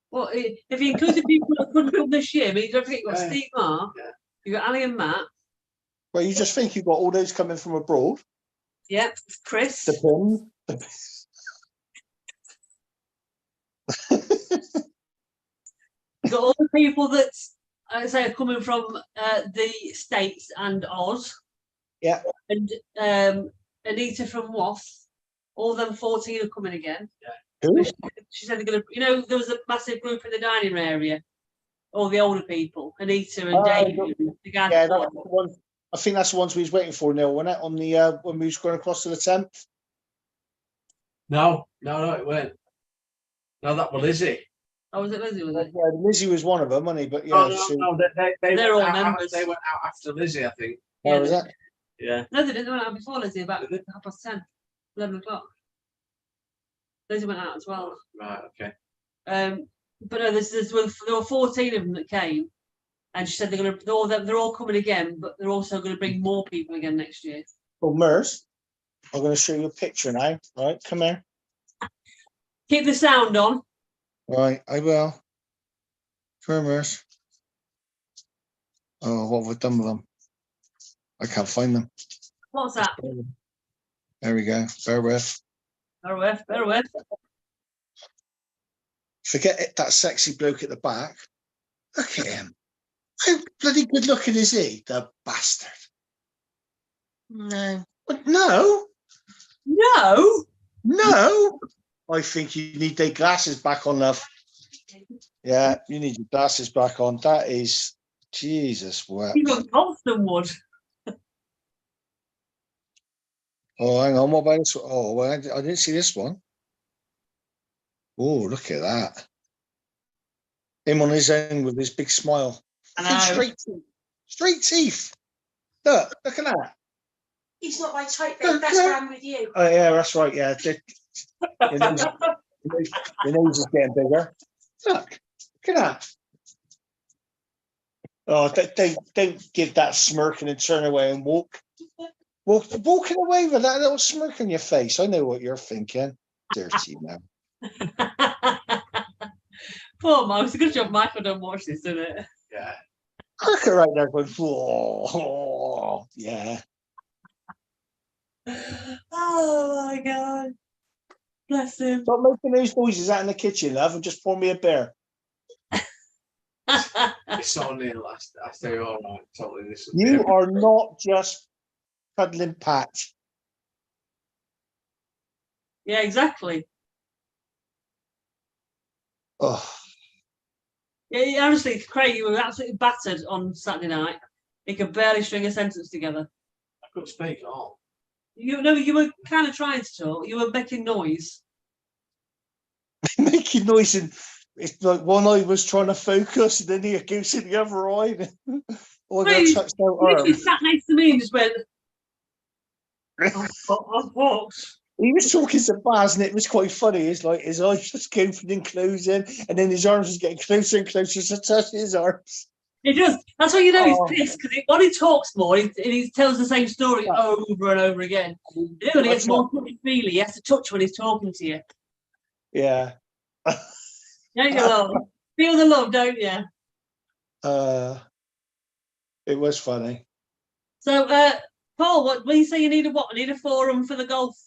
Well, if you include the people that couldn't come this year, I mean, don't forget you've got Yeah. Steve Marr, Yeah. you've got Ali and Matt, Well, you just think you've got all those coming from abroad. yep, Chris, The pin. you've got all the people that I say are coming from the States and Oz. Yeah. And Anita from WAF. All them 14 are coming again. Who? She said they're going to, there was a massive group in the dining room area. All the older people, Anita and Oh, Dave, and the guy Yeah, before. that's the one. I think that's the ones we was waiting for, Neil, wasn't it? On the when we was going across to the 10th. No, it weren't. No, that was Lizzie. Oh, was it Lizzie? Was it? Yeah, Lizzie was one of them, wasn't he? But yeah, No, they They're went all out, members. They went out after Lizzie, I think. oh, was that? Yeah. No, they didn't. They went out before Lizzie, about 10:30, 11 o'clock. Lizzie went out as well. Right, okay. But no, there were 14 of them that came, and she said they're all coming again, but they're also going to bring more people again next year. Well, Mers, I'm going to show you a picture now. Right, come here. Keep the sound on. Right, I will. Come here, Mers. Oh, what have I done with them? I can't find them. What's that? There we go. Bear with. Bear with. Forget it, that sexy bloke at the back. Look at him. How bloody good looking is he? The bastard. No. But no. No. No. I think you need their glasses back on, love. Yeah, you need your glasses back on. That is Jesus. What? Even Colston would. Oh, hang on. What about this one? Oh, well, I didn't see this one. Oh, look at that. Him on his own with his big smile. I And know. straight teeth. Straight teeth. Look at that. He's not my type, babe. That's why I'm with you. Oh, yeah, that's right. Yeah. Your nose is getting bigger. Look at that. Oh, don't give that smirking and turn away and walk. Walking away with that little smirk on your face. I know what you're thinking. Dirty man. Poor Mo. It's a good job Michael don't watch this, isn't it? Yeah. Look at right there going, oh, yeah. Oh my God. Bless him. Stop making those noises out in the kitchen, love, and just pour me a beer. It's so near last. I say, all right, totally. This You are not just cuddling Patch. Yeah, exactly. Oh, Yeah, honestly, Craig, you were absolutely battered on Saturday night. You could barely string a sentence together. I couldn't speak at all. You were kind of trying to talk. You were making noise. making noise, and it's like one eye was trying to focus, and then he goes in the other eye. Oh, I Please, got touched out You arm. literally sat next to me and just went, I'm hooked. He was talking so fast, and it was quite funny. It's like his eyes just opening, closing, and then his arms was getting closer and closer to touch his arms. It does. That's why you know Oh. he's pissed, because when he talks more, he tells the same story over and over again. You know, when he gets more touchy-feely, he has to touch when he's talking to you. Yeah. Don't you, love? Feel the love, don't you? It was funny. So, Paul, what when you say you need a what? I need a forum for the golf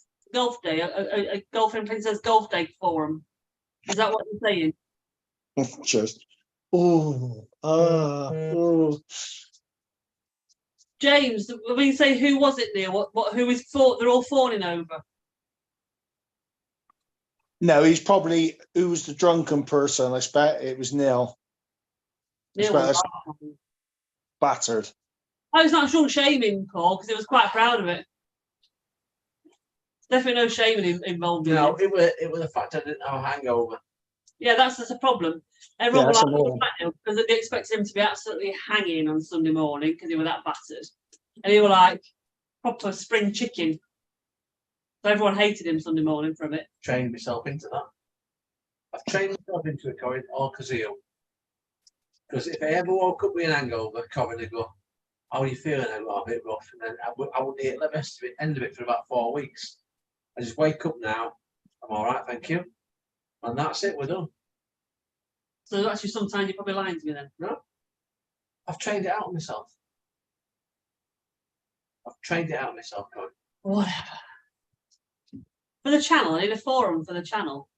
day, a Golf and Princess Golf Day forum. Is that what you're saying? Just oh. James, when you say who was it, Neil? Who is they're all fawning over? No, he's probably who was the drunken person. I expect it was Neil. Neil That's was battered. I was not drunk shaming Paul because he was quite proud of it. Definitely no shaming involved in No, it. it was the fact I didn't have a hangover. Yeah, that's a problem. Yeah, Everyone that's will annoying. because they expected him to be absolutely hanging on Sunday morning because he was that battered. And he was like proper spring chicken. So everyone hated him Sunday morning for a bit. Trained myself into that. I've trained myself into it, Corinne, or Kazeel. Because if I ever woke up with an hangover, Corinne would go, how are you feeling? I go, a bit rough. And then I wouldn't eat the end of it for about 4 weeks. I just wake up now. I'm all right, thank you. And that's it, we're done. So actually, sometimes you're probably lying to me then. I've trained it out of myself. Corinne. Whatever. For the channel, I need a forum for the channel.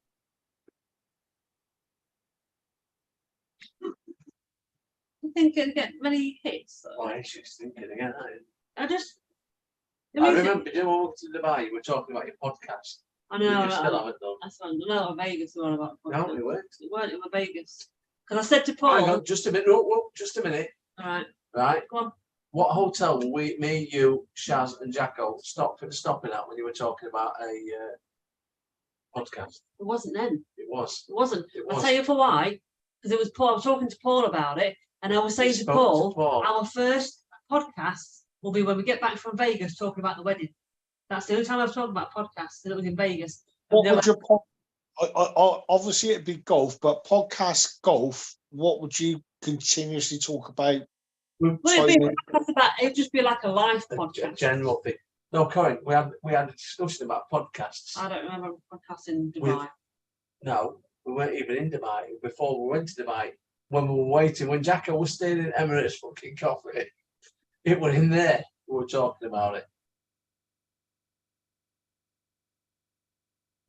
I think it'd get many hits. Though. Why is you thinking again? I just. I remember doing when we went to Dubai, you were talking about your podcast. I know. You still haven't done. That's fine. No, Vegas one about. No, it weren't. It weren't in Vegas. Because I said to Hang Paul. on, just a minute. Whoa, just a minute. All right. Right. Go on. What hotel were me, you, Shaz, and Jacko stopping at when you were talking about a podcast? It wasn't then. It was. It wasn't. It I'll was. tell you for why. Because it was Paul. I was talking to Paul about it, and I was saying to spoke Paul, to Paul. our first podcast will be when we get back from Vegas talking about the wedding. That's the only time I've talked about podcasts, and it was in Vegas. What No, would your obviously it'd be golf, but podcast golf, what would you continuously talk about? Well, it'd just be like a live A podcast. general thing. No, Corinne, we had a discussion about podcasts. I don't remember a podcast in Dubai. No, we weren't even in Dubai before we went to Dubai. When we were waiting, when Jacko was staying in Emirates fucking coffee, it was in there. We were talking about it.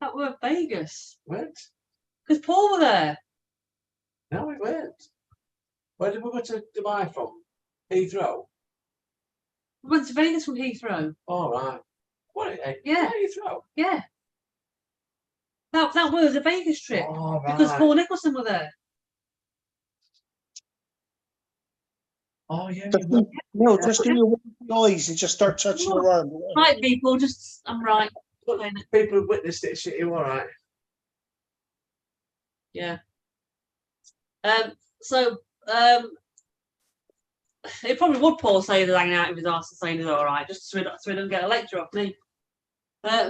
That were Vegas. Went? Because Paul were there. No, we weren't. Where did we go to Dubai from? Heathrow. We went to Vegas from Heathrow. All right. What? Yeah. Heathrow. Yeah. That was a Vegas trip. All right. Because Paul Nicholson were there. Oh yeah. No, just do your noise and just start touching your arm. Right, people, I'm right. People who witnessed it, shit, you all right? Yeah. So, it probably would Paul say that hanging out with his arse and saying he's all right, just so we don't get a lecture off me.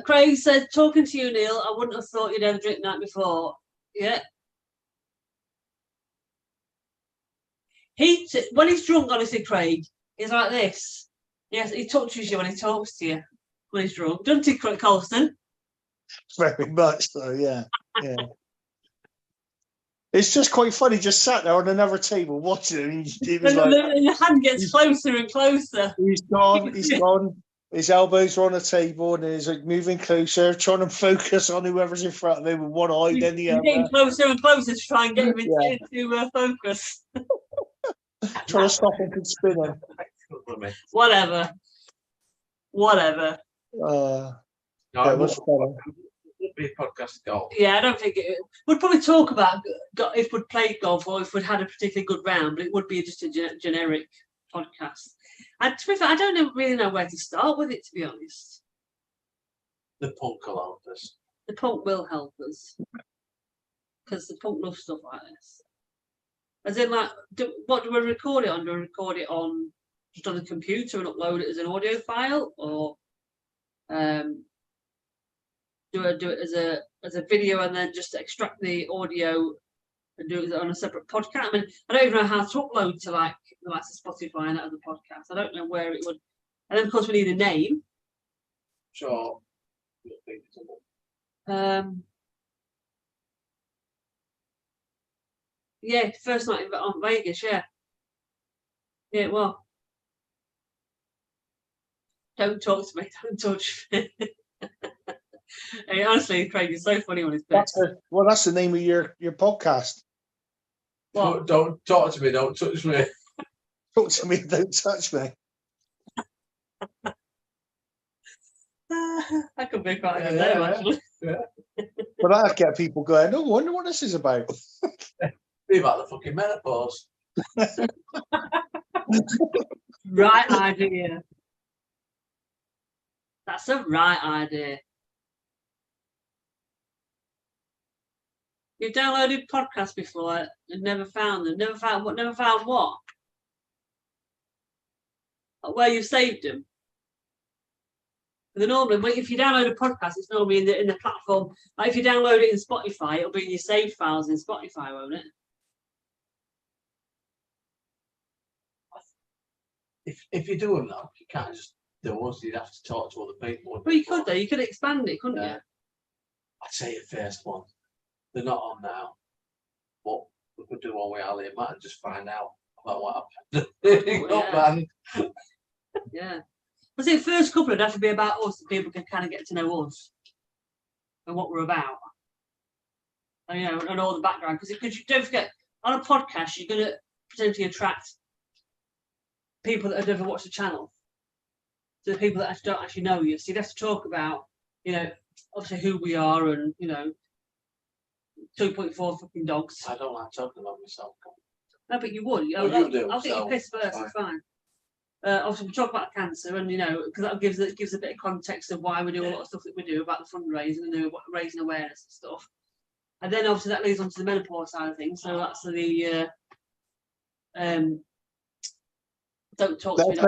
Craig said, talking to you, Neil, I wouldn't have thought you'd ever drink that before. Yeah. When he's drunk, honestly, Craig, he's like this. Yes, he touches you when he talks to you when he's drunk. Doesn't he, Colston? Very much so, yeah. Yeah. It's just quite funny, just sat there on another table watching him. He was like, And the hand gets closer and closer. he's gone. His elbows are on the table and he's like moving closer, trying to focus on whoever's in front of him with one eye, then the He's getting other. closer and closer to try and get him Yeah. into focus. Trying to stop him from spinning. Whatever. No, Yeah, it what's would be a podcast golf. Yeah, I don't think we'd probably talk about if we'd played golf or if we'd had a particularly good round, but it would be just a generic podcast. And to be fair, I don't really know where to start with it, to be honest. The punk will help us. The punk will help us because the punk loves stuff like this. As in, like, what do we record it on? Do we record it on just on the computer and upload it as an audio file, or do I do it as a video and then just extract the audio and do it on a separate podcast? I mean, I don't even know how to upload to like Spotify and that as a podcast. I don't know where it would. And then of course we need a name. Sure. Yeah, first night on Vegas. Yeah. Yeah. Well, don't talk to me. Don't touch me. Hey, honestly, Craig is so funny on his bed. That's the name of your podcast. Well, Don't talk to me, don't touch me. Talk to me, don't touch me. that could be quite a good Yeah, name, yeah. actually. But that'd get people going, oh, I wonder what this is about. Be about the fucking menopause. Right idea. That's a right idea. You've downloaded podcasts before and never found them. Never found what? Never found what? Where you've saved them. Because normally, if you download a podcast, it's normally in the platform. Like if you download it in Spotify, it'll be in your saved files in Spotify, won't it? If you do them though, you can't just do us. You'd have to talk to other people. Well, you could though. You could expand it, couldn't Yeah. I'd say your first one. They're not on now, but we could do one with Ali and Matt and just find out about what happened. Oh, Not yeah. bad. you? Yeah. I think the first couple would have to be about us, so people can kind of get to know us and what we're about, and and all the background. Because you don't forget, on a podcast, you're going to potentially attract people that have never watched the channel, so the people that don't actually know you. So you'd have to talk about, obviously who we are and 2.4 fucking dogs. I don't like talking about myself. No, but you would. Oh, you do, I'll get you so pissed first. It's fine. Obviously, we talk about cancer, and because that gives a bit of context of why we do a lot of stuff that we do about the fundraising and raising awareness and stuff. And then obviously that leads on to the menopause side of things. So that's the don't talk to me.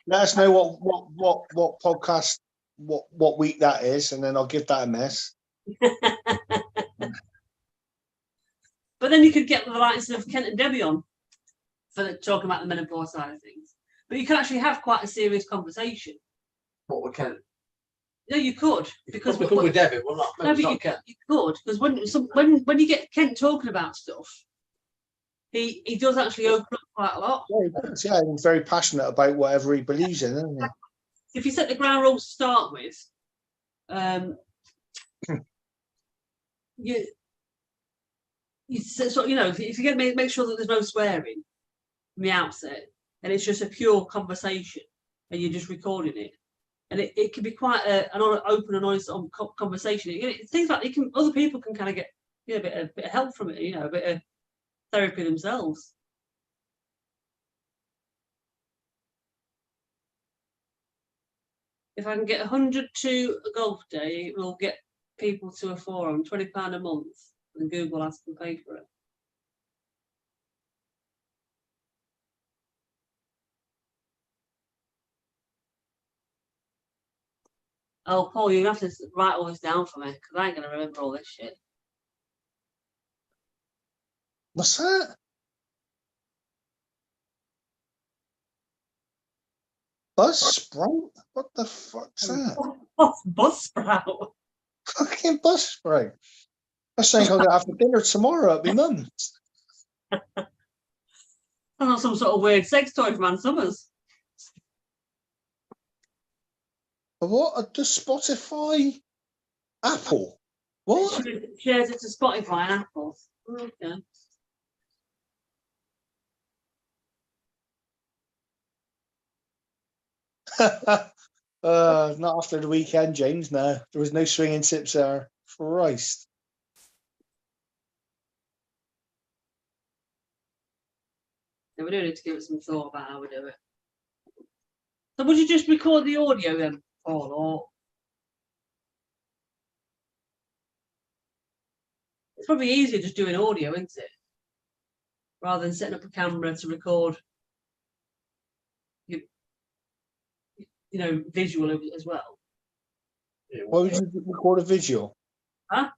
Let us know what podcast, what week that is, and then I'll give that a miss. But then you could get the likes of Kent and Debbie on for talking about the menopause side of things. But you can actually have quite a serious conversation. What we can. No, you could because we could with David. Well, not. no, Maybe but not Ken. you could because when you get Kent talking about stuff, he does actually open up quite a lot. Yeah, he's very passionate about whatever he believes in, isn't he? If you set the ground rules to start with, if you get make sure that there's no swearing from the outset, and it's just a pure conversation, and you're just recording it, and it can be quite an open and honest conversation. Things like other people can kind of get a bit of help from it, a bit of therapy themselves. If I can get 100 to a golf day, it will get people to a forum, £20 a month, and Google has to pay for it. Oh, Paul, you have to write all this down for me because I ain't going to remember all this shit. What's that? Buzzsprout? What the fuck's that? What's Buzzsprout? Fucking Buzzsprout. I think I'm gonna have for dinner tomorrow at my mum's. That's not some sort of weird sex toy from Ann Summers. What? The Spotify? Apple? What? Shares it to Spotify and Apple. Okay. Not after the weekend, James. No, there was no swinging tips there. Christ. Yeah, we do need to give it some thought about how we do it. So would you just record the audio then, Paul, or it's probably easier just doing audio, isn't it? Rather than setting up a camera to record visual as well. Yeah, Why would you record a visual? Huh?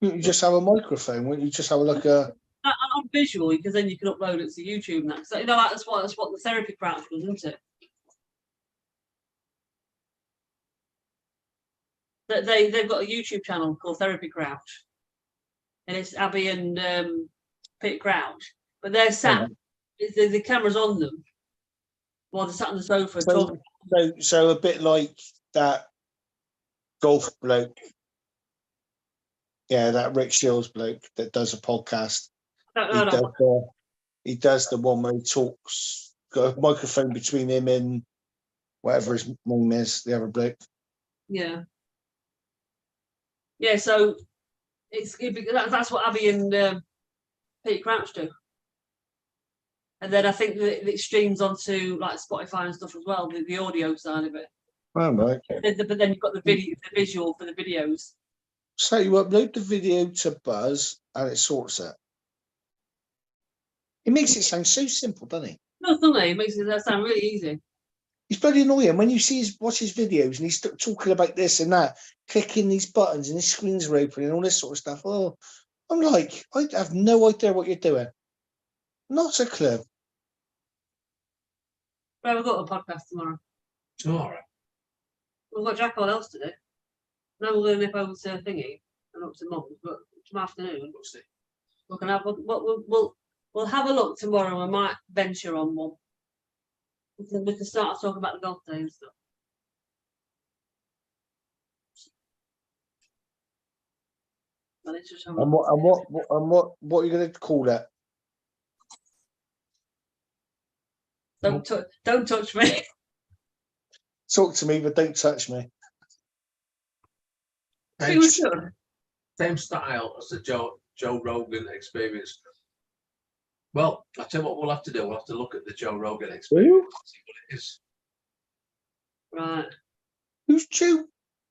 You just have a microphone. Wouldn't you just have like a? On visual, because then you can upload it to YouTube and that. So that's what the therapy crouch does, isn't it? They've got a YouTube channel called Therapy Crouch, and it's Abby and Pete Crouch, but they're sat. The camera's on them while they're sat on the sofa talking. So a bit like that golf bloke. Yeah, that Rick Shields bloke that does a podcast. He does the one where he talks, got a microphone between him and whatever his name is, the other bloke. Yeah. Yeah, so that's what Abby and Pete Crouch do. And then I think that it streams onto like Spotify and stuff as well, the audio side of it. Oh, right. But then you've got the video, the visual for the videos. So you upload the video to Buzz and it sorts it. It makes it sound so simple, doesn't it? No, suddenly it makes it sound really easy. It's bloody annoying when you watch his videos and he's talking about this and that, clicking these buttons and his screens are open and all this sort of stuff. Oh, I'm like, I have no idea what you're doing. Not a clue. But we've got a podcast tomorrow. Tomorrow. We've got jack all else to do. Now we're going to nip over to Thingy and up to Mum's, but tomorrow afternoon What's it? we're going to have we'll have a look tomorrow. I might venture on one. We can start talking about the golf day and stuff. But it's just And what are you going to call that? don't touch me. Talk to me, but don't touch me. See what's good. Same style as the Joe Rogan Experience. Well, I tell you what we'll have to do. We'll have to look at the Joe Rogan Experience Who? and see what it is. Right. Who's Joe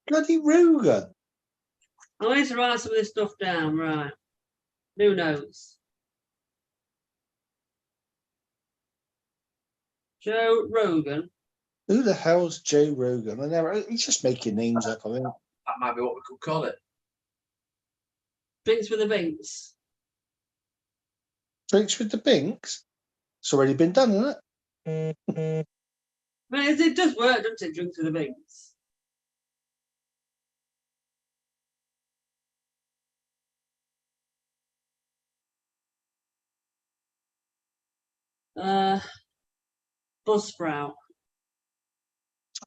bloody Rogan? I need to write some of this stuff down. Right. New notes. Joe Rogan. Who the hell's Joe Rogan? He's just making names up, I think. That might be what we could call it. Drinks with the Binks. Drinks with the Binks? It's already been done, isn't it? But it does work, doesn't it? Drinks with the Binks.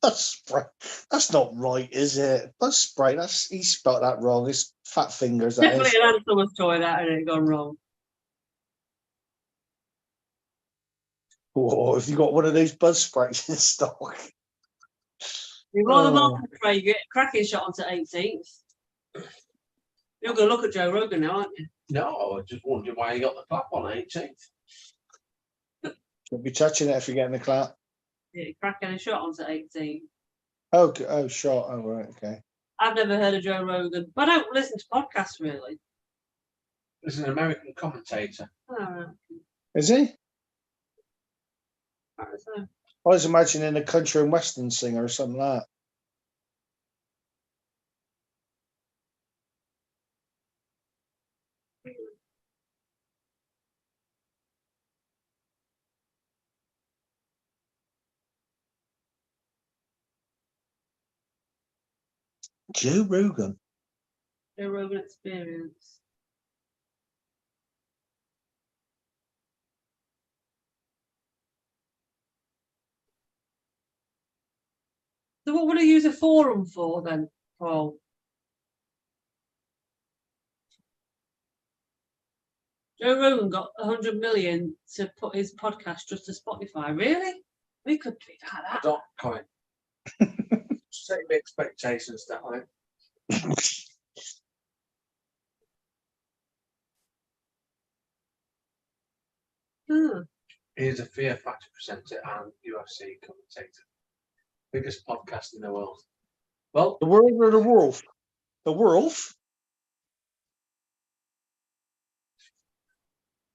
Buzzsprout. That's not right, is it? Buzzsprout. He spelled that wrong. It's fat fingers. That Definitely is. an Answer's toy that and it gone wrong. Oh, if you got one of those Buzzsprouts in stock. You've got them Oh. on Craig, you get a cracking shot onto 18th. You're going to look at Joe Rogan now, aren't you? No, I was just wondering why you got the clap on 18th. Don't be touching it if you're getting the clap. Yeah, cracking a shot onto 18. Oh, oh, shot. Oh, right, okay. I've never heard of Joe Rogan, but I don't listen to podcasts really. There's an American commentator. Oh, right. Is he? Right, so. I was imagining a country and western singer or something like that. Joe Rogan. Joe Rogan Experience. So what would I use a forum for then, Paul? Joe Rogan got 100 million to put his podcast just to Spotify. Really? We could do that. Don't comment. Set the expectations down. Hmm. He's a Fear Factor presenter and UFC commentator. Biggest podcast in the world. Well, The World or the Wolf? The Wolf?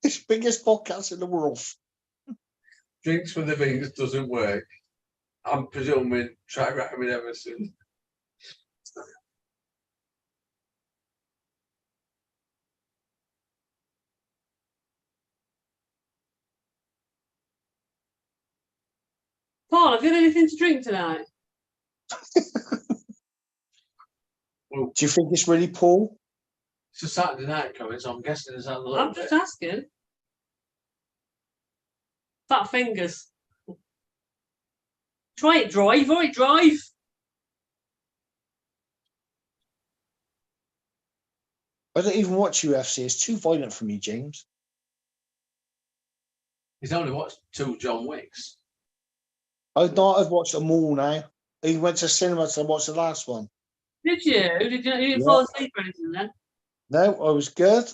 It's the biggest podcast in the world. Drinks with the Binks doesn't work. I'm presuming try writing with Emerson. Paul, have you had anything to drink tonight? Well, Do you think it's really Paul? it's a Saturday night coming, so I'm guessing there's a little I'm bit. just asking. Fat fingers. Try it, drive. All right, drive. I don't even watch UFC. It's too violent for me, James. He's only watched 2 John Wicks. I've watched them all now. He went to cinema to watch the last one. Did you? You didn't Yeah. fall asleep or anything then? No, I was good.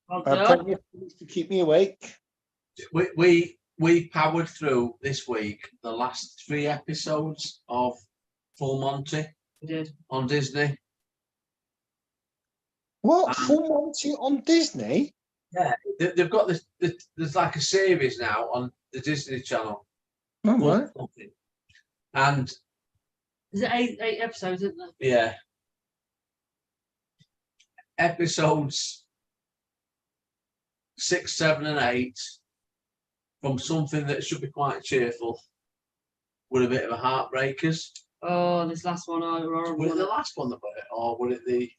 Well I had done. plenty of things to keep me awake. We we powered through this week the last 3 episodes of Full Monty We did. on Disney. What? Full Monty on Disney? They've got this. There's like a series now on the Disney Channel. Oh, right. And Is it 8 episodes, isn't there? yeah, episodes 6, 7, and 8 from something that should be quite cheerful with a bit of a heartbreakers. Oh, this last one, I Was it horrible. the last one that put it, or was it the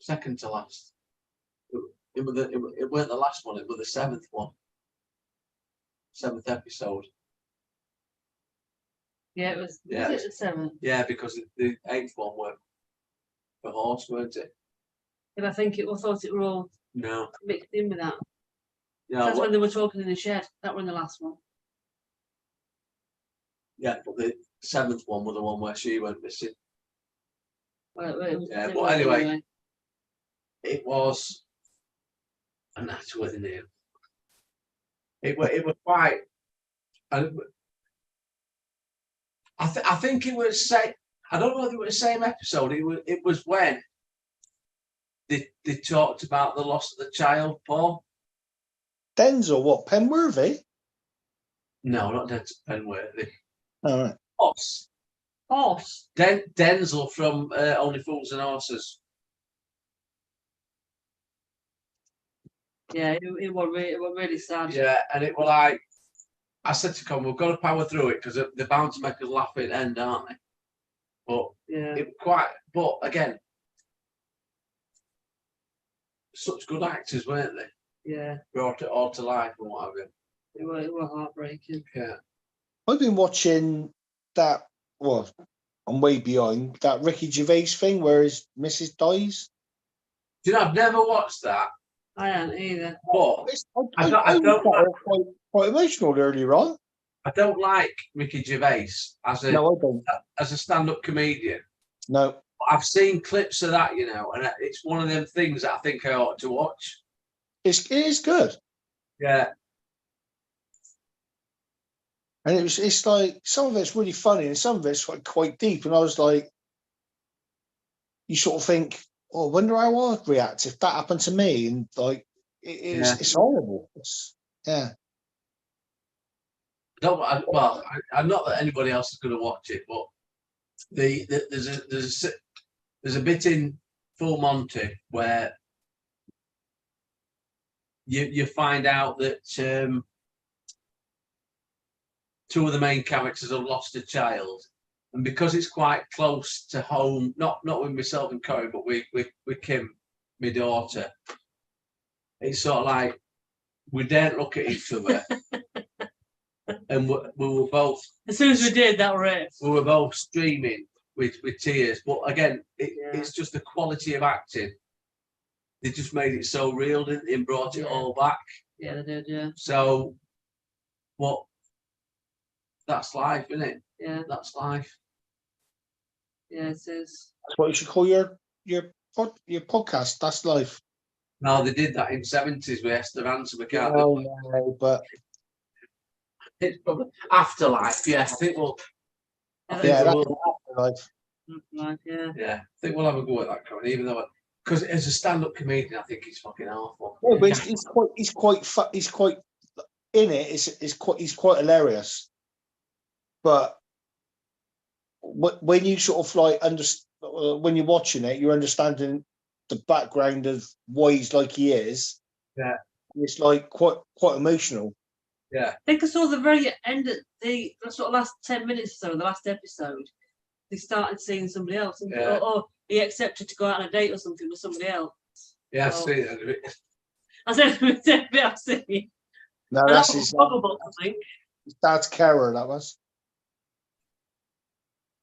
second to last? It weren't the last one. It was the 7th one. 7th episode. Yeah, it was. Yeah. Was it the 7th? Yeah, because the 8th one were the horse, weren't it? But I think I thought it were all No. mixed in with that. No. That's when they were talking in the shed. That were in the last one. Yeah, but the 7th one was the one where she went missing. Well, it was, Yeah, it but was anyway. It was a natural in him. It was quite. I think it was say. I don't know if it was the same episode. It was when they talked about the loss of the child, Paul. Denzel, what? Penworthy? No, not Denzel Penworthy. All right. Horse. Horse. Denzel from Only Fools and Horses. Yeah, it was really sad. Yeah, and it was like I said to Con, we've got to power through it because they're bound to make us laugh at the end, aren't they? But Yeah. it quite. But again, such good actors, weren't they? Yeah. Brought it all to life and what have you. It was heartbreaking. Yeah. I've been watching that. Well, I'm way behind that Ricky Gervais thing where his missus dies. Do you know, I've never watched that, I haven't either. but I was quite emotional earlier on. I don't like Ricky Gervais as a No, I don't. stand-up comedian. No, I've seen clips of that, and it's one of them things that I think I ought to watch. it is good, Yeah, and it's like some of it's really funny and some of it's like quite deep. And I was like, you sort of think, oh, I wonder how I'd react if that happened to me. And like, it's horrible. Yeah. I'm not that anybody else is going to watch it, but there's a bit in Full Monty where you find out that two of the main characters have lost a child, and because it's quite close to home, not with myself and Corey, but with Kim, my daughter, it's sort of like we daren't look at each other. And we were both. As soon as we did, that were it. We were both streaming with tears. But again, it's just the quality of acting. They just made it so real, didn't they? And brought it all back. Yeah, they did. Yeah. So, that's life, isn't it? Yeah. That's life. Yeah, it is. That's what you should call your podcast. That's life. No, they did that in '70s with Esther Ransom. No, but it's probably Afterlife. Yeah, I think we'll. yeah, that's Life. Yeah. Yeah, I think we'll have a go at that, Colin. Even though, because as a stand-up comedian, I think he's fucking awful. No, but he's quite in it. He's quite hilarious. But when you sort of like when you're watching it, you're understanding the background of why he's like he is. Yeah, it's like quite emotional. Yeah, I think I saw the very end of the sort of last 10 minutes or so, the last episode. They started seeing somebody else, and or he accepted to go out on a date or something with somebody else. Yeah, I've seen it. I said, I've seen. No, that's his probable, I think. His dad's carer. That was.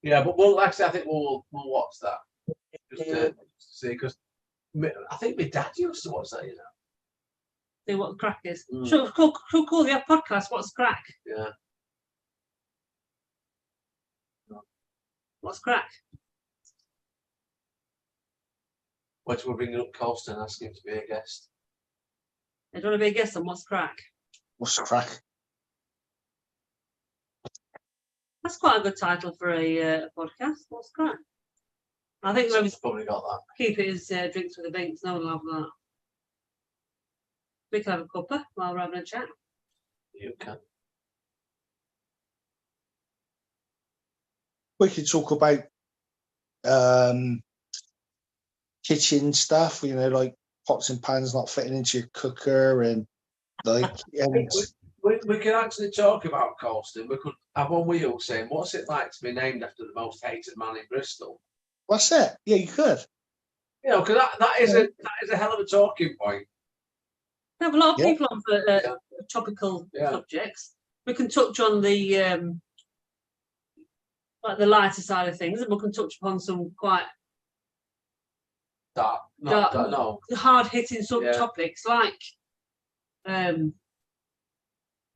Yeah, but we'll actually, I think we'll watch that just to see, because I think my dad used to watch that. See what the crack is. She'll call the podcast. What's crack? Yeah. What's crack? Why do we bring up Colston and ask him to be a guest? I don't want to be a guest on what's crack. What's the crack? That's quite a good title for a podcast. What's that? I think maybe Someone's probably got that. keep it as drinks with the binks. No one will have that. We can have a cuppa while we're having a chat. You can. We could talk about kitchen stuff, you know, like pots and pans not fitting into your cooker and like and We could actually talk about Colston. We could have one with you saying, what's it like to be named after the most hated man in Bristol? what's that? Yeah, you could. You know, because that is a hell of a talking point. We have a lot of Yeah. people on for Yeah. topical Yeah. subjects. We can touch on the like the lighter side of things, and we can touch upon some quite No. hard hitting Yeah. subtopics like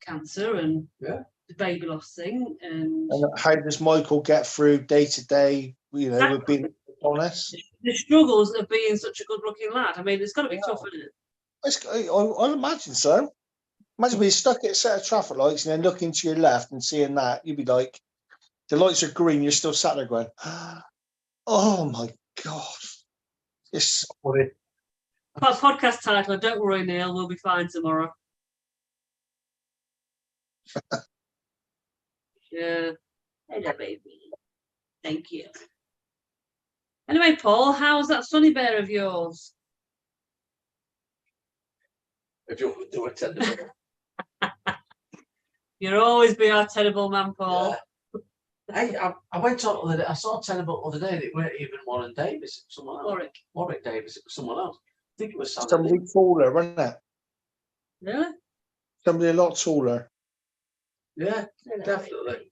cancer and Yeah. the baby loss thing and And how does Michael get through day to day, you know, with being honest? the struggles of being such a good looking lad. I mean, it's got to be tough, isn't it? I'd imagine so. Imagine being stuck at a set of traffic lights and then looking to your left and seeing that, you'd be like, the lights are green, you're still sat there going, oh my God. It's But podcast title, don't worry, Neil, we'll be fine tomorrow. Yeah. Hello, baby. Thank you. Anyway, Paul, how's that sunny bear of yours? If you want to do a tender. You'll always be our terrible man, Paul. I went on the other day, I saw Tenable the other day, and it weren't even Warren Davis, it was someone else. Warwick. Warwick Davis, it was someone else. I think it was somebody taller, wasn't it? Really? Somebody a lot taller. Yeah, definitely.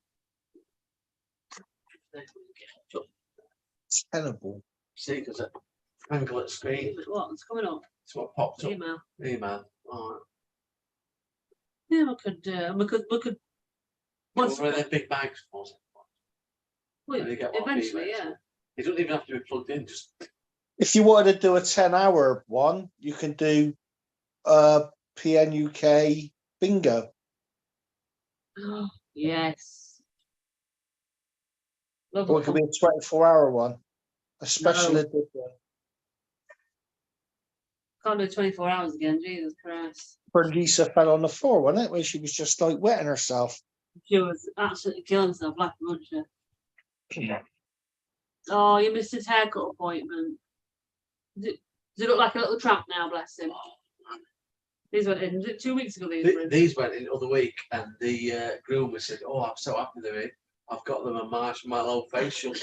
Terrible. See, because it angle at screen. What's coming up? It's what popped up. Email. Email. All right. Yeah, we could. Once, One of their big bags was. well, they get one of eventually, these, yeah. It doesn't even have to be plugged in. Just If you wanted to do a 10-hour one, you can do PNUK bingo. Yes. Or Lovely. it could be a 24-hour one, a special No. edition. Can't do 24 hours again, Jesus Christ. Where Lisa fell on the floor, wasn't it? Where she was just like wetting herself. She was absolutely killing herself, like a muncher. Oh, you missed his haircut appointment. Does it look like a little tramp now, bless him? These went in, was it 2 weeks ago? these went in the other week, and the groomer said, "Oh, I'm so happy they're in. I've got them a marshmallow facial."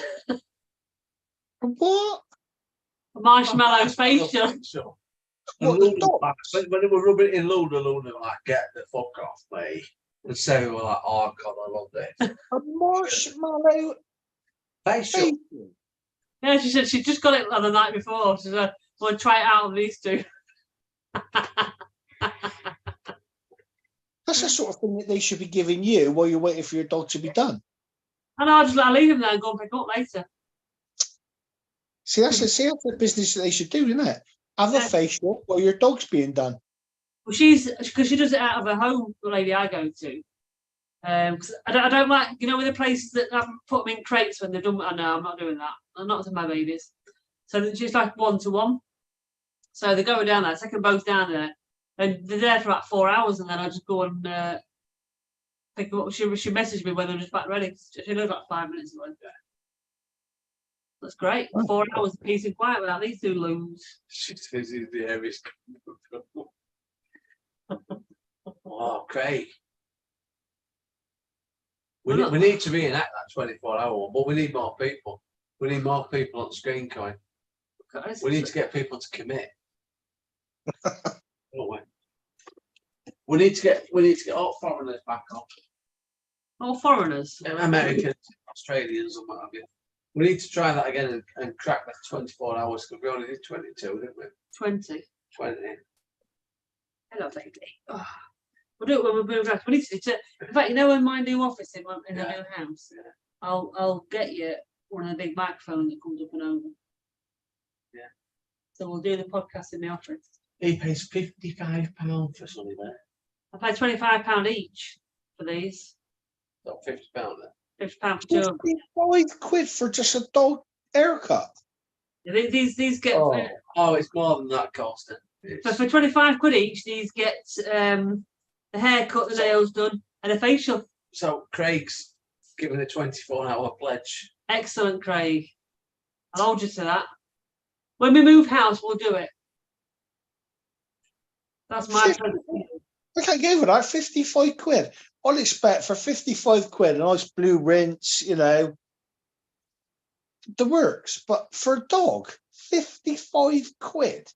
What? A marshmallow facial. And What, the Luna, dog? when they were rubbing it in Luna were like, "Get the fuck off me." And Sarah were like, "Oh God, I love this." A marshmallow Facial. facial. Yeah, she said she just got it on the night before. She said, "Well, try it out on these two." That's the sort of thing that they should be giving you while you're waiting for your dog to be done. And I'll leave him there and go and pick up later. See, that's the business that they should do, isn't it? Have a Yeah. facial while your dog's being done. Well, because she does it out of her home, the lady I go to. 'Cause I don't like, you know, with the places that put them in crates when they're done. I know I'm not doing that. I'm not to my babies. So it's just like 1-to-1. So they go down there, take them both down there, and they're there for about 4 hours, and then I just go and pick them up. She messaged me when they're just back ready. She lives like 5 minutes away. That's great. 4 hours of peace and quiet without these two loons. She says he's the heaviest. Oh, Craig. We need to reenact that 24-hour one, but we need more people. We need more people on Screen Coin. We need to get people to commit. Don't we? We need to get all foreigners back on. All foreigners. Americans, Australians, and what have you. We need to try that again and crack that 24 hours because we only did 22, didn't we? 20. 20. Hello, baby. Oh, we'll do it when we move out. We need to. In fact, you know, in my new office in the new house, Yeah. I'll get you one of the big microphones that comes up and over. Yeah. So we'll do the podcast in the office. He pays £55 for something there. I pay £25 each for these. So £50 there. £50 for two. 55 quid for just a dog haircut. These get Oh, it's more than that, Colston. for 25 quid each. These get the haircut, the nails done, and a facial. So Craig's given a 24-hour pledge. Excellent, Craig. I'll hold you to that. When we move house, we'll do it. That's my present. I can't give it that 55 quid. I'll expect for 55 quid a nice blue rinse, you know, the works. But for a dog, 55 quid.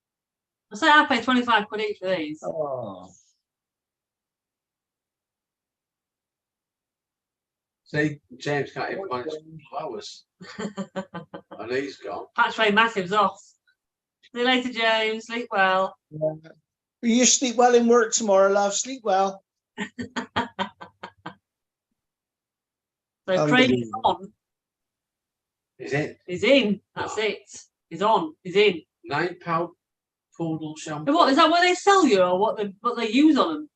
I say I pay 25 quid each for these. Oh. See, James can't even manage flowers. And he's gone. Patch Ray Massive's off. See you later, James. Sleep well. You sleep well in work tomorrow, love. Sleep well. So Craig is on. He's in. He's in. That's it. He's on. He's in. £9 poodle shampoo. And what is that? What they sell you, or what they use on them?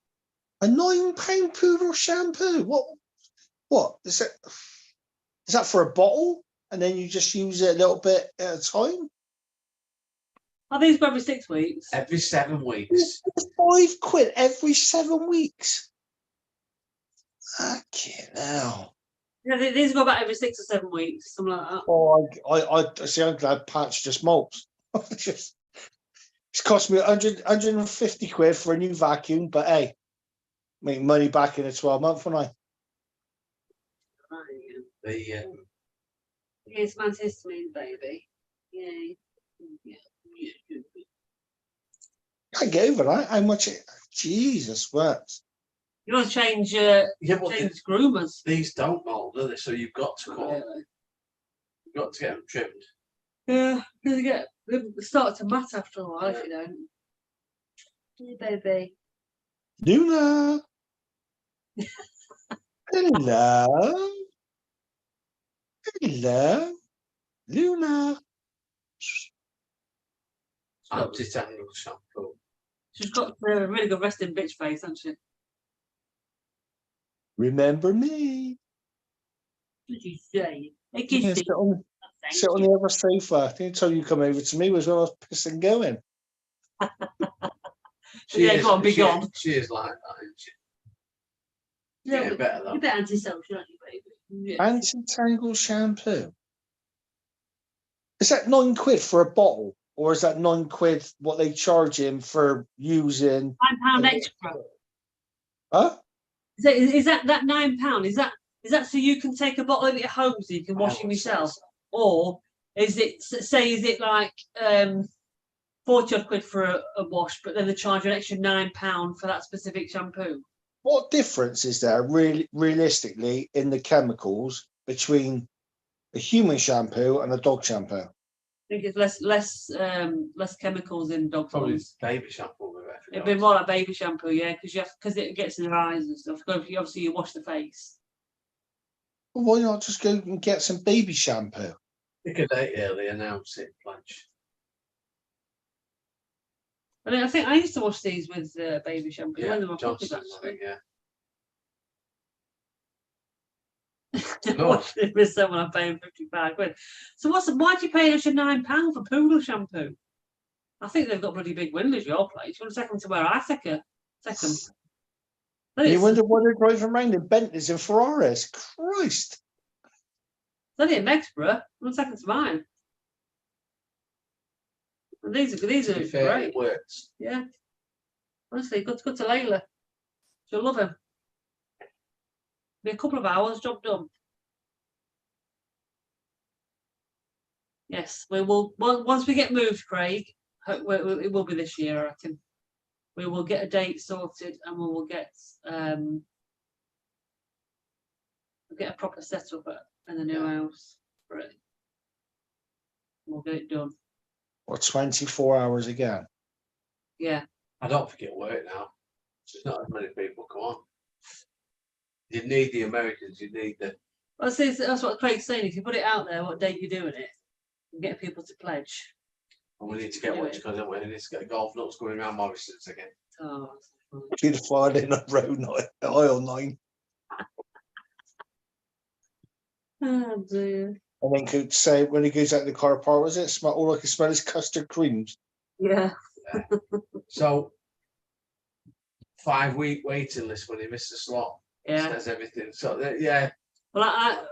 A £9 poodle shampoo. What is it? Is that for a bottle? And then you just use it a little bit at a time? Are these for every 6 weeks? Every 7 weeks. 5 quid every 7 weeks. Okay, now. Yeah, these go about every 6 or 7 weeks, something like that. Oh, I see. I'm glad Patch just molts. It's cost me 150 quid for a new vacuum, but hey, make money back in a 12-month, won't I? The Here's man's histamine, baby. Yay. Yeah. I get over that. How much it? Jesus, what? You want to change yeah, but change groomers? these don't mold, do they? So you've got to cut. Really? You've got to get them trimmed. Yeah, they start to matter after a while if you don't. Hey, baby. Luna. Hello. Hello. Luna. Anti-tangle shampoo. She's got a really good resting bitch face, hasn't she? Remember me. What did you say? Hey, Yeah, kissy. sit on the other sofa. The only time you come over to me was when I was pissing going. Yeah, go on, be gone. She is like that, isn't she? Yeah, Getting better though. you're a bit antisocial, aren't you, baby? Yeah. Anti-tangle shampoo. Is that 9 quid for a bottle? Or is that 9 quid what they charge him for using? £9 extra. Huh? Is that £9? Is that so you can take a bottle of it home so you can wash them yourself? Or is it like 40 odd quid for a wash, but then they charge you an extra £9 for that specific shampoo? What difference is there realistically in the chemicals between a human shampoo and a dog shampoo? I think it's less chemicals in dog Probably ones. baby shampoo. It'd be more like baby shampoo, yeah, because it gets in your eyes and stuff. Obviously, you wash the face. Well, why not just go and get some baby shampoo? Pick a date early, announce it, pledge. I think I used to wash these with baby shampoo. Yeah, When they were puppies, Johnson's, I think, yeah. actually. No. Wash it with someone I'm paying 55 quid. So why do you pay an extra £9 for poodle shampoo? I think they've got bloody big windows, your place. You want to take them to where I take them? You wonder why they're driving around in Bentleys and Ferraris. Christ. It's only in Mexborough. I'm take them to mine. And these are To be fair, great. it works. Yeah. Honestly, good to Layla. She'll love him. Be a couple of hours, job done. Yes, we will. Once we get moved, Craig, it will be this year, I reckon. We will get a date sorted, and we will get we'll get a proper setup in the new house for it. We'll get it done. Or 24 hours again. Yeah. I don't think it'll work now. There's not as many people come on. You need the Americans, you need the. Well, that's what Craig's saying. If you put it out there, what date you're doing it, and get people to pledge. And we need to get one because we need to get golf nuts going around Morrison's again. Oh, You'd find in a row 9, aisle 9. Oh dear. And then could say when he goes out in the car park, was it smell? All I can smell is custard creams. Yeah. So 5 week waiting list when he missed a slot. Yeah. Says everything. So yeah, Well,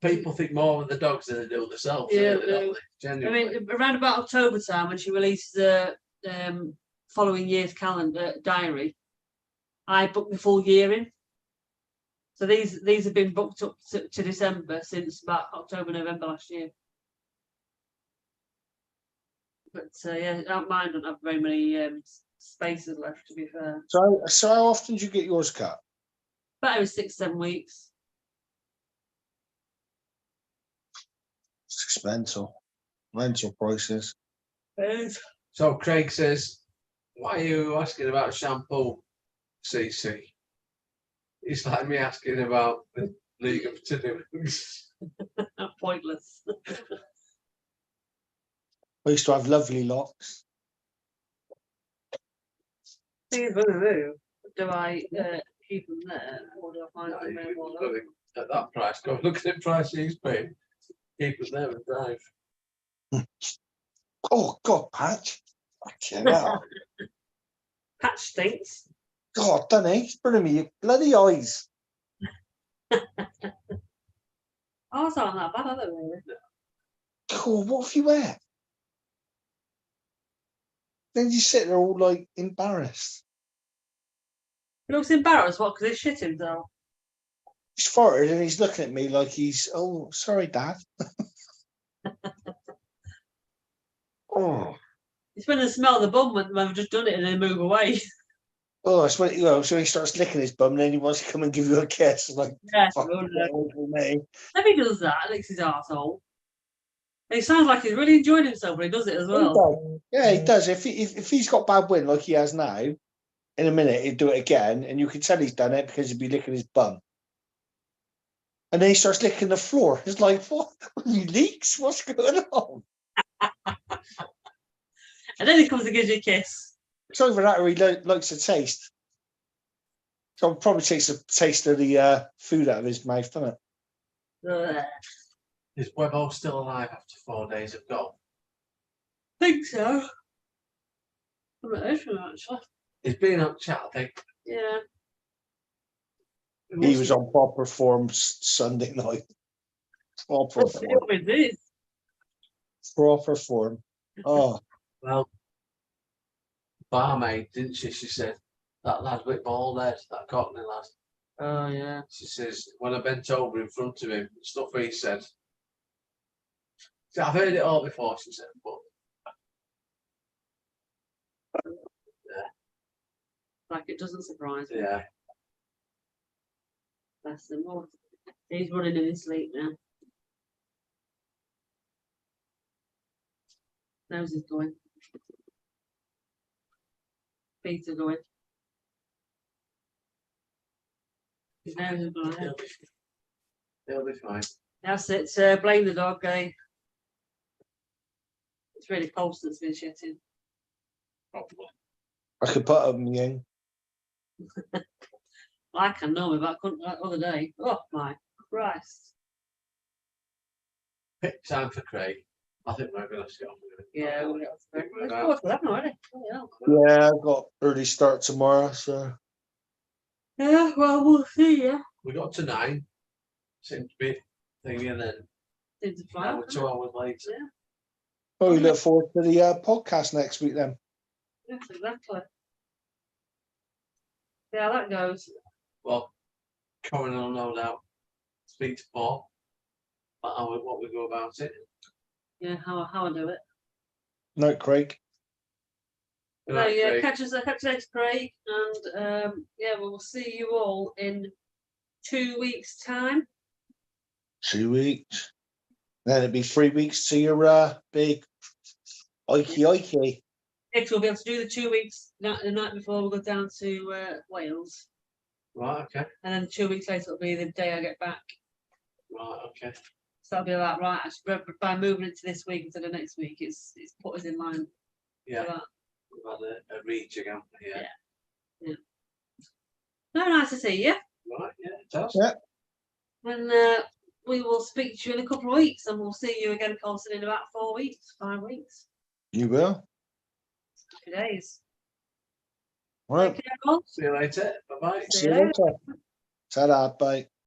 people think more of the dogs than they do themselves. Yeah, really, they don't do. they? I Genuinely. mean, around about October time when she released the following year's calendar diary, I booked the full year in. So these have been booked up to December since about October, November last year. But yeah, mine don't have very many spaces left, to be fair. So how often do you get yours cut? About every 6-7 weeks. It's expensive. Rental prices. So Craig says, "Why are you asking about shampoo, CC?" It's like me asking about the League of Tinnies. Pointless. I used to have lovely locks. Thing is, do I keep them there or do I find them there? At that price, go look at the price he's paying. Keep it there and drive. Oh God, Patch. Fucking hell. Patch stinks. God, don't he? It's burning me your bloody eyes. Ours aren't that bad, are they really? God, what have you wear? Then you sit there all like embarrassed. He looks embarrassed, what, because he shit himself? He's farted and he's looking at me like he's, oh, sorry, Dad. Oh, He's when they smell the bum when they've just done it and then move away. oh, it's when, so he starts licking his bum and then he wants to come and give you a kiss. It's like, Yeah, fuck, get away from me. if he does that, licks his arsehole. And he sounds like he's really enjoying himself when he does it as well. Yeah, he does. If he's got bad wind like he has now, in a minute he'd do it again, and you can tell he's done it because he'd be licking his bum. And then he starts licking the floor. It's like, what? You leaks? What's going on? And then he comes and gives you a kiss. It's either that or he likes the taste. So I'll probably taste the taste of the food out of his mouth, doesn't it? Ugh. Is Webbo still alive after 4 days of golf? Think so. I'm not sure, actually. He's been on chat, I think. Yeah. He was on proper form Sunday night. Proper What's form. with this? Proper form. Oh, Well, barmaid, didn't she? She said, that lad with ball there, that Cockney lad. Oh, yeah. She says, when I bent over in front of him, stuff he said. So I've heard it all before, she said, but Like, it doesn't surprise me. yeah. Bless him. Oh, he's running in his sleep now. Nose is going. Feet are going. His nose is going. He'll be fine. That's it. Blame the dog, eh? It's really Colson that's been shitting. Probably. I could put him in. I can know me, but I couldn't that other day. Oh my Christ. Pick time for Craig. I think we're going to get on with it. Yeah, we'll get Think we're let's about- go to that already. Yeah. Yeah, I've got early start tomorrow, so Yeah, well, we'll see, yeah. We got to 9. Seemed to be thinking, and then Seems to fly. now we're 2 hours later. oh, we look forward to the podcast next week then. Yes, exactly. Yeah, that goes. Well, Corin will no doubt speak to Paul about what we go about it. Yeah, how I do it. Night, Craig. Good So night, yeah, Craig. catch us next, Craig, and yeah, we'll see you all in 2 weeks' time. 2 weeks. Then it'd be 3 weeks to your big Ikey. Next, we'll be able to do the 2 weeks the night before we go down to Wales, Right, okay. and then 2 weeks later it'll be the day I get back. Right, okay. So I'll be like, right, actually, by moving it to this week instead of next week, it's put us in line Yeah. for that. We've had a reach again. Yeah. No, nice to see you. Right, yeah, it does. Yeah. And we will speak to you in a couple of weeks, and we'll see you again, Colson, in about 4 weeks, 5 weeks. You will. Happy days. Right. Take care, all. See you later. Bye bye. See See you you later. Ta-da, bye.